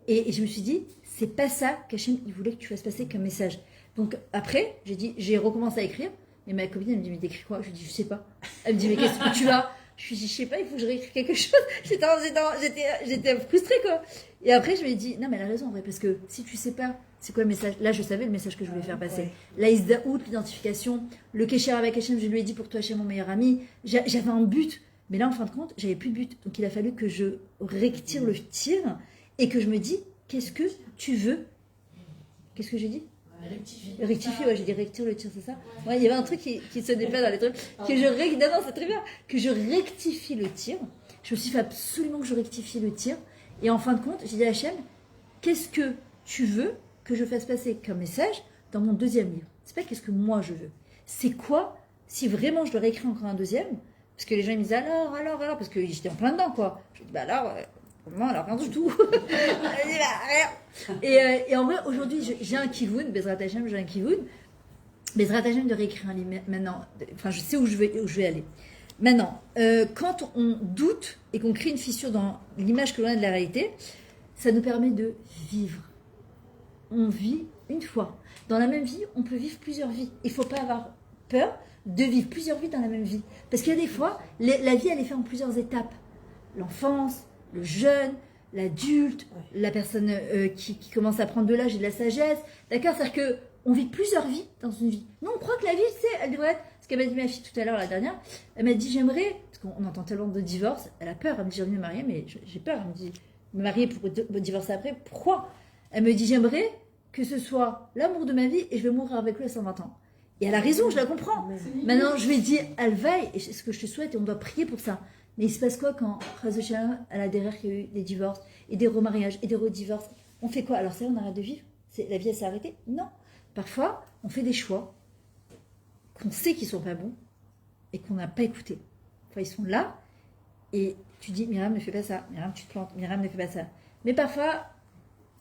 Et je me suis dit, c'est pas ça qu'Hachem, il voulait que tu fasses passer comme message. Donc après, j'ai recommencé à écrire. Et ma copine, elle me dit, mais t'écris quoi? Je lui dis, je sais pas. Elle me dit, mais qu'est-ce que tu as? Je lui dis, je sais pas, il faut que je réécrive quelque chose. J'étais frustrée, quoi. Et après, je lui ai dit, non, mais elle a raison, en vrai, parce que si tu sais pas, c'est quoi le message? Là, je savais le message que je voulais faire passer. La Isdaout, l'identification, le Kesher avec Hachem, je lui ai dit, pour toi, Hachem, mon meilleur ami. J'avais un but. Mais là, en fin de compte, j'avais plus de but. Donc, il a fallu que je retire le tir et que je me dis, qu'est-ce que tu veux? Qu'est-ce que j'ai dit? Rectifier, ouais, j'ai dit rectifier le tir, c'est ça? Ouais, il y avait un truc qui se déplace dans les trucs. Non, c'est très bien. Que je rectifie le tir. Je me suis fait absolument que je rectifie le tir. Et en fin de compte, j'ai dit à Hachem, qu'est-ce que tu veux que je fasse passer comme message dans mon deuxième livre? C'est pas qu'est-ce que moi je veux. C'est quoi, si vraiment je dois réécrire encore un deuxième? Parce que les gens ils me disaient alors, parce que j'étais en plein dedans, quoi. Je dis, bah alors, non, alors rien du tout. Et en vrai, aujourd'hui, j'ai un kivoun, Bezrat Hashem, j'ai un kivoun. Bezrat Hashem de réécrire un livre maintenant. Enfin, je sais où je vais aller. Maintenant, quand on doute et qu'on crée une fissure dans l'image que l'on a de la réalité, ça nous permet de vivre. On vit une fois. Dans la même vie, on peut vivre plusieurs vies. Il ne faut pas avoir peur de vivre plusieurs vies dans la même vie. Parce qu'il y a des fois, la vie, elle est faite en plusieurs étapes. L'enfance, le jeune, l'adulte, la personne qui commence à prendre de l'âge et de la sagesse. D'accord? C'est-à-dire qu'on vit plusieurs vies dans une vie. Nous, on croit que la vie, elle devrait être... Ce qu'elle m'a dit ma fille tout à l'heure, la dernière, elle m'a dit, j'aimerais... Parce qu'on entend tellement de divorces, elle a peur. Elle me dit, j'ai envie de me marier, mais j'ai peur. Elle me dit, me marier pour me divorcer après, pourquoi? Elle me dit, j'aimerais que ce soit l'amour de ma vie et je vais mourir avec lui à 120 ans. Et elle a raison, je la comprends. Maintenant, je lui ai dit, elle veille, et c'est ce que je te souhaite, et on doit prier pour ça. Mais il se passe quoi quand, elle a derrière qu'il y a eu des divorces, et des remariages, et des redivorces? On fait quoi? Alors ça, on arrête de vivre? La vie, elle s'est arrêtée? Non. Parfois, on fait des choix qu'on sait qu'ils sont pas bons, et qu'on n'a pas écouté. Enfin, ils sont là, et tu dis, Myriam, ne fais pas ça. Myriam, tu te plantes. Myriam, ne fais pas ça. Mais parfois,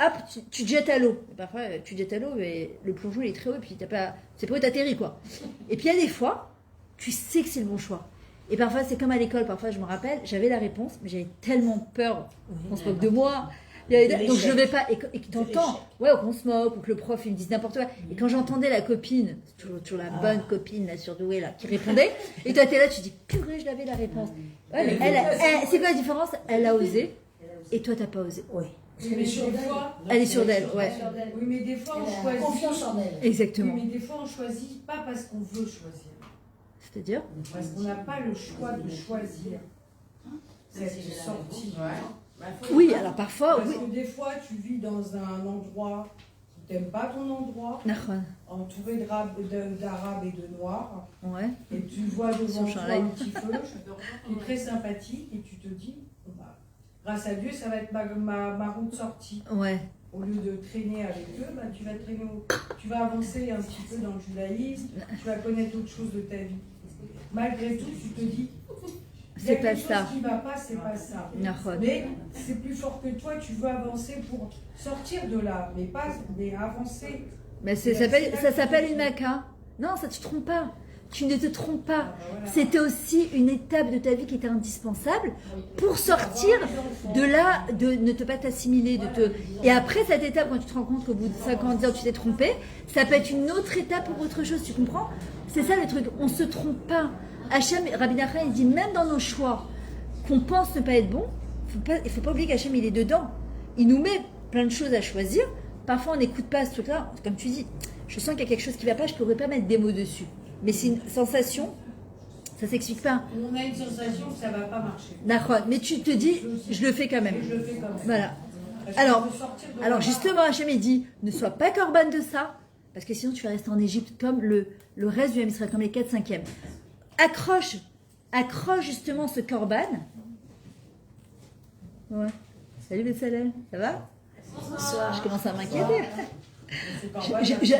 hop, tu te jettes à l'eau. Parfois, tu te jettes à l'eau et le plongeon il est très haut et puis c'est pas où t'atterris, quoi. Et puis il y a des fois, tu sais que c'est le bon choix. Et parfois, c'est comme à l'école. Parfois, je me rappelle, j'avais la réponse, mais j'avais tellement peur qu'on se moque de moi. Donc je ne vais pas. Et que t'entends, ouais, qu'on se moque ou que le prof il me dise n'importe quoi. Et quand j'entendais la copine, toujours la bonne copine, la surdouée là, qui répondait, et toi t'es là, tu dis purée, je l'avais la réponse. Ouais, mais c'est quoi la différence? Elle a osé, et toi t'as pas osé. Oui. Elle est sûre d'elle, ouais. Oui, mais des fois, on choisit. Confiance en elle. Exactement. Oui, mais des fois, on choisit pas parce qu'on veut choisir. C'est-à-dire? Parce qu'on n'a pas le choix de choisir cette sortie. Oui, alors parfois, Parce oui. que des fois, tu vis dans un endroit qui t'aime pas ton endroit, entouré d'Arabes et de Noirs, ouais. et tu vois devant toi un petit feu qui est très sympathique, et tu te dis, bah, grâce à Dieu, ça va être ma route sortie. Ouais. au lieu de traîner avec eux, bah, tu vas avancer un petit peu dans le judaïsme, tu vas connaître autre chose de ta vie. Malgré tout, tu te dis, c'est pas ça. Ce qui va pas, c'est pas ça. Mais c'est plus fort que toi, tu veux avancer pour sortir de là, mais avancer. Mais ça s'appelle une maca. Non, ça tu te trompes pas. Tu ne te trompes pas. C'était aussi une étape de ta vie qui était indispensable pour sortir de là, de ne pas t'assimiler. Et après cette étape, quand tu te rends compte qu'au bout de 50 ans, tu t'es trompé, ça peut être une autre étape pour autre chose, tu comprends? C'est ça le truc, on ne se trompe pas. Hachem, Rabbi Nachman, il dit même dans nos choix qu'on pense ne pas être bon, il ne faut pas oublier qu'Hachem, il est dedans. Il nous met plein de choses à choisir. Parfois, on n'écoute pas ce truc-là. Comme tu dis, je sens qu'il y a quelque chose qui ne va pas, je ne pourrais pas mettre des mots dessus. Mais c'est une sensation, ça ne s'explique pas. On a une sensation que ça ne va pas marcher. D'accord, mais tu te dis, je le fais quand même. Je le fais quand même. Voilà. Alors justement, Hachem, il dit, ne sois pas corban de ça, parce que sinon tu vas rester en Égypte comme le reste du Ham Israël, comme les 4/5e. Accroche justement ce corban. Ouais. Salut Bessalel, ça va? Bonsoir. Je commence à m'inquiéter.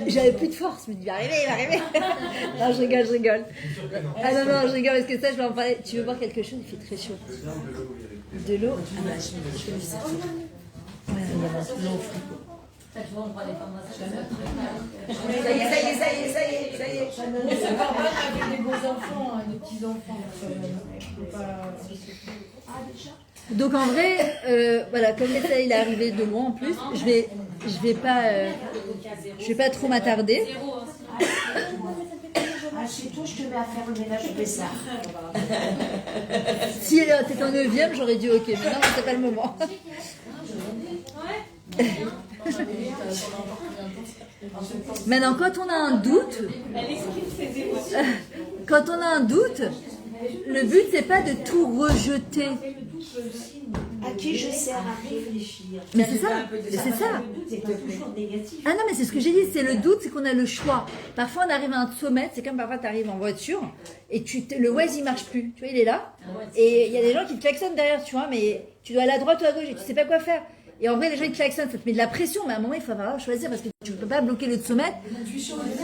J'avais plus de force, je me dis, il va arriver. Non, je rigole. Ah non, je rigole parce que ça, je vais en parler. Tu veux boire quelque chose? Il fait très chaud. De l'eau. Ça y est. Mais ce corban avec des beaux enfants, des petits enfants. Donc en vrai, voilà, comme ça il est arrivé de loin en plus, je vais pas trop m'attarder. Chez toi, je te mets à faire le ménage de ça. Si t'étais en 9e, j'aurais dit ok, mais non, c'est pas le moment. Maintenant, quand on a un doute, le but c'est pas de tout rejeter. À qui je sers à réfléchir. Mais c'est ça. C'est pas toujours négatif. Ah non, mais c'est ce que j'ai dit, c'est le doute, c'est qu'on a le choix. Parfois on arrive à un sommet, c'est comme parfois tu arrives en voiture et le Waze il marche plus. Tu vois, il est là et il y a des gens qui te klaxonnent derrière, tu vois, mais tu dois aller à droite ou à gauche et tu sais pas quoi faire. Et en vrai, les gens ils te klaxonnent, ça te met de la pression, mais à un moment il faut falloir choisir parce que tu peux pas bloquer le sommet.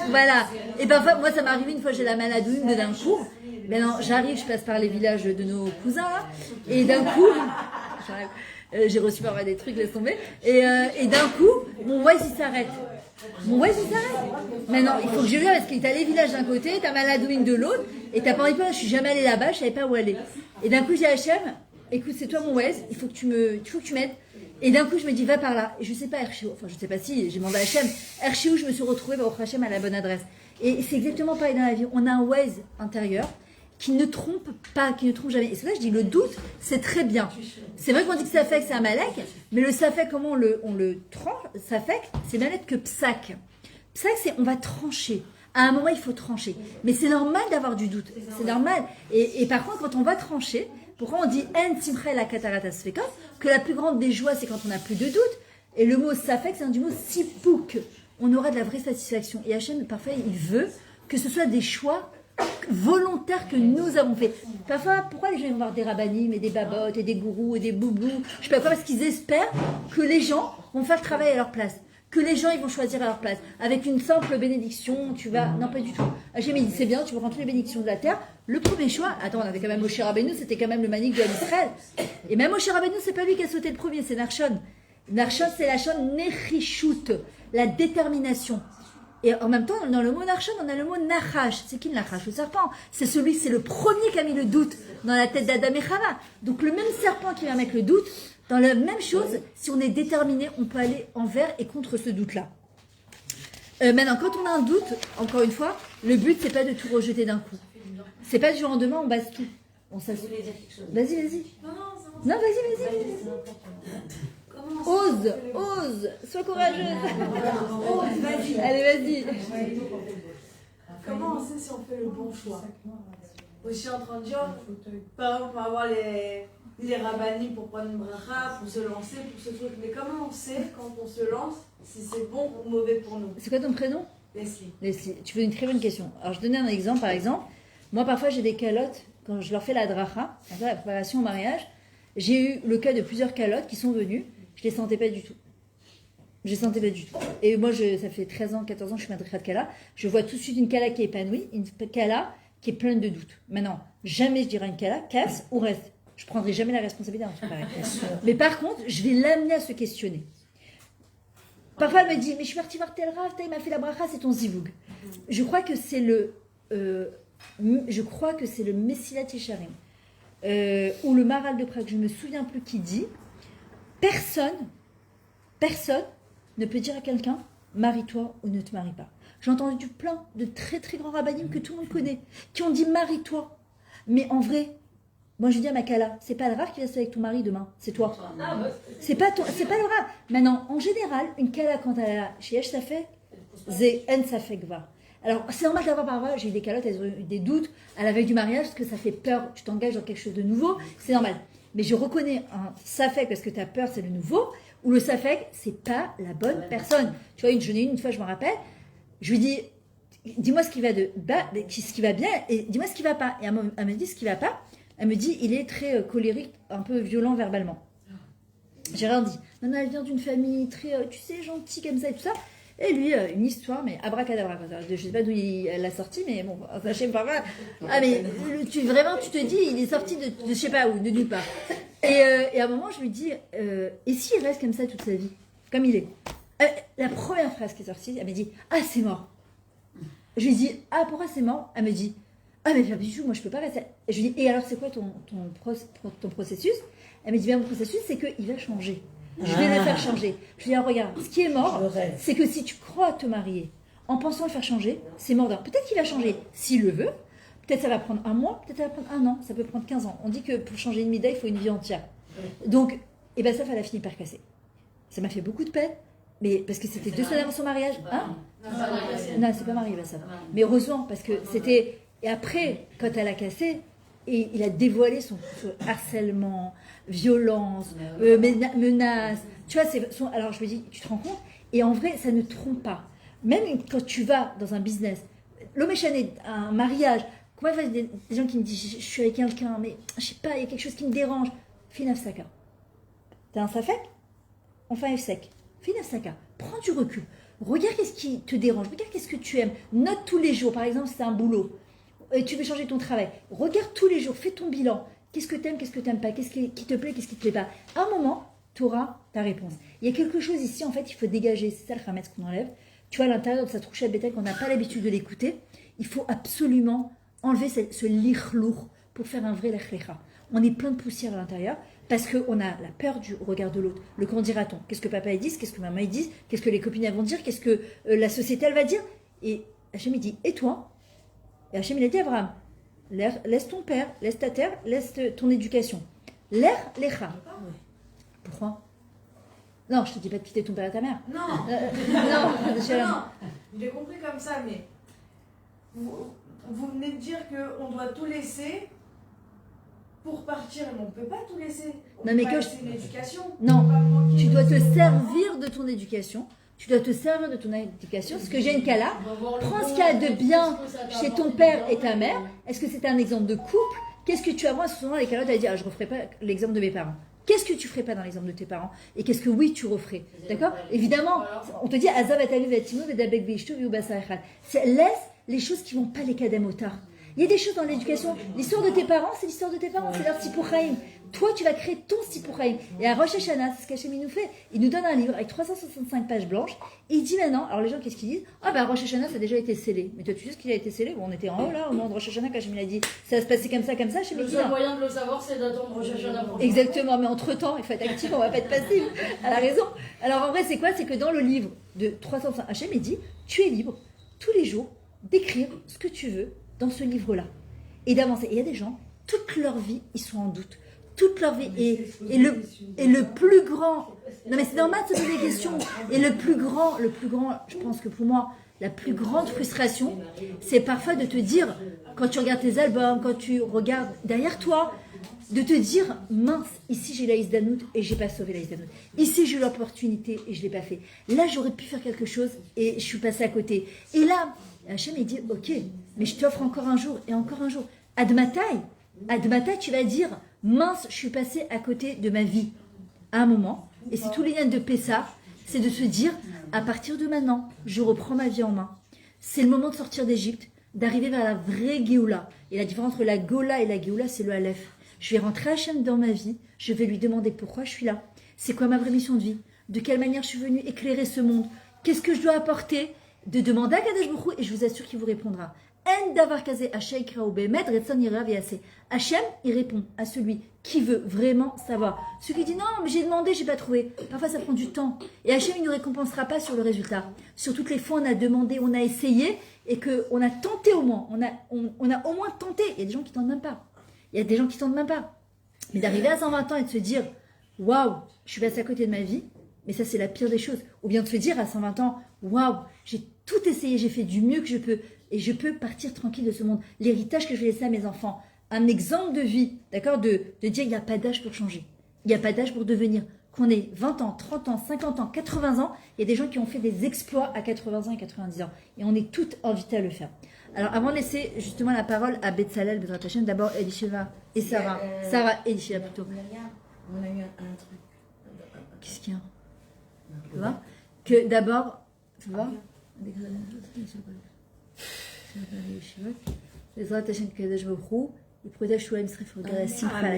Voilà. Et parfois, moi ça m'est arrivé une fois, j'ai la maladouine de d'un coup. Maintenant, j'arrive, je passe par les villages de nos cousins là, et d'un coup, j'ai reçu pas mal des trucs, laisse tomber, et d'un coup, mon Waze il s'arrête. Maintenant, il faut que je vienne parce que t'as les villages d'un côté, t'as Maladouine de l'autre, et t'as pas envie de je suis jamais allée là-bas, je savais pas où aller. Et d'un coup, j'ai Hachem, écoute, c'est toi mon Waze, il faut que tu m'aides. Et d'un coup, je me dis, va par là. Et je sais pas, Erchiou, enfin, je sais pas si, j'ai demandé à Hachem, Erchiou, je me suis retrouvée, au Hachem, à la bonne adresse. Et c'est exactement pareil dans la vie. On a un Waze intérieur qui ne trompe pas, qui ne trompe jamais. Et c'est là que je dis, le doute, c'est très bien. C'est vrai qu'on dit que Safek, c'est un Malek, mais le Safek, comment on le tranche? Safek, c'est bien être que Psak. Psak, c'est on va trancher. À un moment, il faut trancher. Mais c'est normal d'avoir du doute. C'est normal. Et par contre, quand on va trancher, pourquoi on dit En Simcha la Katarata Sfeka, que la plus grande des joies, c'est quand on n'a plus de doute. Et le mot Safek, c'est un du mot Sipouk. On aura de la vraie satisfaction. Et Hachem, parfois, il veut que ce soit des choix volontaires que nous avons fait. Parfois, pourquoi les gens vont voir des rabbinim et des babottes et des gourous et des boubous? Je sais pas quoi, parce qu'ils espèrent que les gens vont faire le travail à leur place. Que les gens, ils vont choisir à leur place. Avec une simple bénédiction, tu vas... Non, pas du tout. Hachem, il dit, c'est bien, tu vas rentrer les bénédictions de la terre. Le premier choix... Attends, on avait quand même Moshe Rabbeinu, c'était quand même le manique de l'Israël. Et même Moshe Rabbeinu, c'est pas lui qui a sauté le premier, c'est Narshon. Narshon, c'est la chaîne Nechishut, la détermination. Et en même temps, dans le mot Narshon, on a le mot Nachash. C'est qui le Nachash? Le serpent. C'est le premier qui a mis le doute dans la tête d'Adam et Chava. Donc le même serpent qui va mettre le doute, dans la même chose, si on est déterminé, on peut aller envers et contre ce doute-là. Maintenant, quand on a un doute, encore une fois, le but, c'est pas de tout rejeter d'un coup. C'est pas du jour au lendemain, on base tout. Vas-y. Non, vas-y. Ose, sois courageuse. Allez, vas-y. Comment on sait si on fait le bon choix? Aussi en train de dire, par exemple, on va avoir les rabbinis pour prendre une bracha, pour se lancer, pour ce truc. Mais comment on sait, quand on se lance, si c'est bon ou mauvais pour nous? C'est quoi ton prénom? Leslie. Tu fais une très bonne question. Alors, je donnais un exemple, par exemple. Moi, parfois, j'ai des calottes, quand je leur fais la dracha, la préparation au mariage, j'ai eu le cas de plusieurs calottes qui sont venues. Je les sentais pas du tout. Je sentais pas du tout. Et moi, ça fait 13 ans, 14 ans que je suis madrika de Kala. Je vois tout de suite une Kala qui est épanouie, une Kala qui est pleine de doutes. Maintenant, jamais je dirais une Kala, casse ou reste. Je prendrai jamais la responsabilité d'un truc pareil. Mais par contre, je vais l'amener à se questionner. Parfois, elle me dit, mais je suis partie voir tel Rav, il m'a fait la bracha, c'est ton zivoug. Je crois que c'est le Messilat Yesharim, ou le Maral de Prague, je ne me souviens plus qui dit, personne ne peut dire à quelqu'un, marie-toi ou ne te marie pas. J'ai entendu plein de très très grands rabbinim que tout le monde connaît, qui ont dit marie-toi. Mais en vrai, moi je dis à ma Kala, c'est pas le Rav qui va rester avec ton mari demain, c'est toi. C'est pas le Rav. Maintenant, en général, une Kala quand elle a chez Yesh Safek, c'est En Safek va. Alors, c'est normal d'avoir parfois, j'ai eu des calottes, elles ont eu des doutes à la veille du mariage, parce que ça fait peur, tu t'engages dans quelque chose de nouveau, c'est normal. Mais je reconnais un Safek parce que tu as peur, c'est le nouveau, ou le Safek, c'est pas la bonne personne. Tu vois, une fois, je me rappelle, je lui dis, dis-moi ce qui va ce qui va bien, et dis-moi ce qui va pas. Et elle me dit ce qui va pas, elle me dit, il est très colérique, un peu violent verbalement. J'ai rien dit. Non, elle vient d'une famille très, tu sais, gentille comme ça et tout ça. Et lui, une histoire, mais abracadabra. Je sais pas d'où elle l'a sorti, mais bon, sachez pas. Ah, mais vraiment, tu te dis, il est sorti de je sais pas où, de nulle part. Et à un moment, je lui dis, et s'il reste comme ça toute sa vie, comme il est? La première phrase qui est sortie, elle m'a dit, ah, c'est mort. Je lui dis, ah, pourquoi c'est mort? Elle me dit, ah, mais pas du tout, moi je peux pas rester. Et je lui dis, et alors c'est quoi ton processus? Elle me dit, bien, mon processus, c'est qu'il va changer. Je vais le faire changer. Je lui dis, regarde, ce qui est mort, c'est que si tu crois te marier en pensant le faire changer, c'est mort d'or. Peut-être qu'il va changer s'il le veut. Peut-être ça va prendre un mois, peut-être ça va prendre un an, ça peut prendre 15 ans. On dit que pour changer une mida, il faut une vie entière. Donc, et ben ça, elle a fini par casser. Ça m'a fait beaucoup de peine, mais parce que c'était 2 semaines avant son mariage. Hein? Non, c'est pas marié, ça. Mais heureusement, parce que c'était... Et après, quand elle a cassé, et il a dévoilé son harcèlement, violence, menace. Tu vois, alors je me dis, tu te rends compte? Et en vrai, ça ne trompe pas. Même quand tu vas dans un business, l'homme échané, un mariage, comment il y a des gens qui me disent, je suis avec quelqu'un, mais je sais pas, il y a quelque chose qui me dérange. Finaf Saka. T'as un safek? On fait un sec. Finaf Saka. Prends du recul. Regarde qu'est-ce qui te dérange. Regarde qu'est-ce que tu aimes. Note tous les jours. Par exemple, si c'est un boulot. Et tu veux changer ton travail, regarde tous les jours, fais ton bilan. Qu'est-ce que t'aimes, qu'est-ce que t'aimes pas, qu'est-ce qui te plaît, qu'est-ce qui te plaît pas. À un moment, tu auras ta réponse. Il y a quelque chose ici, en fait, il faut dégager. C'est ça le khametz qu'on enlève. Tu vois, à l'intérieur de sa trouchette bétail, qu'on n'a pas l'habitude de l'écouter, il faut absolument enlever ce lichlour pour faire un vrai lechlecha. On est plein de poussière à l'intérieur parce qu'on a la peur du regard de l'autre. Le qu'en dira-t-on? Qu'est-ce que papa dit? Qu'est-ce que maman dit? Qu'est-ce que les copines vont dire? Qu'est-ce que la société elle va dire? Et Hachem il dit, et toi? Et Hachem, il a dit à Abraham, laisse ton père, laisse ta terre, laisse ton éducation. Lecha. Pourquoi? Non, je te dis pas de quitter ton père et ta mère. Non. Non, j'ai compris comme ça, mais vous venez de dire qu'on doit tout laisser pour partir, mais on ne peut pas tout laisser. Non, mais que c'est l'éducation. Non, tu dois te servir de ton éducation. Tu dois te servir de ton éducation. Ce que j'ai une Kala, prends ce qu'il y a de bien chez ton père et ta mère. Est-ce que c'est un exemple de couple? Qu'est-ce que tu as? Moi, souvent, les Kalottes, elles disent, je ne referai pas l'exemple de mes parents. Qu'est-ce que tu ferais pas dans l'exemple de tes parents? Et qu'est-ce que oui, tu referais? D'accord? Évidemment, on te dit, Azav atavi v'atimo v'dabek b'ishto v'ubasa echad. Laisse les choses qui vont pas les kadem au tard. Il y a des choses dans l'éducation. L'histoire de tes parents, c'est l'histoire de tes parents. C'est leur Sipurhaïm. Toi, tu vas créer ton Sipurhaïm. Et à Rosh Hashanah, c'est ce qu'Hachem nous fait. Il nous donne un livre avec 365 pages blanches. Et il dit maintenant, alors les gens, qu'est-ce qu'ils disent? Ah bah Rosh Hashanah, ça a déjà été scellé. Mais toi, tu sais ce qu'il a été scellé? Bon, on était en haut là, au moment de Rosh Hashanah, qu'Hachem a dit, ça va se passer comme ça. Le seul moyen de le savoir, c'est d'attendre Rosh Hashanah. Exactement, mais entre-temps, il faut être actif, on va pas être passif. Elle a raison. Alors en vrai, c'est quoi? C'est que dans le livre de 365, Hachem, il dit, tu es libre, tous les jours, d'écrire ce que tu veux dans ce livre-là. Et d'avancer. Et il y a des gens, toute leur vie, ils sont en doute. Toute leur vie. Et le plus grand... Non mais c'est normal de se poser des questions. Et le plus grand, je pense que pour moi, la plus grande frustration, c'est parfois de te dire, quand tu regardes tes albums, quand tu regardes derrière toi, de te dire, mince, ici j'ai la Isdanout et j'ai pas sauvé la Isdanout. Ici j'ai eu l'opportunité et je l'ai pas fait. Là j'aurais pu faire quelque chose et je suis passée à côté. Et là, Hachem il dit, ok, mais je t'offre encore un jour et encore un jour. Admatai, tu vas dire, mince, je suis passée à côté de ma vie à un moment. Et c'est tous les liens de Pessah, c'est de se dire, à partir de maintenant, je reprends ma vie en main. C'est le moment de sortir d'Égypte, d'arriver vers la vraie Géoula. Et la différence entre la Gola et la Géoula, c'est le Aleph. Je vais rentrer Hachem dans ma vie, je vais lui demander pourquoi je suis là, c'est quoi ma vraie mission de vie, de quelle manière je suis venue éclairer ce monde, qu'est-ce que je dois apporter, de demander à Kadosh Baruch Hu, et je vous assure qu'il vous répondra. En davar kazeh Hachem krao bemet retson yirav yaseh. Hachem, il répond à celui qui veut vraiment savoir. Celui qui dit non, mais j'ai demandé, j'ai pas trouvé. Parfois ça prend du temps. Et Hachem, il ne nous récompensera pas sur le résultat. Sur toutes les fois, on a demandé, on a essayé, et qu'on a tenté au moins. On a au moins tenté. Il y a des gens qui tentent même pas. Il y a des gens qui tentent même pas. Mais d'arriver à 120 ans et de se dire, waouh, je suis passé à côté de ma vie, mais ça c'est la pire des choses. Ou bien de se dire à 120 ans, waouh, j'ai tout essayé, j'ai fait du mieux que je peux, et je peux partir tranquille de ce monde. L'héritage que je vais laisser à mes enfants, un exemple de vie, d'accord, de dire il n'y a pas d'âge pour changer, il n'y a pas d'âge pour devenir. Qu'on ait 20 ans, 30 ans, 50 ans, 80 ans, il y a des gens qui ont fait des exploits à 80 ans et 90 ans. Et on est toutes invités à le faire. Alors, avant de laisser justement la parole à Betzalel, Bezrat Hashem, d'abord Elisheva et Sarah. Sarah et Elisheva plutôt. On a eu un truc. Qu'est-ce qu'il y a? Tu vois? Que d'abord, tu vois? Bezrat Hashem, Kadosh Baruch Hu, il protège Shulam Israël, il faut regarder la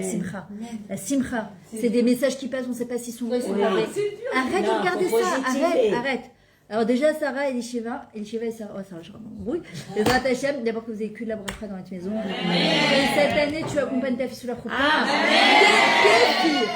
simcha. La simcha, c'est des messages qui passent, on ne sait pas s'ils sont vrais ou pas vrais. Arrête de regarder ça, arrête. Alors déjà, Sarah et Elisheva et Sarah, oh Sarah, je m'embrouille. Les Hashem, d'abord que vous avez que de la bracha dans votre maison. Et cette année, tu accompagnes ta fille sous la choupa. Tes filles.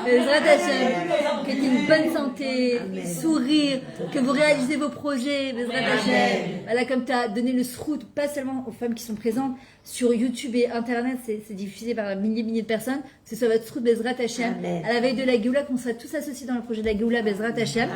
Les Hashem, que tu aies une bonne santé, sourire, que vous réalisez vos projets. Les Hashem, voilà, comme tu as donné le srout, pas seulement aux femmes qui sont présentes, sur YouTube et Internet, c'est diffusé par milliers de personnes, que ce soit votre srout Bezrat Hashem, à la veille de la Géoula, qu'on soit tous associés dans le projet de la Géoula Bezrat Hashem.